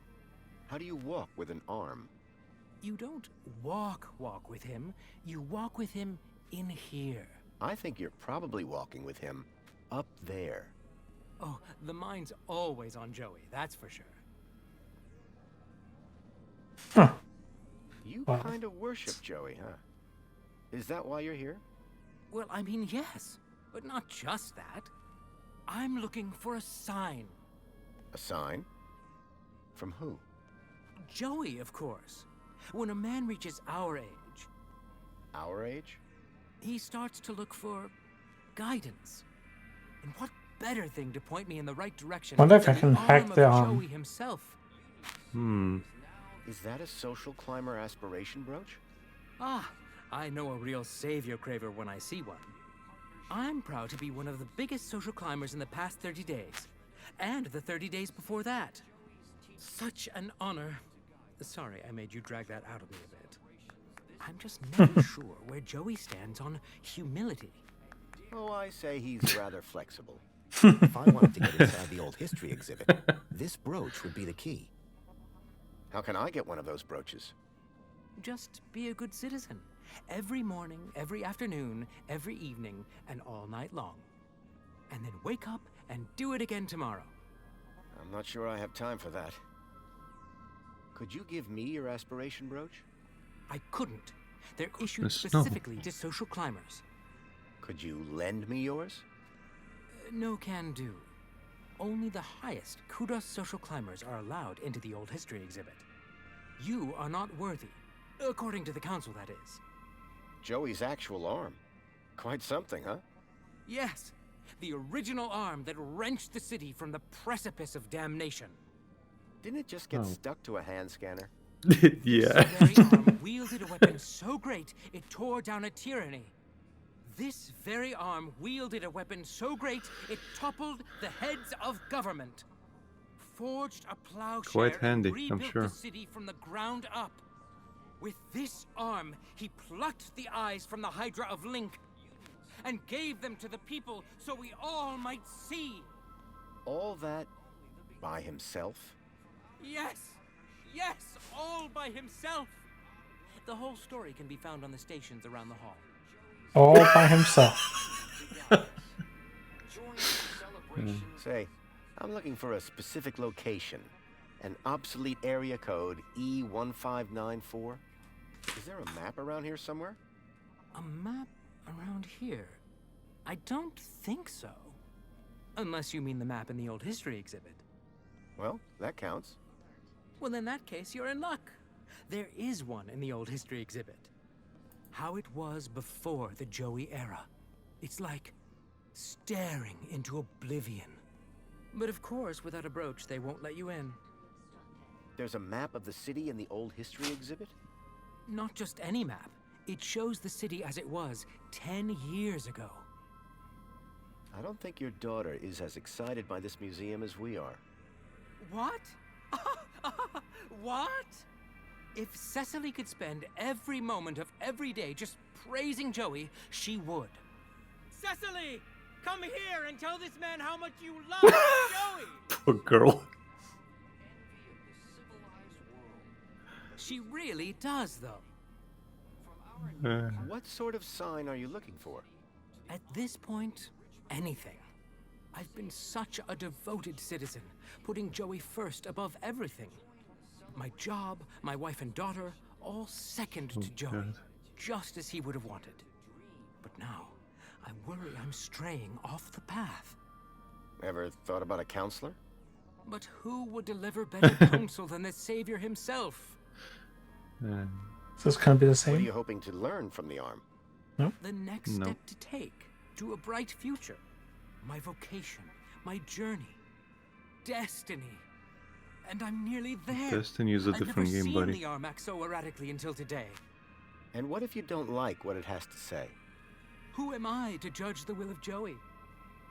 How do you walk with an arm? You don't walk with him. You walk with him in here. I think you're probably walking with him up there. Oh, the mind's always on Joey, that's for sure. Huh. You Wow. kind of worship Joey, huh? Is that why you're here? Well, I mean, yes, but not just that. I'm looking for a sign. A sign? From who? Joey, of course. When a man reaches our age, Our age? he starts to look for guidance. And what better thing to point me in the right direction Wonder if I than can the hack arm of the arm. Joey himself? Is that a social climber aspiration brooch? Ah, I know a real savior craver when I see one. I'm proud to be one of the biggest social climbers in the past 30 days. And the 30 days before that. Such an honor. Sorry, I made you drag that out of me a bit. I'm just never sure where Joey stands on humility. Oh, I say he's rather flexible. If I wanted to get inside the old history exhibit, this brooch would be the key. How can I get one of those brooches? Just be a good citizen. Every morning, every afternoon, every evening, and all night long. And then wake up and do it again tomorrow. I'm not sure I have time for that. Could you give me your aspiration brooch? I couldn't. They're issued Goodness, no. specifically to social climbers. Could you lend me yours? No can do. Only the highest kudos social climbers are allowed into the old history exhibit. You are not worthy. According to the council, that is. Joey's actual arm. Quite something, huh? Yes, the original arm that wrenched the city from the precipice of damnation. Didn't it just get Oh. stuck to a hand scanner? Yeah. This very arm wielded a weapon so great it tore down a tyranny. This very arm wielded a weapon so great it toppled the heads of government. Forged a plowshare Quite handy, and I'm rebuilt sure. the city from the ground up. With this arm, he plucked the eyes from the Hydra of Lync and gave them to the people so we all might see. All that by himself? Yes! Yes! All by himself! The whole story can be found on the stations around the hall. All by himself. Say, I'm looking for a specific location. An obsolete area code E1594. Is there a map around here somewhere? A map around here? I don't think so. Unless you mean the map in the old history exhibit. Well, that counts. Well, in that case, you're in luck. There is one in the old history exhibit. How it was before the Joey era. It's like staring into oblivion. But of course, without a brooch, they won't let you in. There's a map of the city in the old history exhibit? Not just any map. It shows the city as it was 10 years ago. I don't think your daughter is as excited by this museum as we are. What? What? If Cecily could spend every moment of every day just praising Joey, she would. Cecily! Come here and tell this man how much you love Joey! Poor girl. She really does, though. What sort of sign are you looking for? At this point, anything. I've been such a devoted citizen, putting Joey first above everything. My job, my wife and daughter, all second to Joey, God. just as he would have wanted. But now, I worry I'm straying off the path. Ever thought about a counselor? But who would deliver better counsel than the Savior himself? So it's gonna be the What are same? you hoping to learn from the arm? The next No. step to take to a bright future. My vocation, my journey, destiny. And I'm nearly there. Destiny is a I've different never game, seen buddy. the arm act so erratically until today. And what if you don't like what it has to say? Who am I to judge the will of Joey?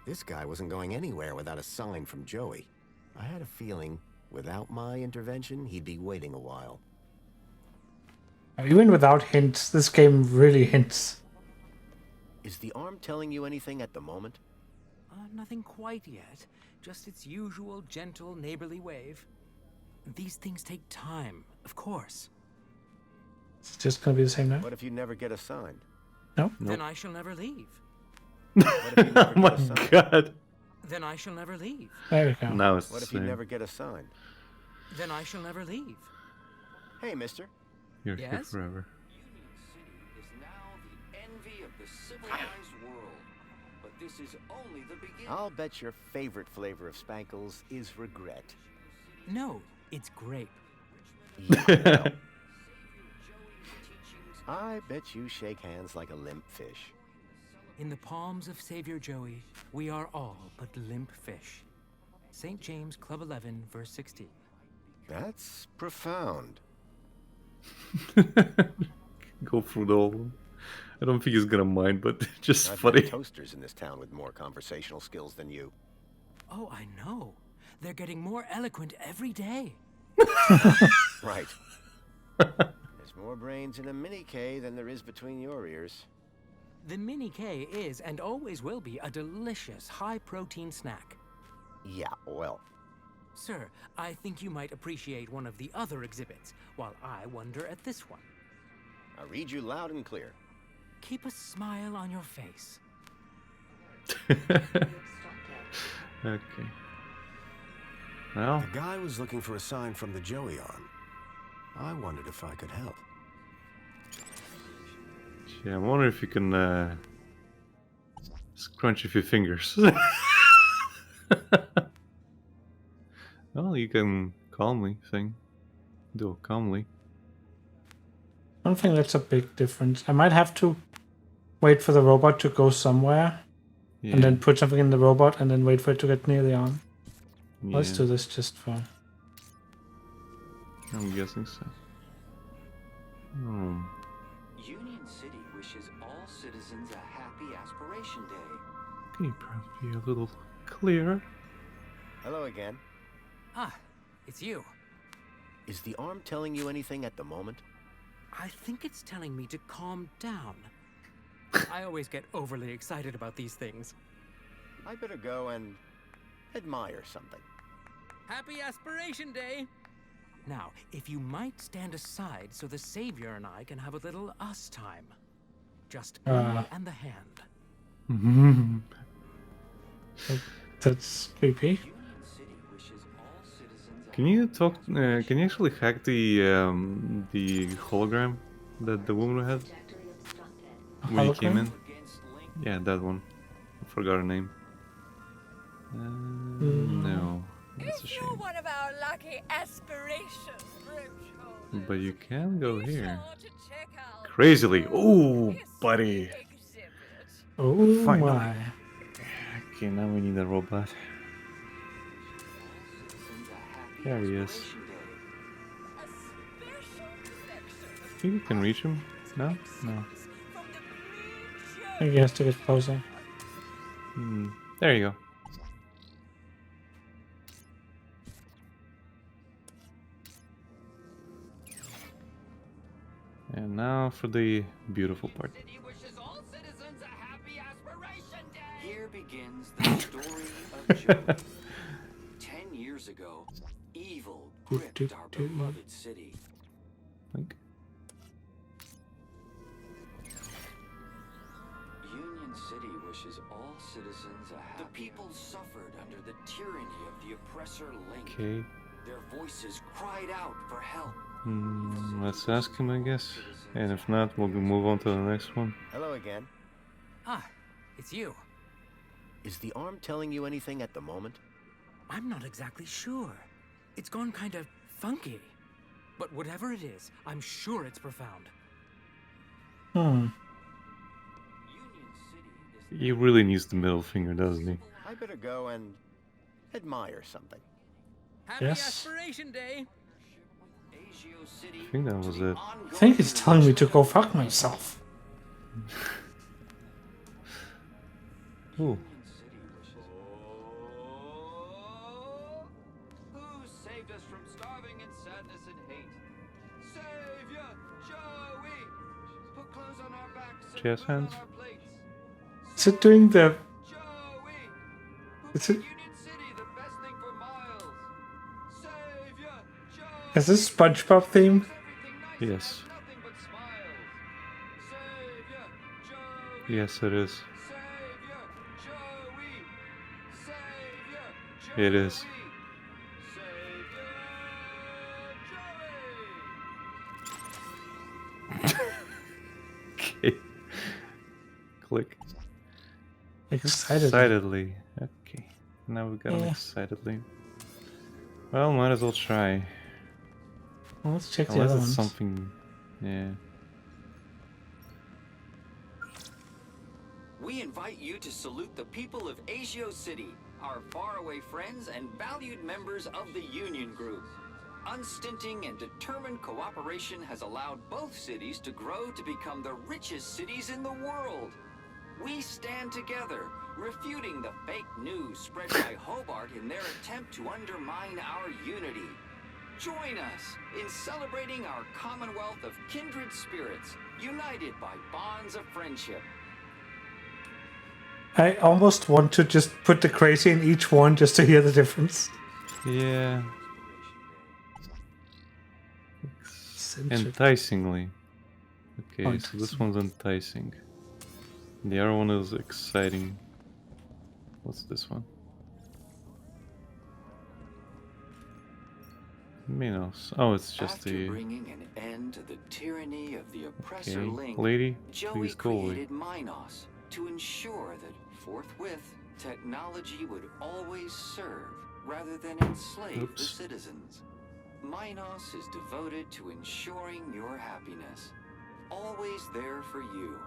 This guy wasn't going anywhere without a sign from Joey. I had a feeling, without my intervention, he'd be waiting a while. Even without hints, this game really hints. Is the arm telling you anything at the moment? Nothing quite yet. Just its usual gentle neighborly wave. These things take time, of course. It's just gonna be the same now? What if you never get a sign? No? Then I shall never leave. What if you never Oh my get a sign? god. Then I shall never leave. There we go. Now it's What the if you same. never get a sign? Then I shall never leave. Hey, mister. You're here Yes? forever. Is now the envy of the civilized world. But this is only the beginning. I'll bet your favorite flavor of Spankles is regret. No, it's grape. Yeah, I bet you shake hands like a limp fish. In the palms of Savior Joey, we are all but limp fish. St. James Club 11, verse 16. That's profound. Go through the whole one. I don't think he's gonna mind, but just I've funny. had toasters in this town with more conversational skills than you. Oh, I know. They're getting more eloquent every day. Right. There's more brains in a mini K than there is between your ears. The Mini K is and always will be a delicious high-protein snack. Yeah, well, Sir, I think you might appreciate one of the other exhibits, while I wonder at this one. I read you loud and clear. Keep a smile on your face. Okay. Well, The guy was looking for a sign from the Joey arm. I wondered if I could help. yeah, I wonder if you can scrunch a few fingers. Well, you can calmly thing. Do it calmly. I don't think that's a big difference. I might have to wait for the robot to go somewhere Yeah. and then put something in the robot and then wait for it to get near the arm. Let's Yeah, do this just for... I'm guessing so. Hmm. Union City wishes all citizens a happy Aspiration Day. Can you perhaps be a little clearer? Hello again. Ah, it's you. Is the arm telling you anything at the moment? I think it's telling me to calm down. I always get overly excited about these things. I better go and admire something. Happy Aspiration Day! Now, if you might stand aside so the Savior and I can have a little us time. Just me and the hand. That's creepy. Can you talk? Can you actually hack the hologram that the woman had when you came in? Yeah, that one. I forgot her name. No, that's a shame. You're one of our lucky aspirations, brooch. But you can go here. Crazily. Ooh, buddy. Oh Finally. my. Okay, now we need a robot. There he is. Think you can reach him? No? No. I think he has to get closer. There you go. And now for the beautiful part. Here begins the story of Joe. 10 years ago, evil gripped our beloved city. Lync. Union City wishes all citizens a happy... The people suffered under the tyranny of the oppressor Lync. Okay. Their voices cried out for help. Let's ask him, I guess. And if not, we'll move on to the next one. Hello again. Ah, it's you. Is the arm telling you anything at the moment? I'm not exactly sure. It's gone kind of funky. But whatever it is, I'm sure it's profound. He really needs the middle finger, doesn't he? I better go and admire something. Happy Aspiration Day! I think that was it. I think it's telling me to go fuck myself. Ooh. Who saved us from starving in sadness and hate? Savior, Joey! Put clothes on our backs and Jazz food on hands. our plates. Is it doing the... Is it... Is this SpongeBob theme? Yes. Yes, it is. It is. Okay. Click. Excitedly. Okay. Now we got him excitedly. Well, might as well try. Well, let's check the Unless other it's ones. something. Yeah. We invite you to salute the people of Asio City, our faraway friends and valued members of the Union Group. Unstinting and determined cooperation has allowed both cities to grow to become the richest cities in the world. We stand together, refuting the fake news spread by Hobart in their attempt to undermine our unity. Join us in celebrating our commonwealth of kindred spirits, united by bonds of friendship. I almost want to just put the crazy in each one just to hear the difference. Yeah. Enticingly. Okay, so this one's enticing. The other one is exciting. What's this one? Minos. Oh, it's just After the... bringing an end to the tyranny of the oppressor Okay, Lync, lady, Joey please go away. created Minos to ensure that forthwith technology would always serve rather than enslave the citizens. Minos is devoted to ensuring your happiness, always there for you.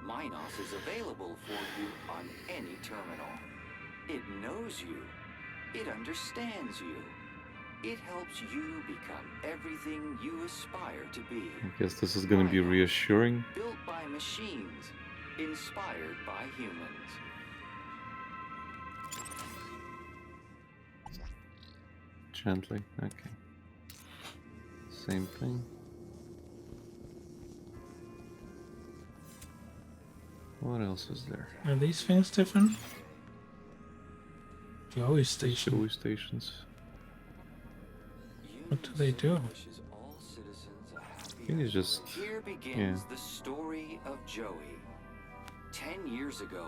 Minos is available for you on any terminal. It knows you. It understands you. It helps you become everything you aspire to be. I guess this is gonna be reassuring. Built by machines, inspired by humans. Gently, okay. Same thing. What else is there? Are these things different? Joey station. Joey stations. What do they do? I think it's just Here begins the story of Joey. 10 years ago,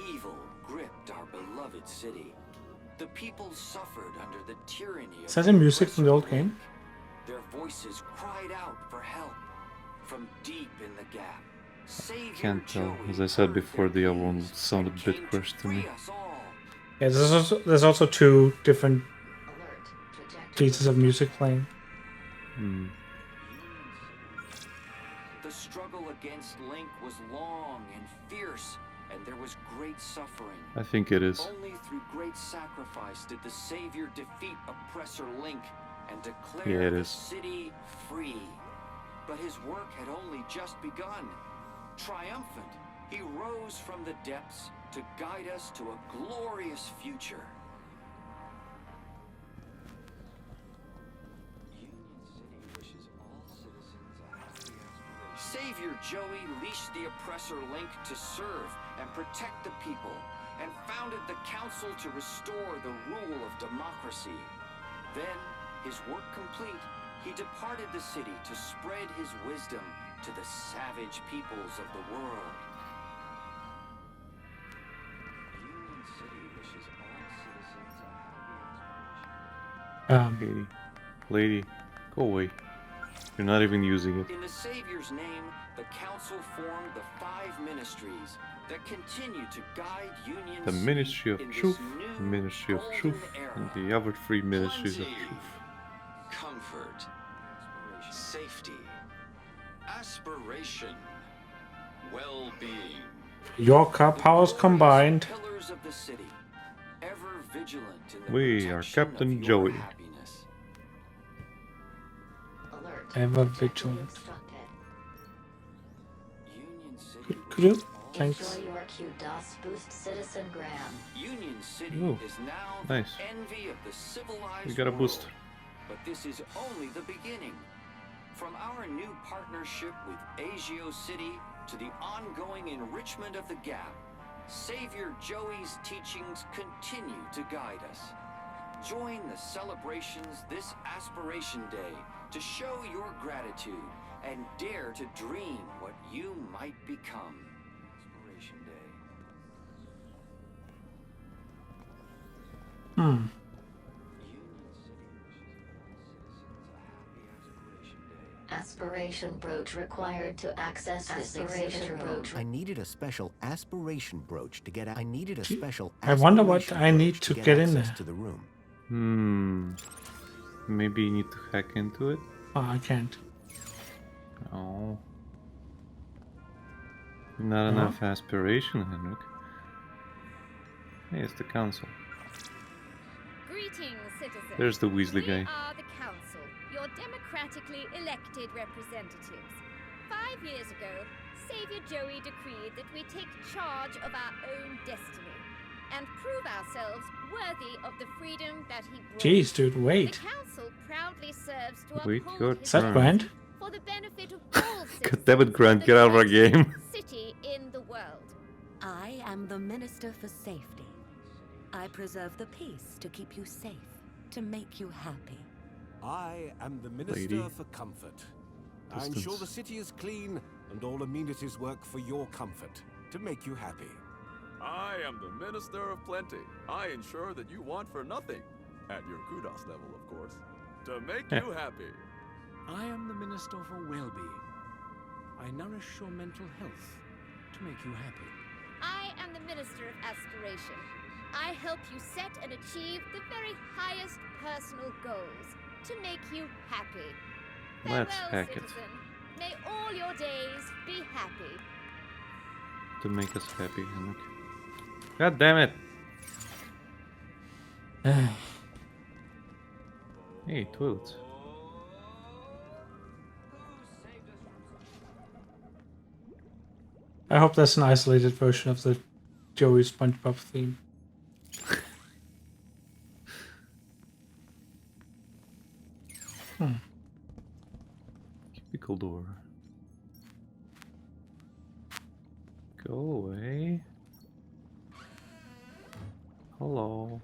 evil gripped our beloved city. The people suffered under the tyranny of Is that the music from the old game? Their voices cried out for help from deep in the gap. Can't tell. As I said before, the other one sounded a bit crushed to me. Yeah, there's also two different pieces of music playing. Hmm. The struggle against Lync was long and fierce, and there was great suffering. I think it is. Only through great sacrifice did the Savior defeat oppressor Lync and declare Yeah, it the is. city free. But his work had only just begun. Triumphant, he rose from the depths to guide us to a glorious future. Savior Joey leashed the oppressor Lync to serve and protect the people, and founded the council to restore the rule of democracy. Then, his work complete, he departed the city to spread his wisdom to the savage peoples of the world. Union City wishes all citizens a happy Lady, go away. You're not even using it. In the Savior's name, the council formed the 5 ministries that continue to guide unions. The Ministry of in this Truth, new the Ministry of golden Truth, era. and the other 3 Ministries of Plenty, Truth. comfort, safety, aspiration, well-being. Your car powers combined. Pillars of the city, ever vigilant in the We are protection Captain of your Joey. happiness. Ever vigilant. Union City. Could you? Thanks. Enjoy your kudos boost, Citizen Graham. Union City Ooh, is now nice. the envy of the civilized We got a world. boost. But this is only the beginning. From our new partnership with Agio City to the ongoing enrichment of the Gap, Savior Joey's teachings continue to guide us. Join the celebrations this Aspiration Day to show your gratitude and dare to dream what you might become. Aspiration Day. Aspiration brooch required to access this exhibitor brooch. I needed a special aspiration brooch to get out. I needed a special I wonder what aspiration I need brooch to get in access there. to the room. Maybe you need to hack into it? Oh, I can't. Oh. Not enough aspiration, Henrik. Hey, it's the council. Greetings, citizens. There's the Weasley guy. We are the council, your democratically elected representatives. 5 years ago, Savior Joey decreed that we take charge of our own destiny and prove ourselves worthy of the freedom that he brought. Jeez, dude, wait. The council proudly serves to Wait, uphold your his Is that turn. Grant? for the benefit of all God damn it, Grant, get out of our game. city in the world. I am the Minister for Safety. I preserve the peace to keep you safe, to make you happy. I am the Minister Lady. for Comfort. I Distance. ensure the city is clean and all amenities work for your comfort, to make you happy. I am the Minister of Plenty. I ensure that you want for nothing. At your kudos level, of course. To make you happy. I am the Minister for Well-being. I nourish your mental health to make you happy. I am the Minister of Aspiration. I help you set and achieve the very highest personal goals to make you happy. Let's Farewell, hack it. citizen. May all your days be happy. To make us happy, Henrik. God damn it! Hey, toilets. I hope there's an isolated version of the Joey SpongeBob theme. Cubicle door. Go away. Hello.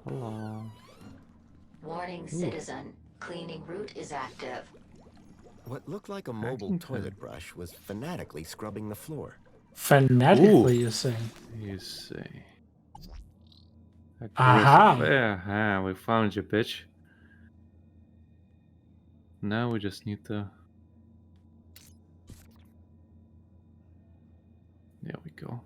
Hello. Warning, citizen. Cleaning route is active. What looked like a mobile toilet brush was fanatically scrubbing the floor. Fanatically, you say? You say. Aha! We found you, bitch. Now we just need to... There we go.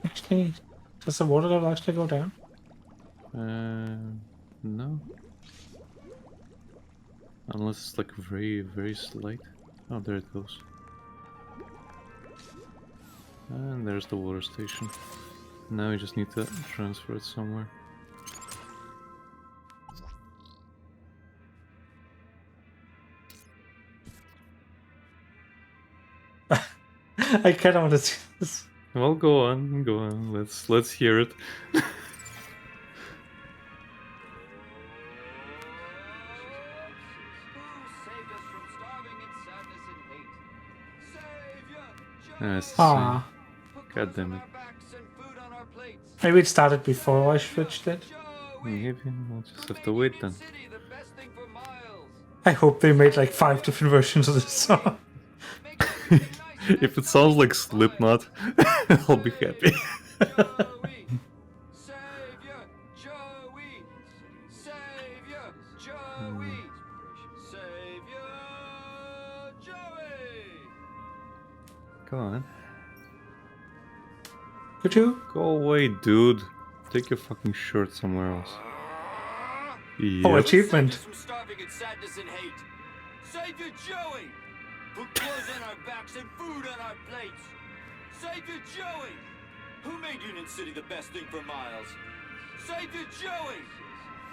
Actually, does the water level actually go down? No. Unless it's like very, very slight. Oh, there it goes. And there's the water station. Now we just need to transfer it somewhere. I kind of want to see this. Well, go on, go on. Let's hear it. Ah. God damn it. Maybe it started before I switched it. Maybe we'll just have to wait then. I hope they made like 5 different versions of this song. If it sounds like Slipknot, I'll be happy. Come on. Could you? Go away, dude. Take your fucking shirt somewhere else. Yep. Oh, achievement. From starving and sadness and hate. Savior Joey! Put clothes on our backs and food on our plates. Savior Joey! Who made Union City the best thing for miles? Savior Joey!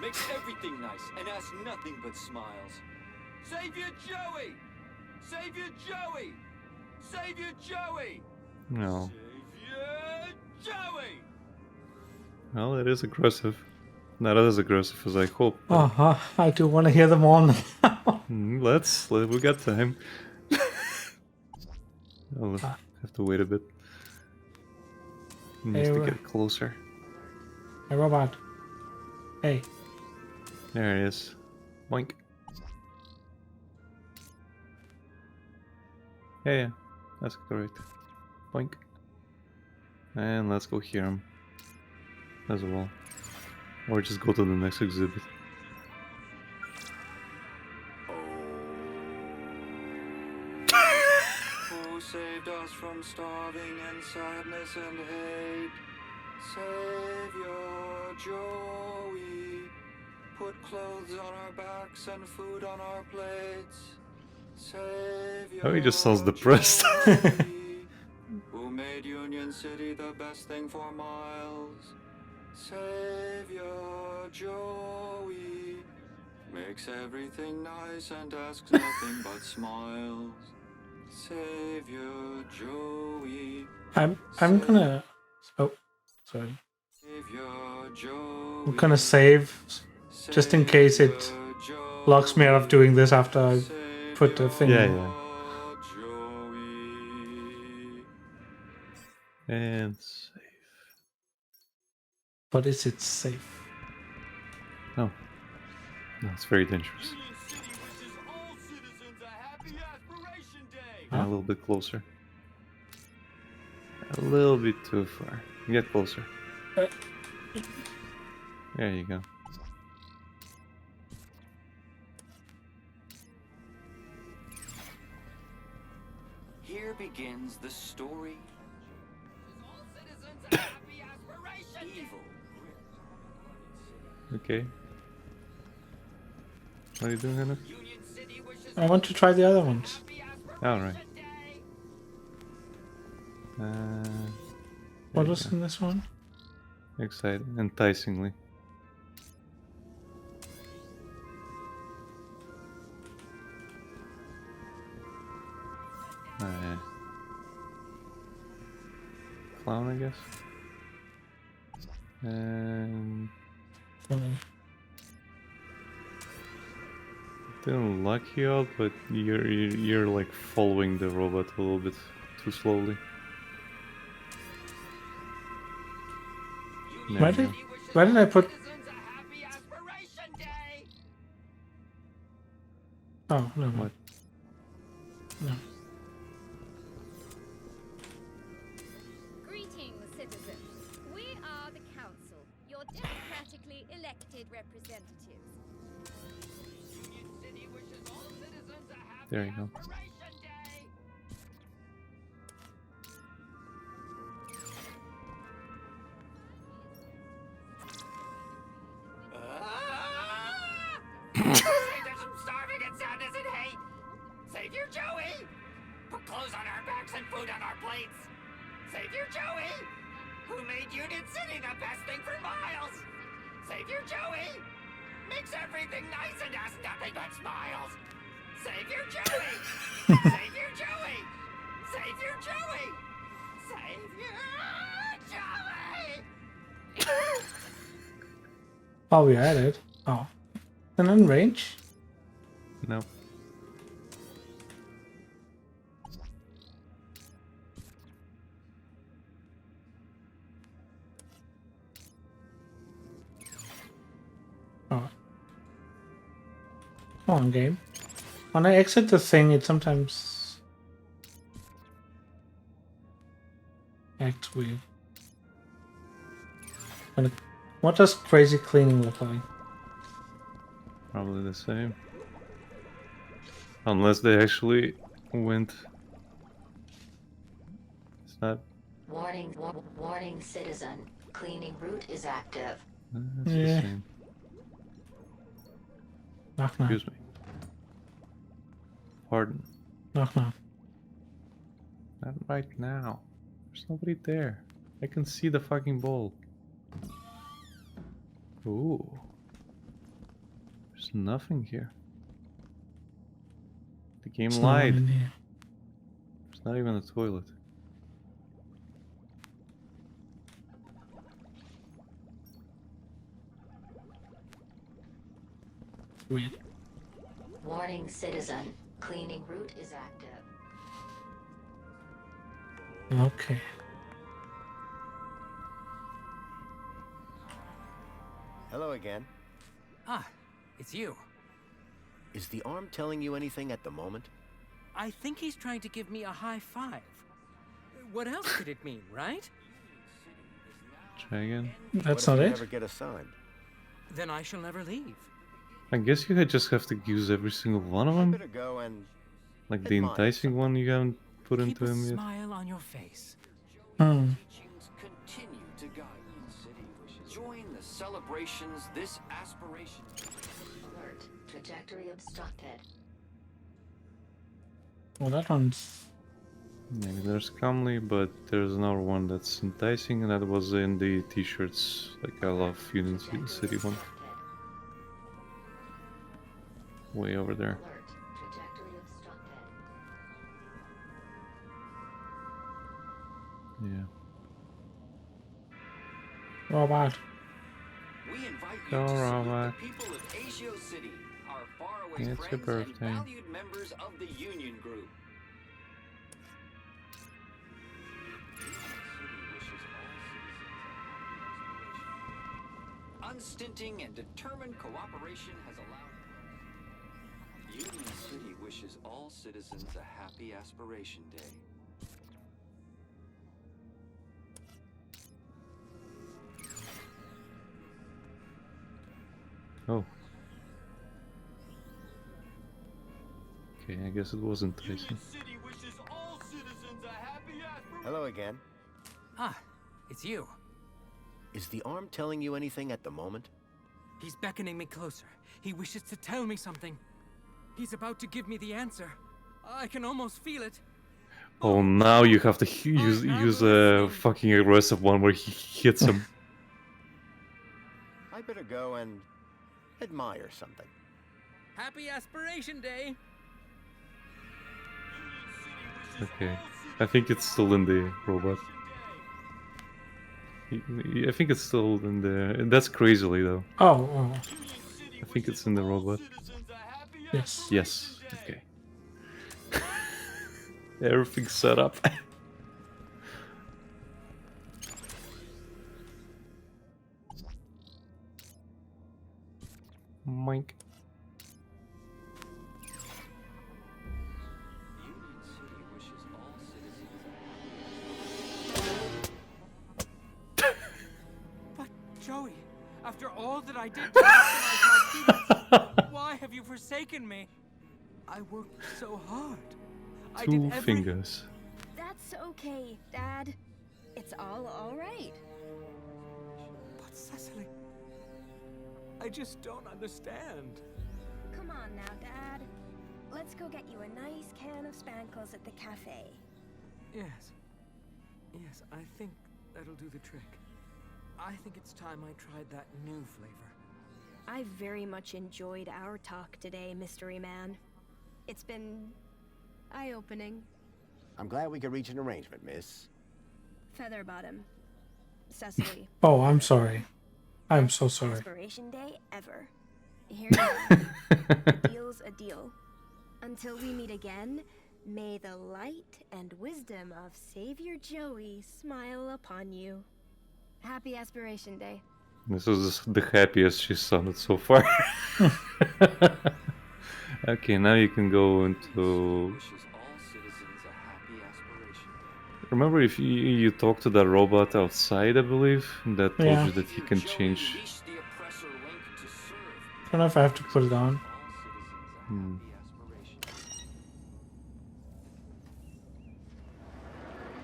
Makes everything nice and asks nothing but smiles. Savior Joey! Savior Joey! Savior Joey! No. Savior Joey! Well, it is aggressive. Not as aggressive as I hoped. I do want to hear them all now. We got time. I'll have to wait a bit. It needs to get closer. Hey, robot. Hey. There it is. Boink. Yeah, that's correct. Boink. And let's go hear him as well. Or just go to the next exhibit. Who saved us from starving and sadness and hate? Savior Joey. Put clothes on our backs and food on our plates. Savior Oh, he just sounds depressed. who made Union City the best thing for miles. Savior Joey makes everything nice and asks nothing but smiles. Savior Joey. I'm gonna. Oh, sorry. Savior Joey. I'm gonna save just in case it locks me out of doing this after I put the thing. Yeah. And save. But is it safe? No. No, it's very dangerous. A little bit closer. A little bit too far. Get closer. There you go. Here begins the story. Evil. Okay. What are you doing, Hannah? Union City was I want to try the other ones. Alright. What was in this one? Exciting. Enticingly. Clown, I guess. And didn't lock you out, but you're like following the robot a little bit too slowly. Why did I put? Oh no. What? No. Greetings, citizens. We are the Council, your democratically elected representatives. Union City wishes all citizens a happy There you go. Aspiration Day. Save us from starving in sadness and hate. Savior Joey! Put clothes on our backs and food on our plates. Savior Joey! Who made Union City the best thing for miles? Savior Joey! Makes everything nice and has nothing but smiles. Savior Joey! Savior Joey! Savior Joey! Savior Joey! Oh, we had it. Oh, and in range. No. Oh. Come on, game. When I exit the thing, it sometimes acts weird. And what does crazy cleaning look like? Probably the same. Unless they actually went. It's not. Warning, citizen. Cleaning route is active. It's the same. Knock knock. Excuse me. Pardon. Knock knock. Not right now. There's nobody there. I can see the fucking ball. Ooh. There's nothing here. The game There's no one lied. in here. There's not even a toilet. Weird. Warning, citizen. Cleaning route is active. Okay. Hello again. Ah, it's you. Is the arm telling you anything at the moment? I think he's trying to give me a high five. What else could it mean, right? Try again. That's what not if you it. never get assigned? Then I shall never leave. I guess you just have to use every single one of them. Better go and Like the enticing one you haven't put Keep into a him yet. smile on your face. Teachings continue to guide you. City wishes. Join the celebrations. This aspiration. Alert. Trajectory obstructed. Well, that one's. Maybe there's Comely, but there's another one that's enticing, and that was in the t-shirts. Like I love Union City one. Way over there. Alert. Trajectory obstructed. Yeah. Robot. We invite you Go, to salute Robot. the people of Asio City, our faraway It's your friends and birthday. valued members of the Union Group. Unstinting and determined cooperation has allowed Union City wishes all citizens a happy Aspiration Day. Oh. Okay, I guess it was enticing. Hello again. Ah, it's you. Is the arm telling you anything at the moment? He's beckoning me closer. He wishes to tell me something. He's about to give me the answer. I can almost feel it. Oh, now you have to use a fucking aggressive one where he hits him. I better go and admire something. Happy Aspiration Day! Okay, I think it's still in the robot. I think it's still in the... That's crazily though. Oh. I think it's in the robot. Yes. Yes, okay. Everything's set up. Mike. But Joey, after all that I did to maximize my peanuts, why have you forsaken me? I worked so hard. I did 2 everything. fingers. That's okay, Dad. It's all right. But Cecily, I just don't understand. Come on now, Dad. Let's go get you a nice can of Spankles at the cafe. Yes. Yes, I think that'll do the trick. I think it's time I tried that new flavor. I very much enjoyed our talk today, Mystery Man. It's been eye-opening. I'm glad we could reach an arrangement, miss. Featherbottom. Cecily. Oh, I'm sorry. I'm so sorry. Aspiration Day ever. Here you go. A deal's a deal. Until we meet again, may the light and wisdom of Savior Joey smile upon you. Happy Aspiration Day. This is the happiest she's sounded so far. Okay, now you can go into... Remember if you talk to that robot outside, I believe? That told you that he can change... I don't know if I have to put it on.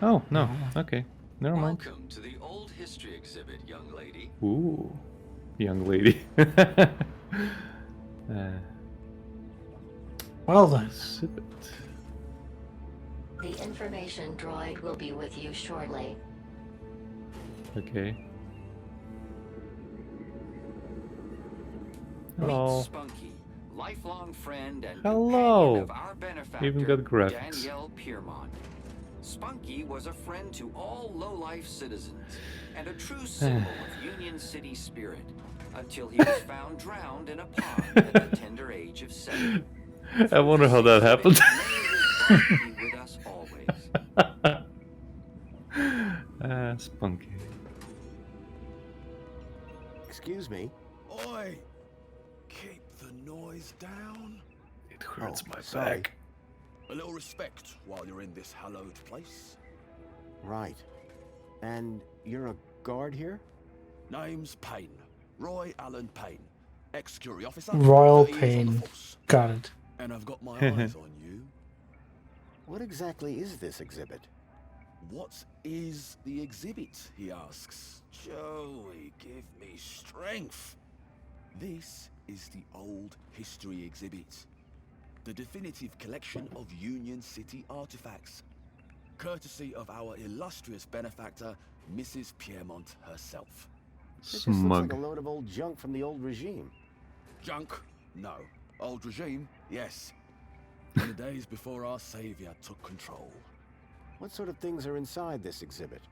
Oh, no. Okay. Never mind. Welcome to the old history exhibit, young lady. Ooh. Young lady. Well then. The information droid will be with you shortly. Okay. Meet Spunky, lifelong friend and Hello. companion of our benefactor, Even got graphics. Danielle Piermont. Spunky was a friend to all low-life citizens and a true symbol of Union City spirit until he was found drowned in a pond at the tender age of 7. I wonder how that happened. Be with us always. Spunky. Excuse me. Oi! Keep the noise down. It hurts my sorry. back. A little respect while you're in this hallowed place. Right. And you're a guard here? Name's Payne. Roy Allen Payne. Ex-security officer. Royal 30 years on the Pain. force. Got it. And I've got my eyes on you. What exactly is this exhibit? What is the exhibit, he asks. Joey, give me strength. This is the old history exhibit. The definitive collection of Union City artifacts. Courtesy of our illustrious benefactor, Mrs. Piermont herself. It just looks like Smug. a load of old junk from the old regime. Junk? No. Old regime? Yes. In the days before our savior took control. What sort of things are inside this exhibit?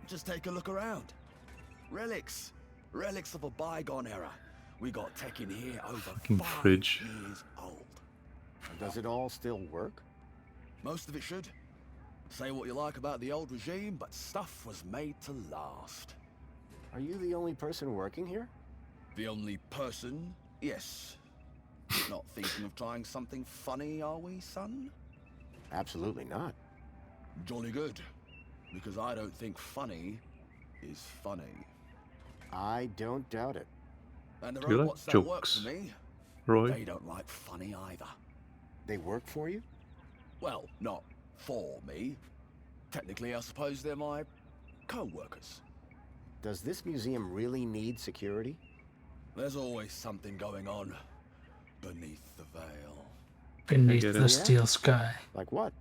Just take a look around. Relics. Relics of a bygone era. We got tech in here over Fucking 5 fridge. years old. Does it all still work? Most of it should. Say what you like about the old regime, but stuff was made to last. Are you the only person working here? The only person? Yes. Not thinking of trying something funny, are we, son? Absolutely not. Jolly good. Because I don't think funny is funny. I don't doubt it. And the Do you like robots that work jokes, for me, Roy? they don't like funny either. They work for you? Well, not for me. Technically, I suppose they're my co-workers. Does this museum really need security? There's always something going on beneath the veil. Beneath get the it. steel sky. Like what?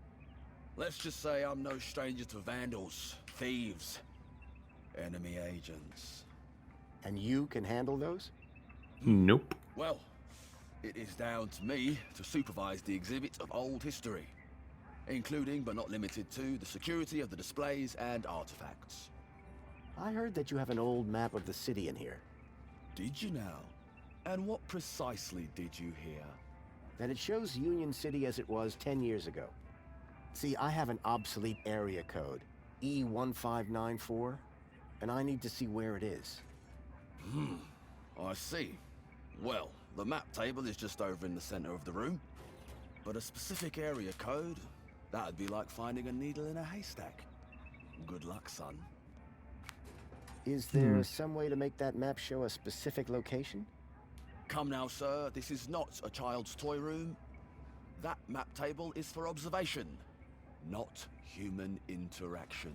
Let's just say I'm no stranger to vandals, thieves, enemy agents. And you can handle those? Nope. Well, it is down to me to supervise the exhibit of old history, including but not limited to the security of the displays and artifacts. I heard that you have an old map of the city in here. Did you now? And what precisely did you hear? That it shows Union City as it was 10 years ago. See, I have an obsolete area code, E1594, and I need to see where it is. I see. Well, the map table is just over in the center of the room. But a specific area code, that'd be like finding a needle in a haystack. Good luck, son. Is there some way to make that map show a specific location? Come now, sir, this is not a child's toy room. That map table is for observation, not human interaction.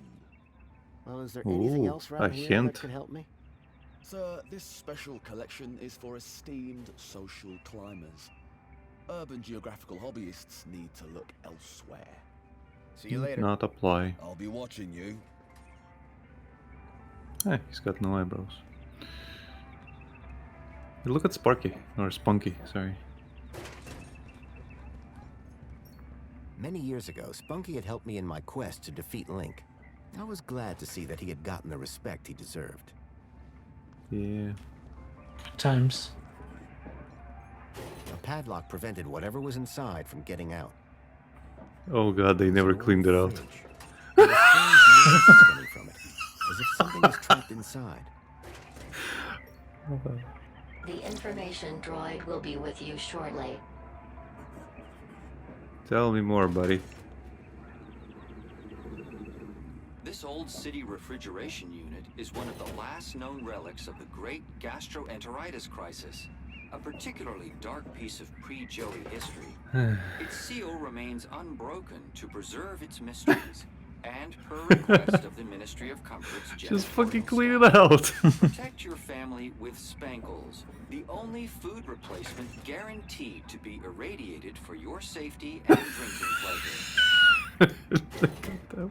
Well, is there anything else around here that could help me? Sir, this special collection is for esteemed social climbers. Urban geographical hobbyists need to look elsewhere. See you later. Not apply. I'll be watching you. Eh, he's got no eyebrows. Hey, look at Sparky, or Spunky, sorry. Many years ago, Spunky had helped me in my quest to defeat Lync. I was glad to see that he had gotten the respect he deserved. Yeah. Good times. A padlock prevented whatever was inside from getting out. Oh god, they never cleaned it out. There was strange noises coming from it, as if something was trapped inside. The information droid will be with you shortly. Tell me more, buddy. This old city refrigeration unit is one of the last known relics of the great gastroenteritis crisis, a particularly dark piece of pre-Joey history. Its seal remains unbroken to preserve its mysteries, and per request of the Ministry of Comfort's Just fucking clean it out. protect your family with Spankles, the only food replacement guaranteed to be irradiated for your safety and drinking pleasure.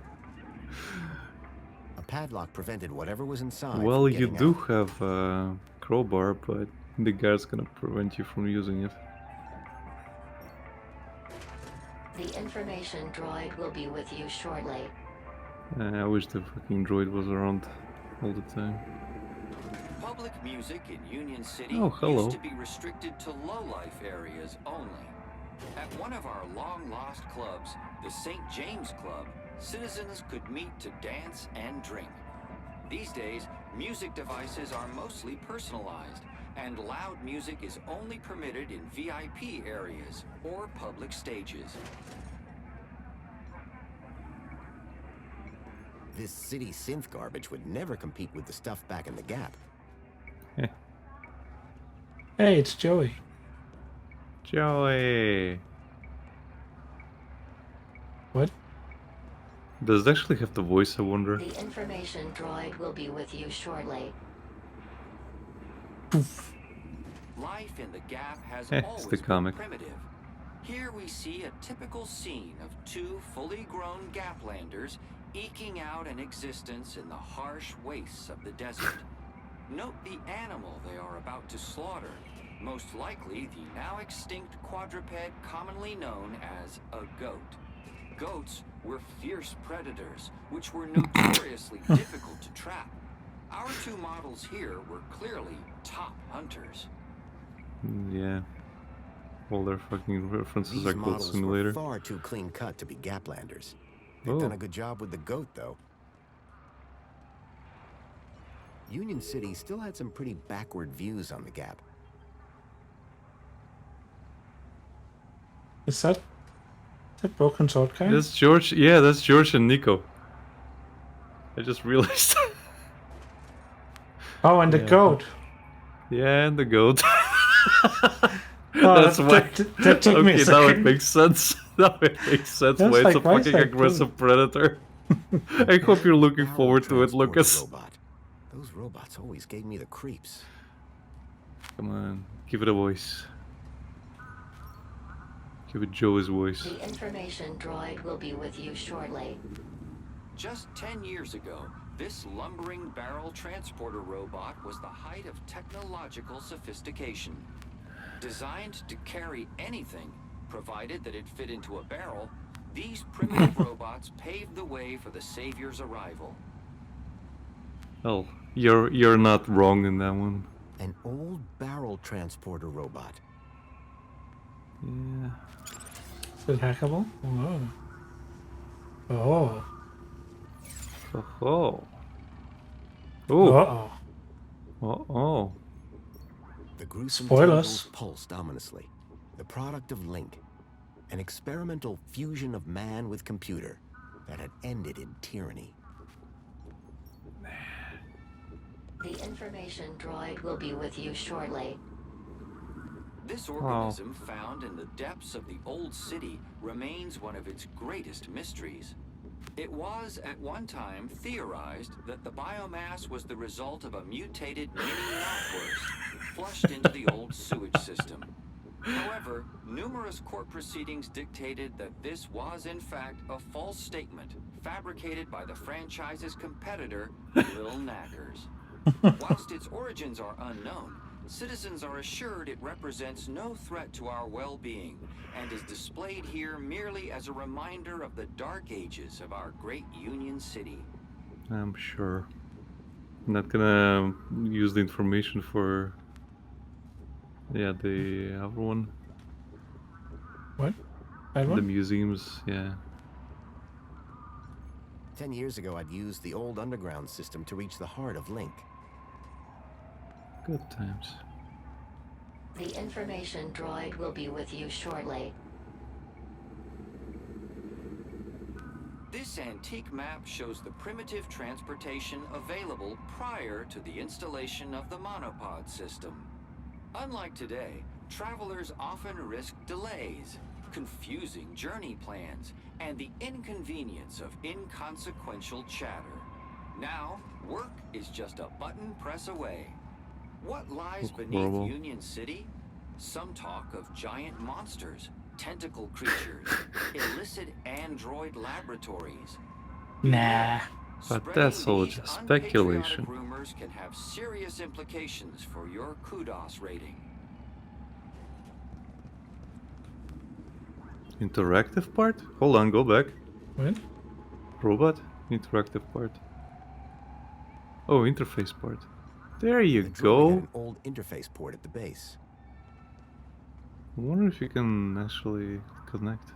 A padlock prevented whatever was inside. Well, from you getting do out. have a crowbar, but the guard's gonna prevent you from using it. The information droid will be with you shortly. I wish the fucking droid was around all the time. Public music in Union City hello. used to be restricted to low-life areas only. At one of our long-lost clubs, the St. James Club, citizens could meet to dance and drink. These days, music devices are mostly personalized, and loud music is only permitted in VIP areas or public stages. This city synth garbage would never compete with the stuff back in the Gap. Hey, it's Joey. Joey! What? Does it actually have the voice, I wonder? The information droid will be with you shortly. Life in the Gap has It's always the been comic. primitive. Here we see a typical scene of two fully grown Gaplanders eking out an existence in the harsh wastes of the desert. Note the animal they are about to slaughter, most likely the now extinct quadruped commonly known as a goat. Goats were fierce predators, which were notoriously difficult to trap. Our two models here were clearly top hunters. Yeah. All their fucking references These are Goat models Simulator. were far too clean cut to be Gaplanders. They've done a good job with the goat, though. Union City still had some pretty backward views on the Gap. Is that Broken Sword guy? That's George. Yeah, that's George and Nico. I just realized. Oh, and the goat. Yeah, and the goat. Oh, That's why. that took me a Okay, now it second. makes sense. Now it makes sense That's why it's a like, why is fucking that aggressive predator. I hope you're looking forward to it, Lucas. Robot. Those robots always gave me the creeps. Come on, give it a voice. Give it Joey's voice. The information droid will be with you shortly. Just 10 years ago, this lumbering barrel transporter robot was the height of technological sophistication. Designed to carry anything, provided that it fit into a barrel, these primitive robots paved the way for the Savior's arrival. Well, you're not wrong in that one. An old barrel transporter robot. Yeah. Is it hackable? Oh. Oh. Oh. Oh. Uh-oh. Uh-oh. The gruesome Spoilers. tendrils pulsed ominously. The product of Lync. An experimental fusion of man with computer that had ended in tyranny. The information droid will be with you shortly. This organism, found in the depths of the old city, remains one of its greatest mysteries. It was, at one time, theorized that the biomass was the result of a mutated mini knotworst flushed into the old sewage system. However, numerous court proceedings dictated that this was, in fact, a false statement fabricated by the franchise's competitor, Little Knackers. Whilst its origins are unknown, citizens are assured it represents no threat to our well-being and is displayed here merely as a reminder of the dark ages of our great Union City. I'm sure. I'm not gonna use the information for... Yeah, the other one. What? The museums, yeah. 10 years ago, I'd used the old underground system to reach the heart of Lync. Good times. The information droid will be with you shortly. This antique map shows the primitive transportation available prior to the installation of the monopod system. Unlike today, travelers often risk delays, confusing journey plans, and the inconvenience of inconsequential chatter. Now, work is just a button press away. What lies beneath Union City? Some talk of giant monsters, tentacle creatures, illicit android laboratories. Nah. But that's all just speculation. Rumors can have serious implications for your kudos rating. Interactive part? Hold on, go back. What? Robot? Interactive part. Oh, interface part. There you go. Had an old interface port at the base. I wonder if you can actually connect.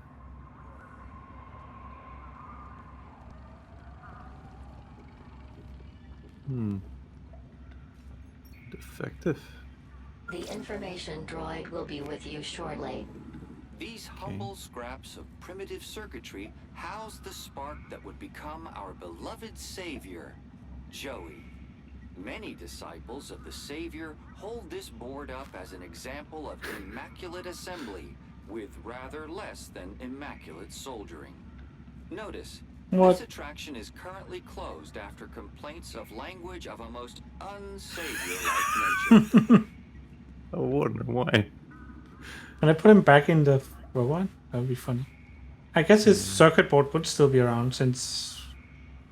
Defective. The information droid will be with you shortly. These humble scraps of primitive circuitry house the spark that would become our beloved savior, Joey. Many disciples of the Savior hold this board up as an example of immaculate assembly with rather less than immaculate soldiering. Notice, this attraction is currently closed after complaints of language of a most unsavior-like nature. I wonder why. Can I put him back in the robot? That would be funny. I guess his circuit board would still be around since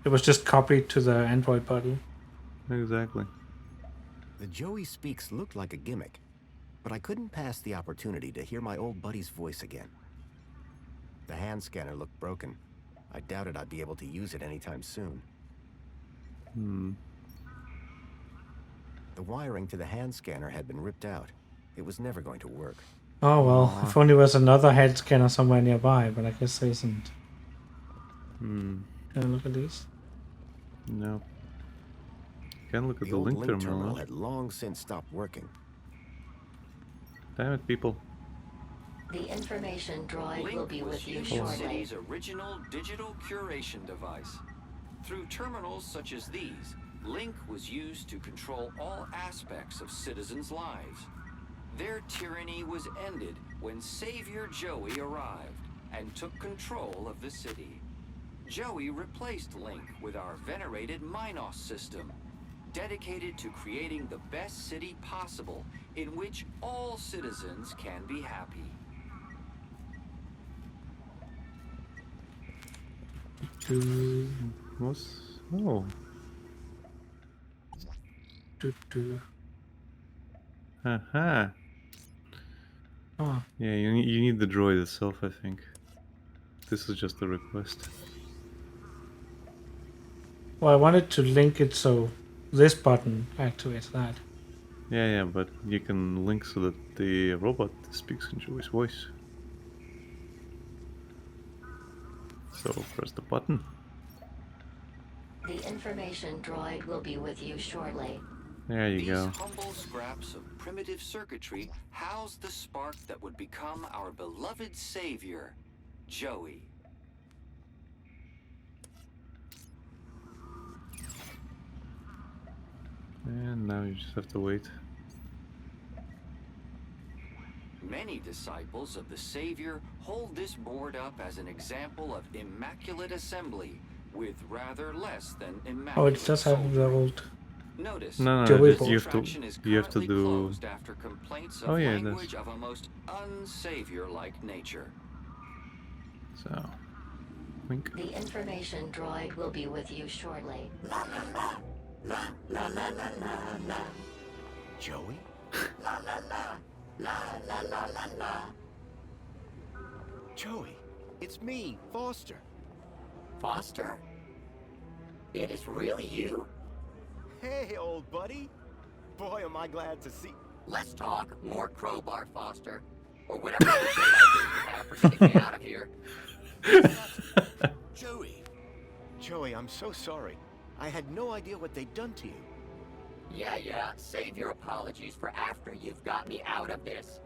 it was just copied to the Android body. Exactly. The Joey Speaks looked like a gimmick, but I couldn't pass the opportunity to hear my old buddy's voice again. The hand scanner looked broken. I doubted I'd be able to use it anytime soon. The wiring to the hand scanner had been ripped out. It was never going to work. Oh well, if only there was another head scanner somewhere nearby, but I guess there isn't. Can I look at these? No. Can look at the old Lync terminal. had long since stopped working. Damn it, people. The information droid Lync will be was with you Union shortly. City's original digital curation device. Through terminals such as these, Lync was used to control all aspects of citizens' lives. Their tyranny was ended when Savior Joey arrived and took control of the city. Joey replaced Lync with our venerated Minos system, dedicated to creating the best city possible in which all citizens can be happy. What's... Oh. Haha. Oh. Yeah, you need the droid itself, I think. This is just a request. Well, I wanted to link it so this button activates that. Yeah, but you can link so that the robot speaks in Joey's voice. So press the button. The information droid will be with you shortly. There you These go. humble scraps of primitive circuitry house the spark that would become our beloved savior, Joey. And now you just have to wait. Many disciples of the Savior hold this board up as an example of immaculate assembly with rather less than immaculate. Oh, it does have the old. Notice, No, Joey just board. you have to do. closed after complaints of Oh yeah, language that's... of a most unsavior-like nature. So, link. The information droid will be with you shortly. Joey? Joey, it's me, Foster. Foster? It is really you? Hey, old buddy. Boy, am I glad to see... Let's talk more crowbar, Foster. Or whatever you have for getting me out of here. Joey. Joey, I'm so sorry. I had no idea what they'd done to you. Yeah, save your apologies for after you've got me out of this.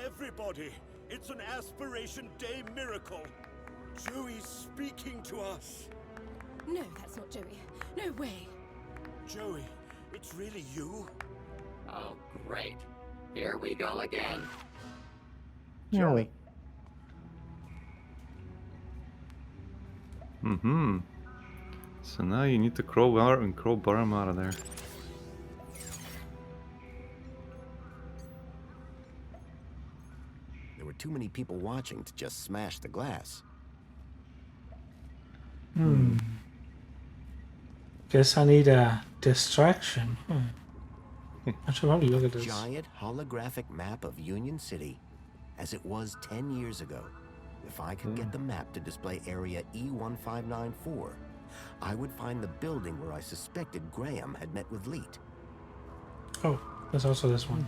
Everybody, it's an Aspiration Day miracle. Joey's speaking to us. No, that's not Joey. No way. Joey, it's really you? Oh, great. Here we go again. Joey. Mm-hmm. So now you need to crowbar him out of there. There were too many people watching to just smash the glass. Guess I need a distraction. I should probably look at this. Giant holographic map of Union City as it was 10 years ago. If I could get the map to display area E1594, I would find the building where I suspected Graham had met with Leet. Oh, there's also this one.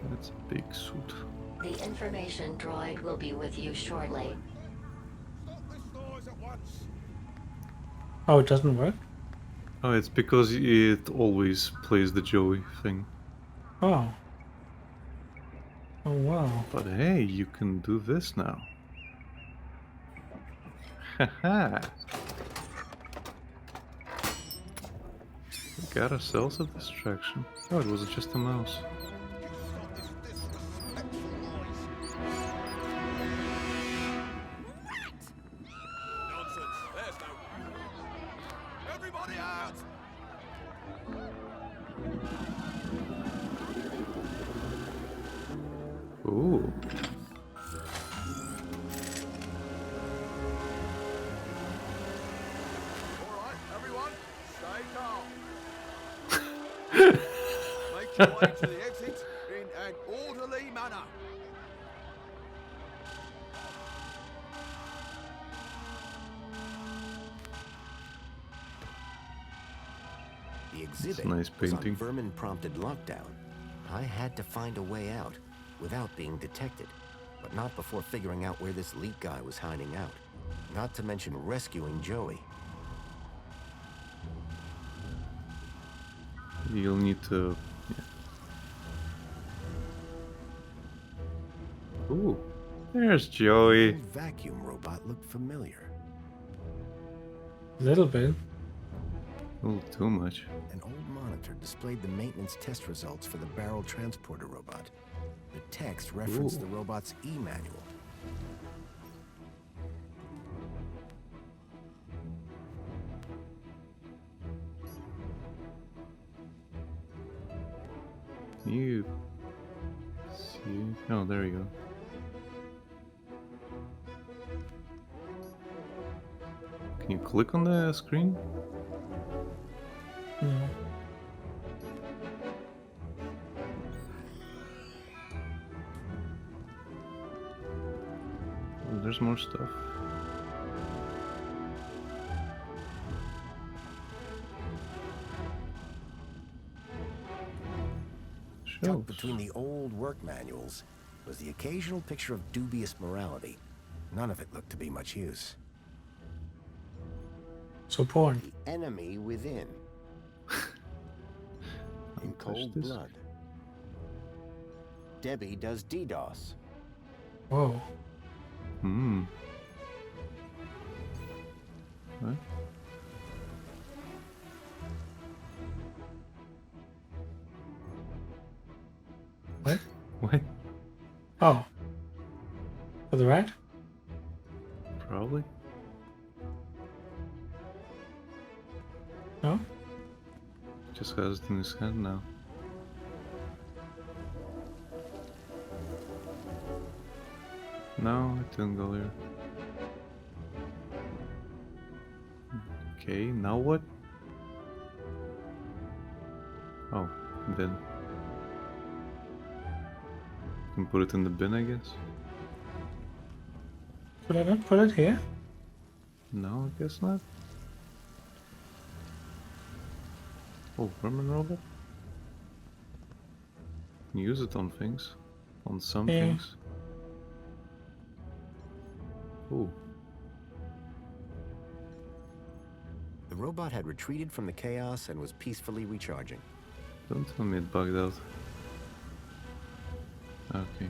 That's a big suit. The information droid will be with you shortly. Oh, it doesn't work? Oh, it's because it always plays the Joey thing. Oh. Oh, wow. But hey, you can do this now. Haha. We got ourselves a distraction. Oh, it was just a mouse. Nonsense. There's no... Everybody out! Ooh. Alright, everyone, stay calm. Make your way to the exit in an orderly manner. The exhibit nice was on painting. vermin-prompted lockdown. I had to find a way out without being detected, but not before figuring out where this Leet guy was hiding out. Not to mention rescuing Joey. You'll need to... Yeah. Ooh. There's Joey. The vacuum robot looked familiar. A little bit. A little too much. An old monitor displayed the maintenance test results for the barrel transporter robot. The text referenced the robot's e-manual. You see? Oh, there you go. Can you click on the screen? No. Oh, there's more stuff. Tucked between the old work manuals was the occasional picture of dubious morality. None of it looked to be much use. So porn. The enemy within. In cold blood. Debbie does DDoS. Whoa. Hmm. What? What? What? Oh. For the rat? Probably. No? Just has it in his hand now. No, it didn't go there. Okay, now what? Oh, bin. Can put it in the bin, I guess. Could I not put it here? No, I guess not. Oh, Vermin robot? Can use it on things. On some Yeah. things. Ooh. The robot had retreated from the chaos and was peacefully recharging. Don't tell me it bugged out. Okay.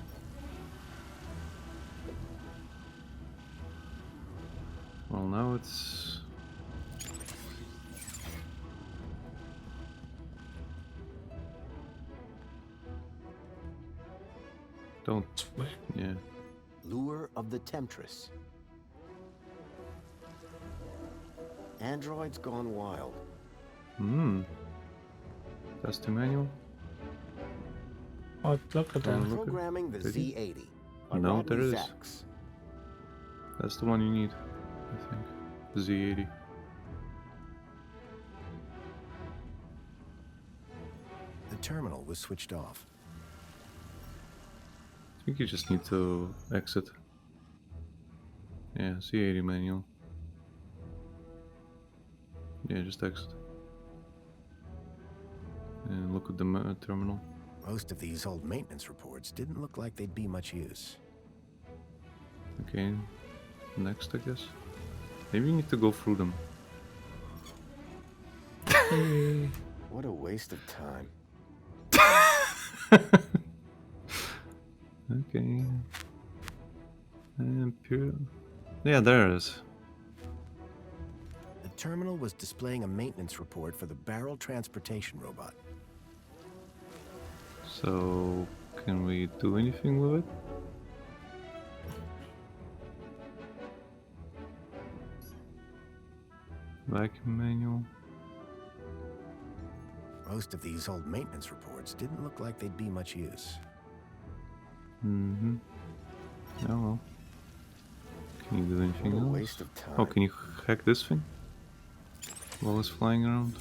Well, now it's... Don't... Yeah. Lure of the Temptress. Androids gone wild. Hmm. That's the manual? Oh, look at that. Programming the Did he? Z80. by No, Rodney there is. Sachs. That's the one you need, I think. The Z80. The terminal was switched off. I think you just need to exit. Yeah, Z80 manual. Yeah, just exit. And look at the terminal. Most of these old maintenance reports didn't look like they'd be much use. Okay, next I guess. Maybe you need to go through them. What a waste of time. Okay. And pure. Yeah, there it is. The terminal was displaying a maintenance report for the barrel transportation robot. So, can we do anything with it? Vacuum manual. Most of these old maintenance reports didn't look like they'd be much use. Mm-hmm. Oh well. Can you do anything What a else? waste of time. Oh, can you hack this thing? While it's flying around?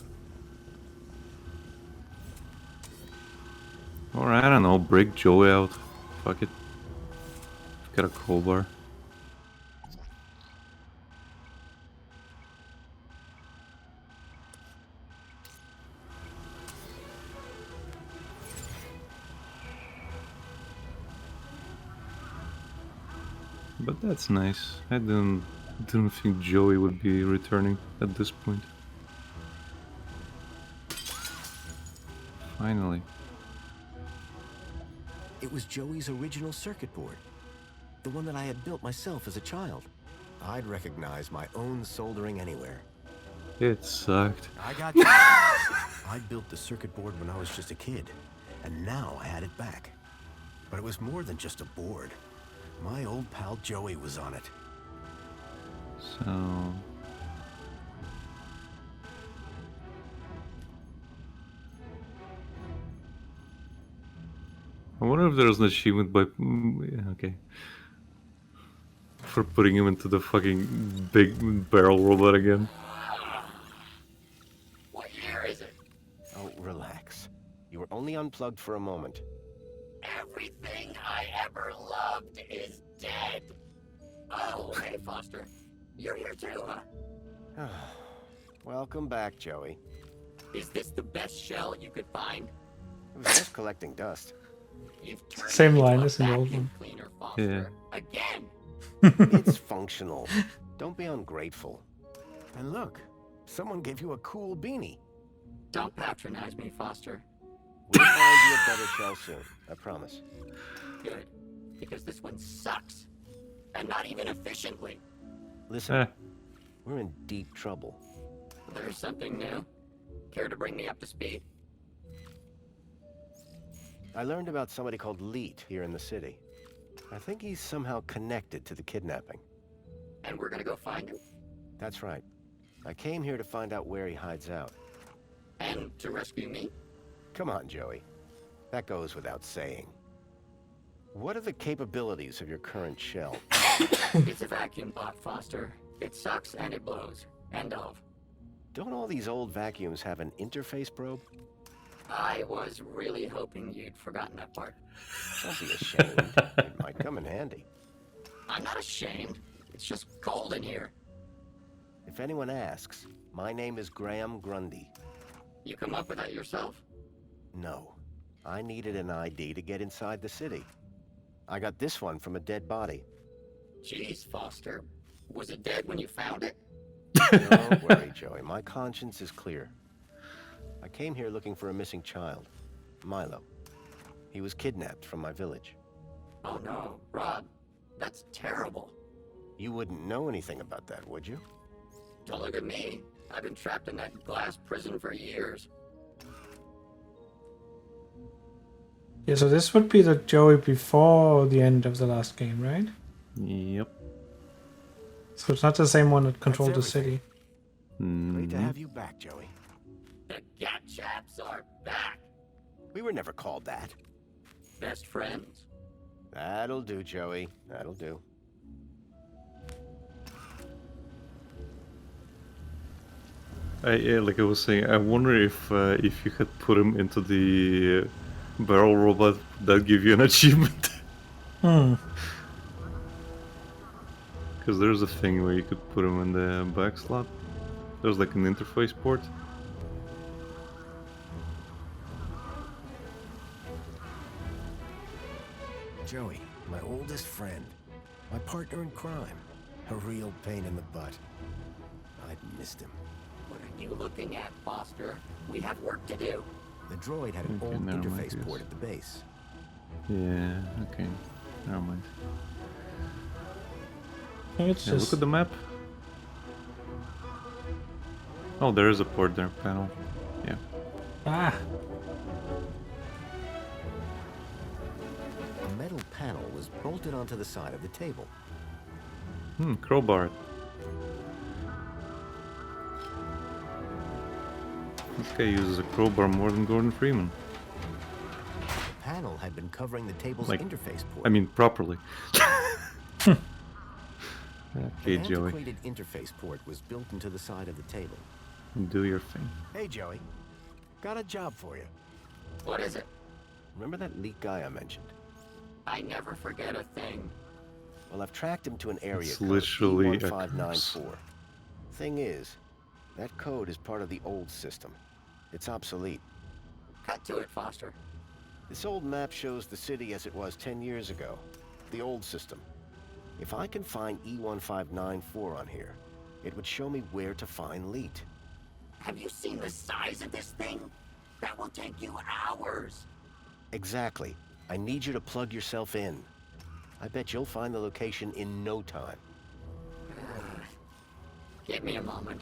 Or I don't know, break Joey out. Fuck it. Got a coal bar. But that's nice. I didn't think Joey would be returning at this point. Finally. It was Joey's original circuit board. The one that I had built myself as a child. I'd recognize my own soldering anywhere. It sucked. I got you. I built the circuit board when I was just a kid, and now I had it back. But it was more than just a board. My old pal Joey was on it. So... I wonder if there's an achievement by... yeah, okay. for putting him into the fucking big barrel robot again. What year is it? Oh, relax. You were only unplugged for a moment. Everything I ever loved is dead. Oh, hey, Foster. You're here too, huh? Welcome back, Joey. Is this the best shell you could find? It was just collecting dust. You've turned Same it into line a as in the old vacuum one. cleaner, Foster. Again. It's functional. Don't be ungrateful. And look, someone gave you a cool beanie. Don't patronize me, Foster. We'll find you a better shell soon, I promise. Good, because this one sucks. And not even efficiently. Listen, we're in deep trouble. There's something new. Care to bring me up to speed? I learned about somebody called Leet here in the city. I think he's somehow connected to the kidnapping. And we're gonna go find him? That's right. I came here to find out where he hides out. And to rescue me? Come on, Joey. That goes without saying. What are the capabilities of your current shell? It's a vacuum bot, Foster. It sucks and it blows. End of. Don't all these old vacuums have an interface probe? I was really hoping you'd forgotten that part. Don't be ashamed. It might come in handy. I'm not ashamed. It's just cold in here. If anyone asks, my name is Graham Grundy. You come up with that yourself? No. I needed an ID to get inside the city. I got this one from a dead body. Jeez, Foster. Was it dead when you found it? Don't worry, Joey. My conscience is clear. I came here looking for a missing child, Milo. He was kidnapped from my village. Oh no, Rob. That's terrible. You wouldn't know anything about that, would you? Don't look at me. I've been trapped in that glass prison for years. Yeah, so this would be the Joey before the end of the last game, right? Yep. So it's not the same one that controlled the city. Great to have you back, Joey. The Gat Chaps are back. We were never called that. Best friends. That'll do, Joey. That'll do. Like I was saying, I wonder if you had put him into the barrel robot, that give you an achievement. Because there's a thing where you could put him in the back slot. There's like an interface port. Joey, my oldest friend. My partner in crime. A real pain in the butt. I'd missed him. What are you looking at, Foster? We have work to do. The droid had an Okay, old never mind, interface yes. port at the base. Yeah, okay. Never mind. It's Yeah, just... look at the map. Oh, there is a port there, panel. Yeah. Ah! A metal panel was bolted onto the side of the table. Crowbar. This guy uses a crowbar more than Gordon Freeman. The panel had been covering the table's Like, interface port. I mean, properly. Okay, An Joey. antiquated interface port was built into the side of the table. Do your thing. Hey, Joey. Got a job for you. What is it? Remember that leak guy I mentioned? I never forget a thing. Well, I've tracked him to an area It's code literally a E1594. Thing is, that code is part of the old system. It's obsolete. Cut to it, Foster. This old map shows the city as it was 10 years ago. The old system. If I can find E1594 on here, it would show me where to find Leet. Have you seen the size of this thing? That will take you hours. Exactly. I need you to plug yourself in. I bet you'll find the location in no time. Give me a moment.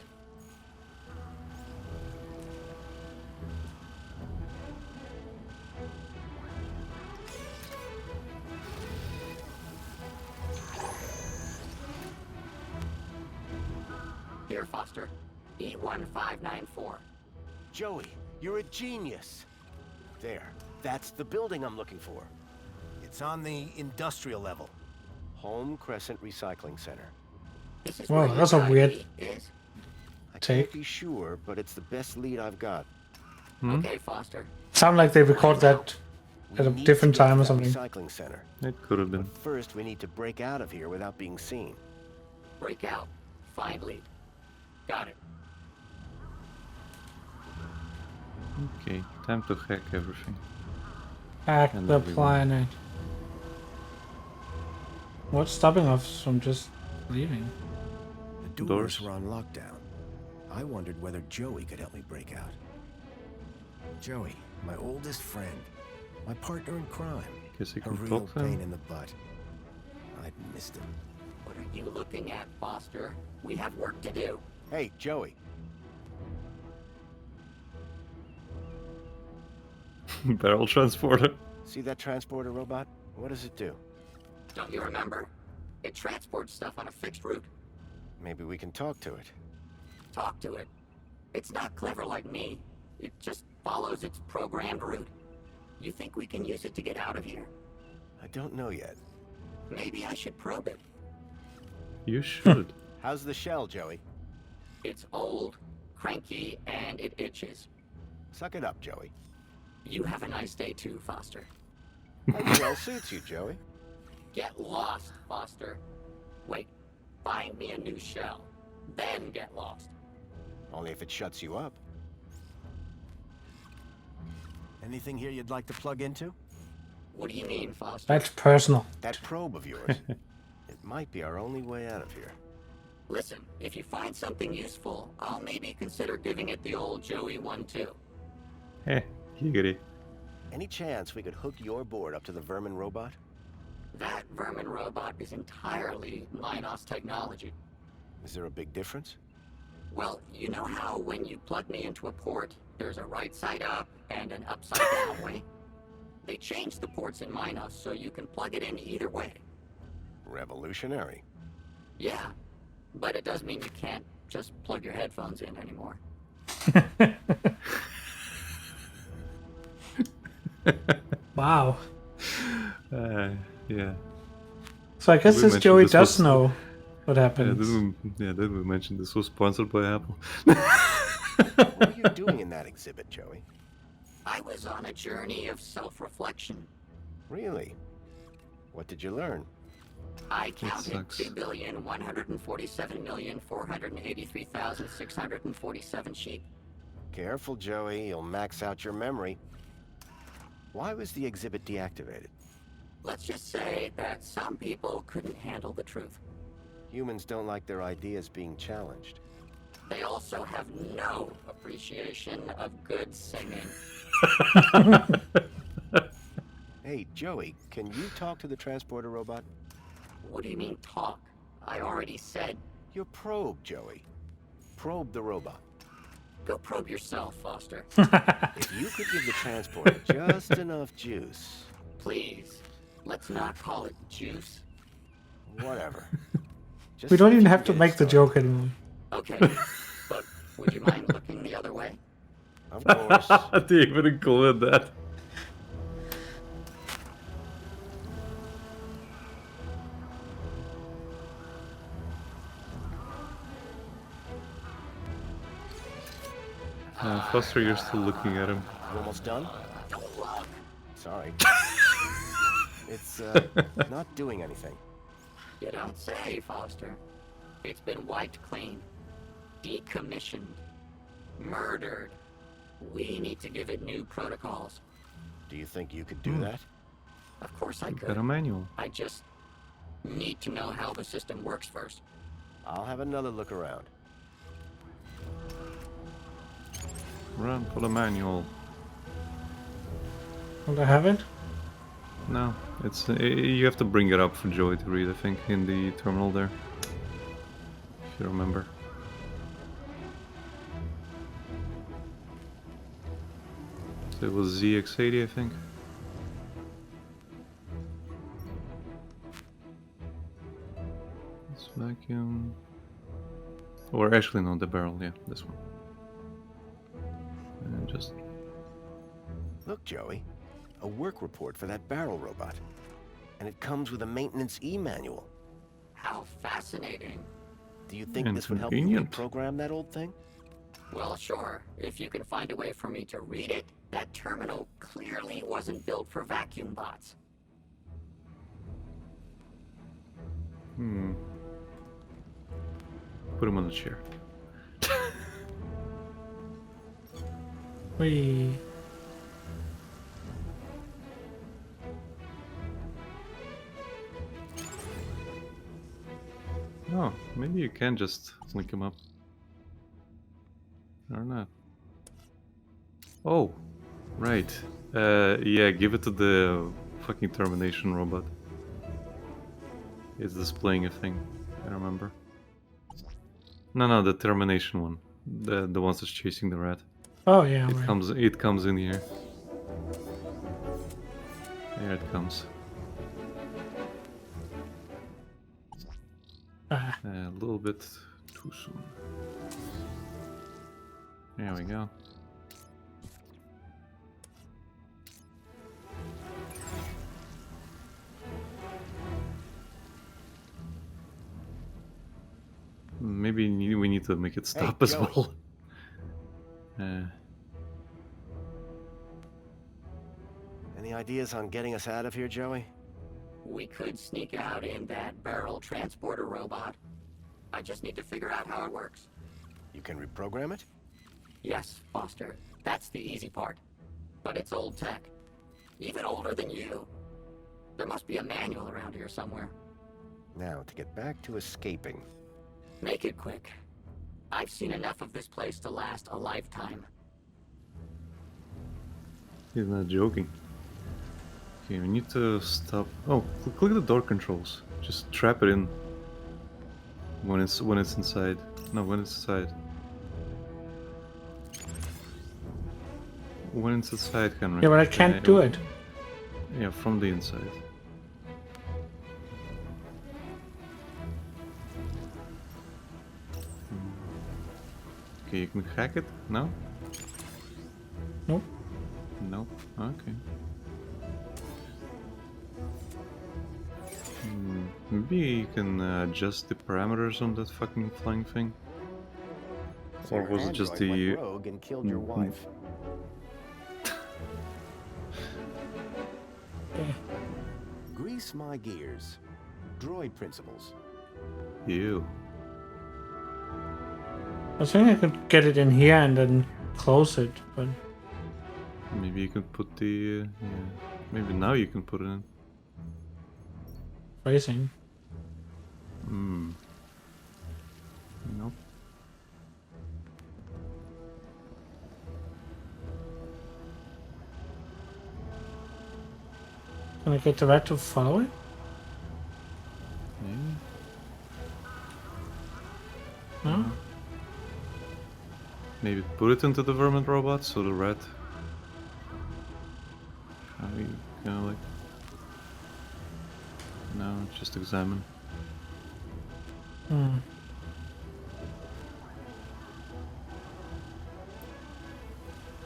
Here, Foster. E1594. Joey, you're a genius. There. That's the building I'm looking for. It's on the industrial level. Home Crescent Recycling Center. Well, that's a weird I take. can't be sure, but it's the best lead I've got. Okay, Foster. Sound like they record that at a We need different to get time to or that something. Recycling center. It could have been. But first, we need to break out of here without being seen. Break out. Find lead. Got it. Okay, time to hack everything. Hack And the everyone. planet. What's stopping us from just leaving? The doors were on lockdown. I wondered whether Joey could help me break out. Joey, my oldest friend, my partner in crime. Guess you A can real talk to pain him. in the butt. I'd missed him. What are you looking at, Foster? We have work to do. Hey, Joey. Barrel transporter. See that transporter robot? What does it do? Don't you remember? It transports stuff on a fixed route. Maybe we can talk to it. Talk to it. It's not clever like me. It just follows its programmed route. You think we can use it to get out of here? I don't know yet. Maybe I should probe it. You should. How's the shell, Joey? It's old, cranky, and it itches. Suck it up, Joey. You have a nice day too, Foster. That well suits you, Joey. Get lost, Foster. Wait, find me a new shell. Then get lost. Only if it shuts you up. Anything here you'd like to plug into? What do you mean, Foster? That's personal. That probe of yours. It might be our only way out of here. Listen, if you find something useful, I'll maybe consider giving it the old Joey one too. Hey, giggity. Any chance we could hook your board up to the vermin robot? That vermin robot is entirely Minos technology. Is there a big difference? Well, you know how when you plug me into a port, there's a right side up and an upside down way? They changed the ports in Minos so you can plug it in either way. Revolutionary. Yeah, but it does mean you can't just plug your headphones in anymore. Wow. Yeah. So I guess We this mentioned Joey this does was- know what happens. Didn't we mention this was sponsored by Apple? What were you doing in that exhibit, Joey? I was on a journey of self-reflection. Really? What did you learn? I counted sucks. 2,147,483,647 sheep. Careful, Joey. You'll max out your memory. Why was the exhibit deactivated? Let's just say that some people couldn't handle the truth. Humans don't like their ideas being challenged. They also have no appreciation of good singing. Hey, Joey, can you talk to the transporter robot? What do you mean talk? I already said. Your probe, Joey. Probe the robot. Go probe yourself, Foster. If you could give the transporter just enough juice. Please, let's not call it juice. Whatever. Just We don't see if even you have can to get make it the started. joke anymore. Okay, but would you mind looking the other way? Of course. They even included that. Foster, you're still looking at him. You almost done? Don't look. Sorry. It's not doing anything. You don't say, Foster. It's been wiped clean, decommissioned, murdered. We need to give it new protocols. Do you think you could do that? Of course I Got could. a manual. I just need to know how the system works first. I'll have another look around. Run for the manual. Don't I have it? No, it's you have to bring it up for Joey to read. I think in the terminal there, if you remember. So it was ZX80, I think. This vacuum, or actually no, the barrel. Yeah, this one. And just Look, Joey. A work report for that barrel robot. And it comes with a maintenance e-manual. How fascinating. Do you think this would help you Inconvenient. reprogram that old thing? Well, sure, if you can find a way for me to read it. That terminal clearly wasn't built for vacuum bots. Put him on the chair. We. Oh, maybe you can just link him up. Or not. Oh, right. Yeah, give it to the fucking termination robot. It's displaying a thing. I remember. No, the termination one. The ones that's chasing the rat. Oh yeah. It Right. It comes in here. There it comes. Ah. A little bit too soon. There we go. Maybe we need to make it stop as Joey. well. Any ideas on getting us out of here, Joey? We could sneak out in that barrel transporter robot. I just need to figure out how it works. You can reprogram it? Yes, Foster. That's the easy part. But it's old tech. Even older than you. There must be a manual around here somewhere. Now, to get back to escaping. Make it quick. I've seen enough of this place to last a lifetime. He's not joking. Okay, we need to stop. Oh, click the door controls. Just trap it in. When it's inside. No, when it's inside. When it's inside, Henry. Yeah, but I can't do it. Yeah, from the inside. Okay, you can hack it? No? Nope. Nope. Okay. Maybe you can adjust the parameters on that fucking flying thing? So Or your was it just android the... went rogue and killed your wife. Grease my gears. Droid principles. Ew. I was thinking I could get it in here and then close it, but Maybe you can put the... yeah. Maybe now you can put it in. phrasing. Nope. Can I get the rat to follow it? Maybe. No? Maybe put it into the vermin robot so the rat... How you kind of like... No, just examine. Hmm.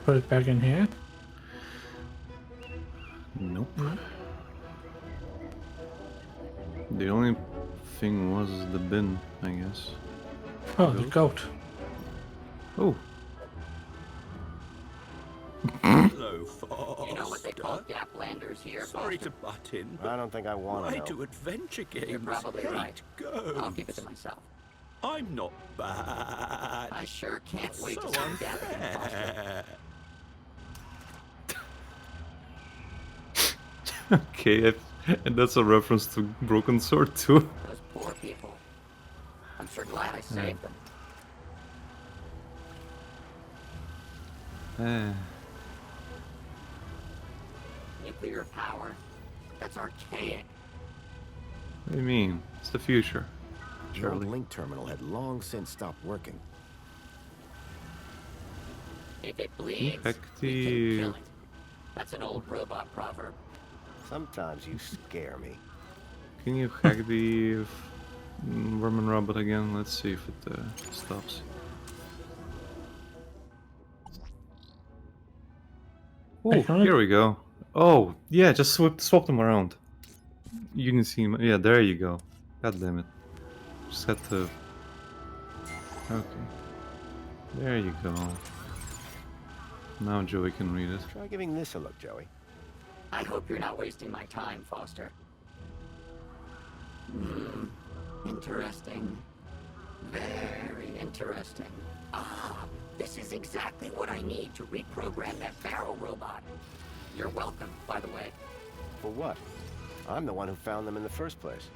Put it back in here? Nope. The only thing was the bin, I guess. Oh, the goat. Oh. Hello, Foster. You know what they call Gaplanders here, Sorry Foster? to butt in, I don't think I want why to know. do adventure games You're probably hate right. ghosts? I'll keep it to myself. I'm not bad. I sure can't It's wait so to see Gapland, Foster. unfair. Okay, and that's a reference to Broken Sword too. Those poor people. I'm sure glad I saved them. Nuclear power. That's archaic. What do you mean? It's the future. The old Surely. Lync terminal had long since stopped working. If it bleeds, we can Effective. kill it. That's an old robot proverb. Sometimes you scare me. Can you hack the vermin robot again? Let's see if it stops. Oh, Hey, can I- here we go. Oh, yeah, just swap them around. You can see him. Yeah, there you go. God damn it. set the... Okay. There you go. Now Joey can read it. Try giving this a look, Joey. I hope you're not wasting my time, Foster. Interesting. Very interesting. Ah, this is exactly what I need to reprogram that barrel robot. You're welcome, by the way. For what? I'm the one who found them in the first place.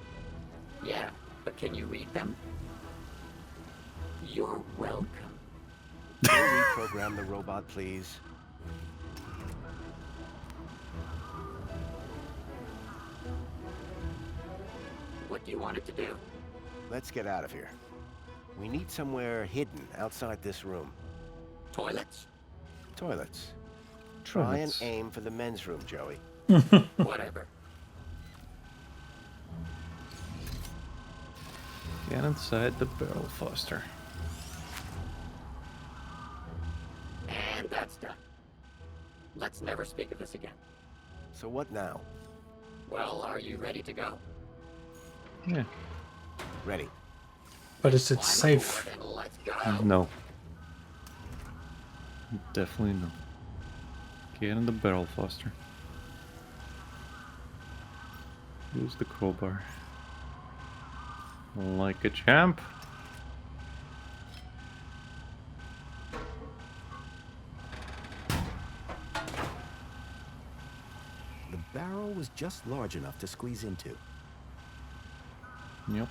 Yeah, but can you read them? You're welcome. Can you reprogram the robot, please? What do you want it to do? Let's get out of here. We need somewhere hidden outside this room. Toilets? Toilets. Try and Toilets. aim for the men's room, Joey. Whatever. Get inside the barrel, Foster. And that's done. Let's never speak of this again. So what now? Well, are you ready to go? Yeah. Ready. But is it safe? Then let's go. No. Definitely no. Get in the barrel, Foster. Use the crowbar. Like a champ. The barrel was just large enough to squeeze into. Yep.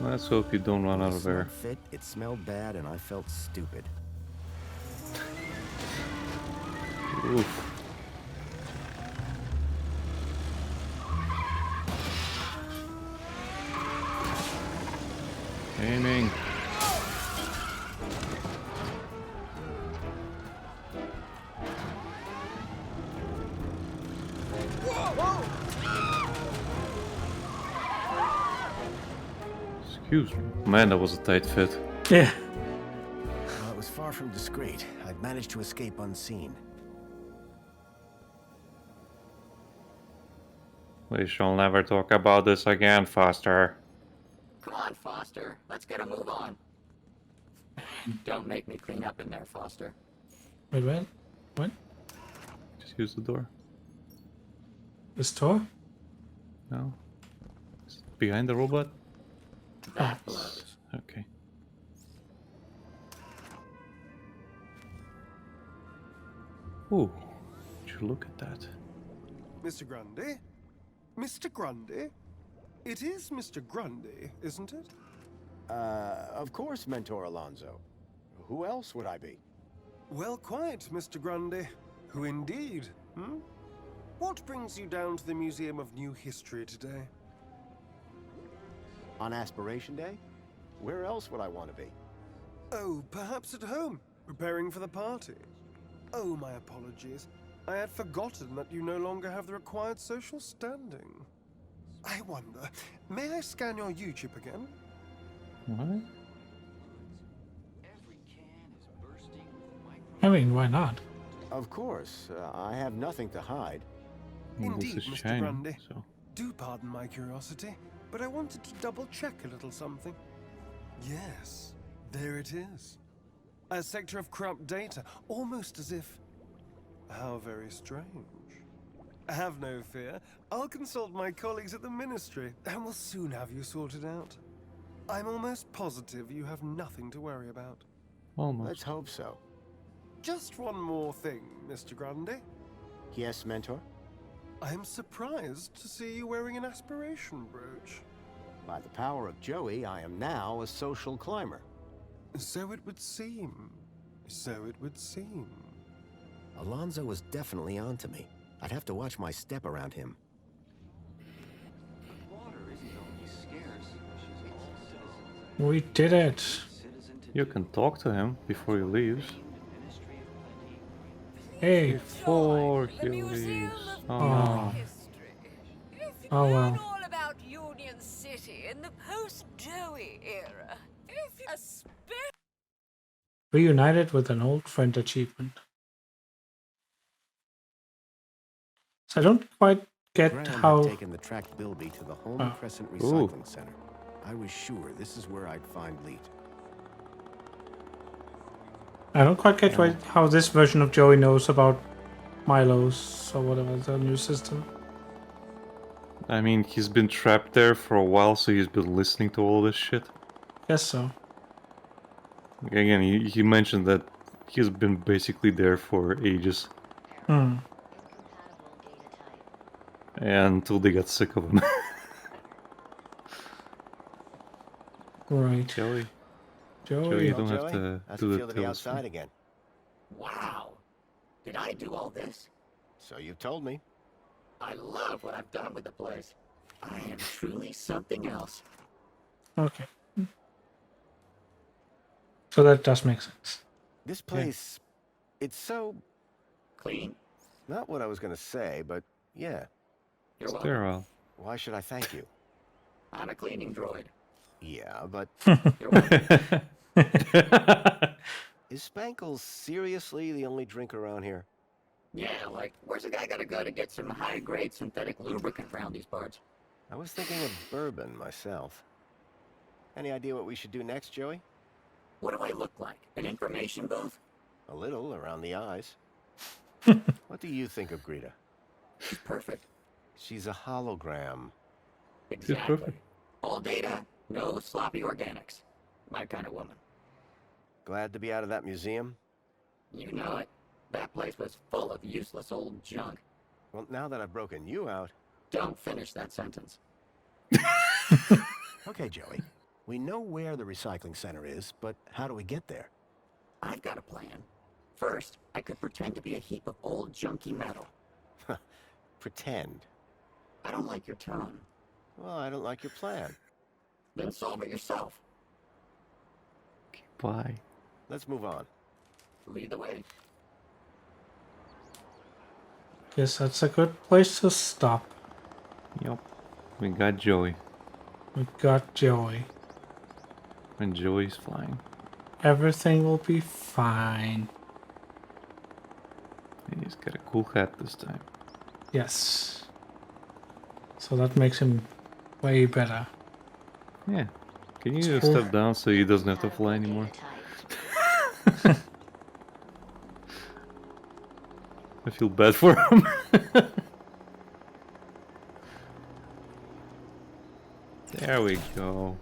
Let's hope you don't run out of air. Fit, it smelled bad, and I felt stupid. Oof. Aiming. Excuse me. Man, that was a tight fit. Yeah. While it was far from discreet, I'd managed to escape unseen. We shall never talk about this again, Foster. Come on, Foster. Let's get a move on. Don't make me clean up in there, Foster. Wait, what? What? Just use the door. The store? No. It's behind the robot? That blows. Okay. Ooh. Would you look at that? Mr. Grundy? Mr. Grundy? It is Mr. Grundy, isn't it? Of course, Mentor Alonso. Who else would I be? Well, quite, Mr. Grundy. Who indeed, hmm? What brings you down to the Museum of New History today? On Aspiration Day? Where else would I want to be? Oh, perhaps at home, preparing for the party. Oh, my apologies. I had forgotten that you no longer have the required social standing. I wonder, may I scan your U-chip again? What? I mean, why not? Of course. I have nothing to hide. Indeed, This is Mr. shiny, Grundy. so... Do pardon my curiosity, but I wanted to double-check a little something. Yes, there it is. A sector of corrupt data, almost as if... How very strange. Have no fear. I'll consult my colleagues at the Ministry, and we'll soon have you sorted out. I'm almost positive you have nothing to worry about. Almost. Let's hope so. Just one more thing, Mr. Grundy. Yes, Mentor? I'm surprised to see you wearing an aspiration brooch. By the power of Joey, I am now a social climber. So it would seem. So it would seem. Alonso was definitely onto me. I'd have to watch my step around him. We did it. You can talk to him before he leaves. Hey. Before he leaves. Oh, no. Oh well. All about Union City in the post-Joey era. If A spirit. Reunited with an old friend achievement. So I don't quite get Graham how. had taken the tracked Bilby to the Home Crescent Recycling Center. I was sure this is where I'd find Leet. I don't quite get how this version of Joey knows about Milo's or whatever the new system. I mean, he's been trapped there for a while, so he's been listening to all this shit. Guess so. Again, he mentioned that he's been basically there for ages. Hmm. And until they got sick of him. Right. Joey, Joey, you don't have to do feel the to be tales outside thing. again. Wow. Did I do all this? So you told me. I love what I've done with the place. I am truly something else. Okay. So that does make sense. This place, it's so... Clean? Not what I was going to say, but yeah. You're welcome. Sterile. Why should I thank you? I'm a cleaning droid. Yeah, but... You're welcome. Is Spankles seriously the only drink around here? Yeah, like, where's a guy gotta go to get some high-grade synthetic lubricant around these parts? I was thinking of bourbon myself. Any idea what we should do next, Joey? What do I look like? An information booth? A little around the eyes. What do you think of Greta? She's perfect. She's a hologram. Exactly. All data, no sloppy organics. My kind of woman. Glad to be out of that museum? You know it. That place was full of useless old junk. Well, now that I've broken you out... Don't finish that sentence. Okay, Joey. We know where the recycling center is, but how do we get there? I've got a plan. First, I could pretend to be a heap of old junky metal. Pretend? I don't like your tone. Well, I don't like your plan. Then solve it yourself. Bye. Let's move on. Lead the way. Guess that's a good place to stop. Yep. We got Joey. We got Joey. And Joey's flying. Everything will be fine. And he's got a cool hat this time. Yes. So that makes him way better. Yeah. Can you step down so he doesn't have to fly anymore? I feel bad for him. There we go.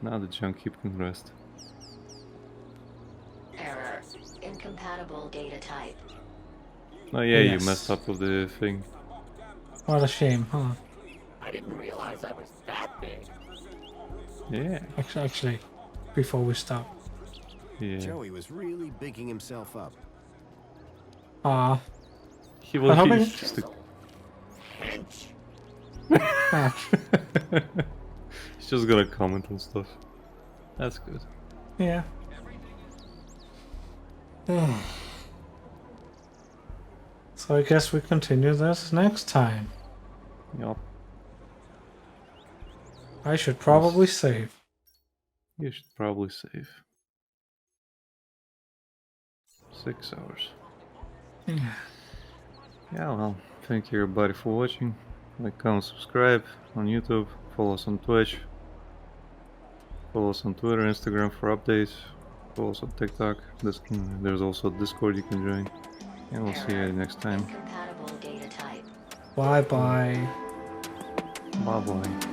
Now the junk heap can rest. Error. Incompatible data type. Oh yeah, Yes. you messed up with the thing. What a shame, huh? I didn't realize I was that big. Yeah. Actually, before we stop. Yeah. Joey was really bigging himself up. He was hoping- he's just a... He's just gonna comment on stuff. That's good. Yeah. So I guess we continue this next time. Yup. I should probably save. You should probably save. 6 hours. Yeah. Yeah, well, thank you everybody for watching. Like, comment, subscribe on YouTube. Follow us on Twitch. Follow us on Twitter, Instagram for updates. Follow us on TikTok. There's also Discord you can join. And we'll see you next time. Incompatible data type. Bye bye. Bye bye.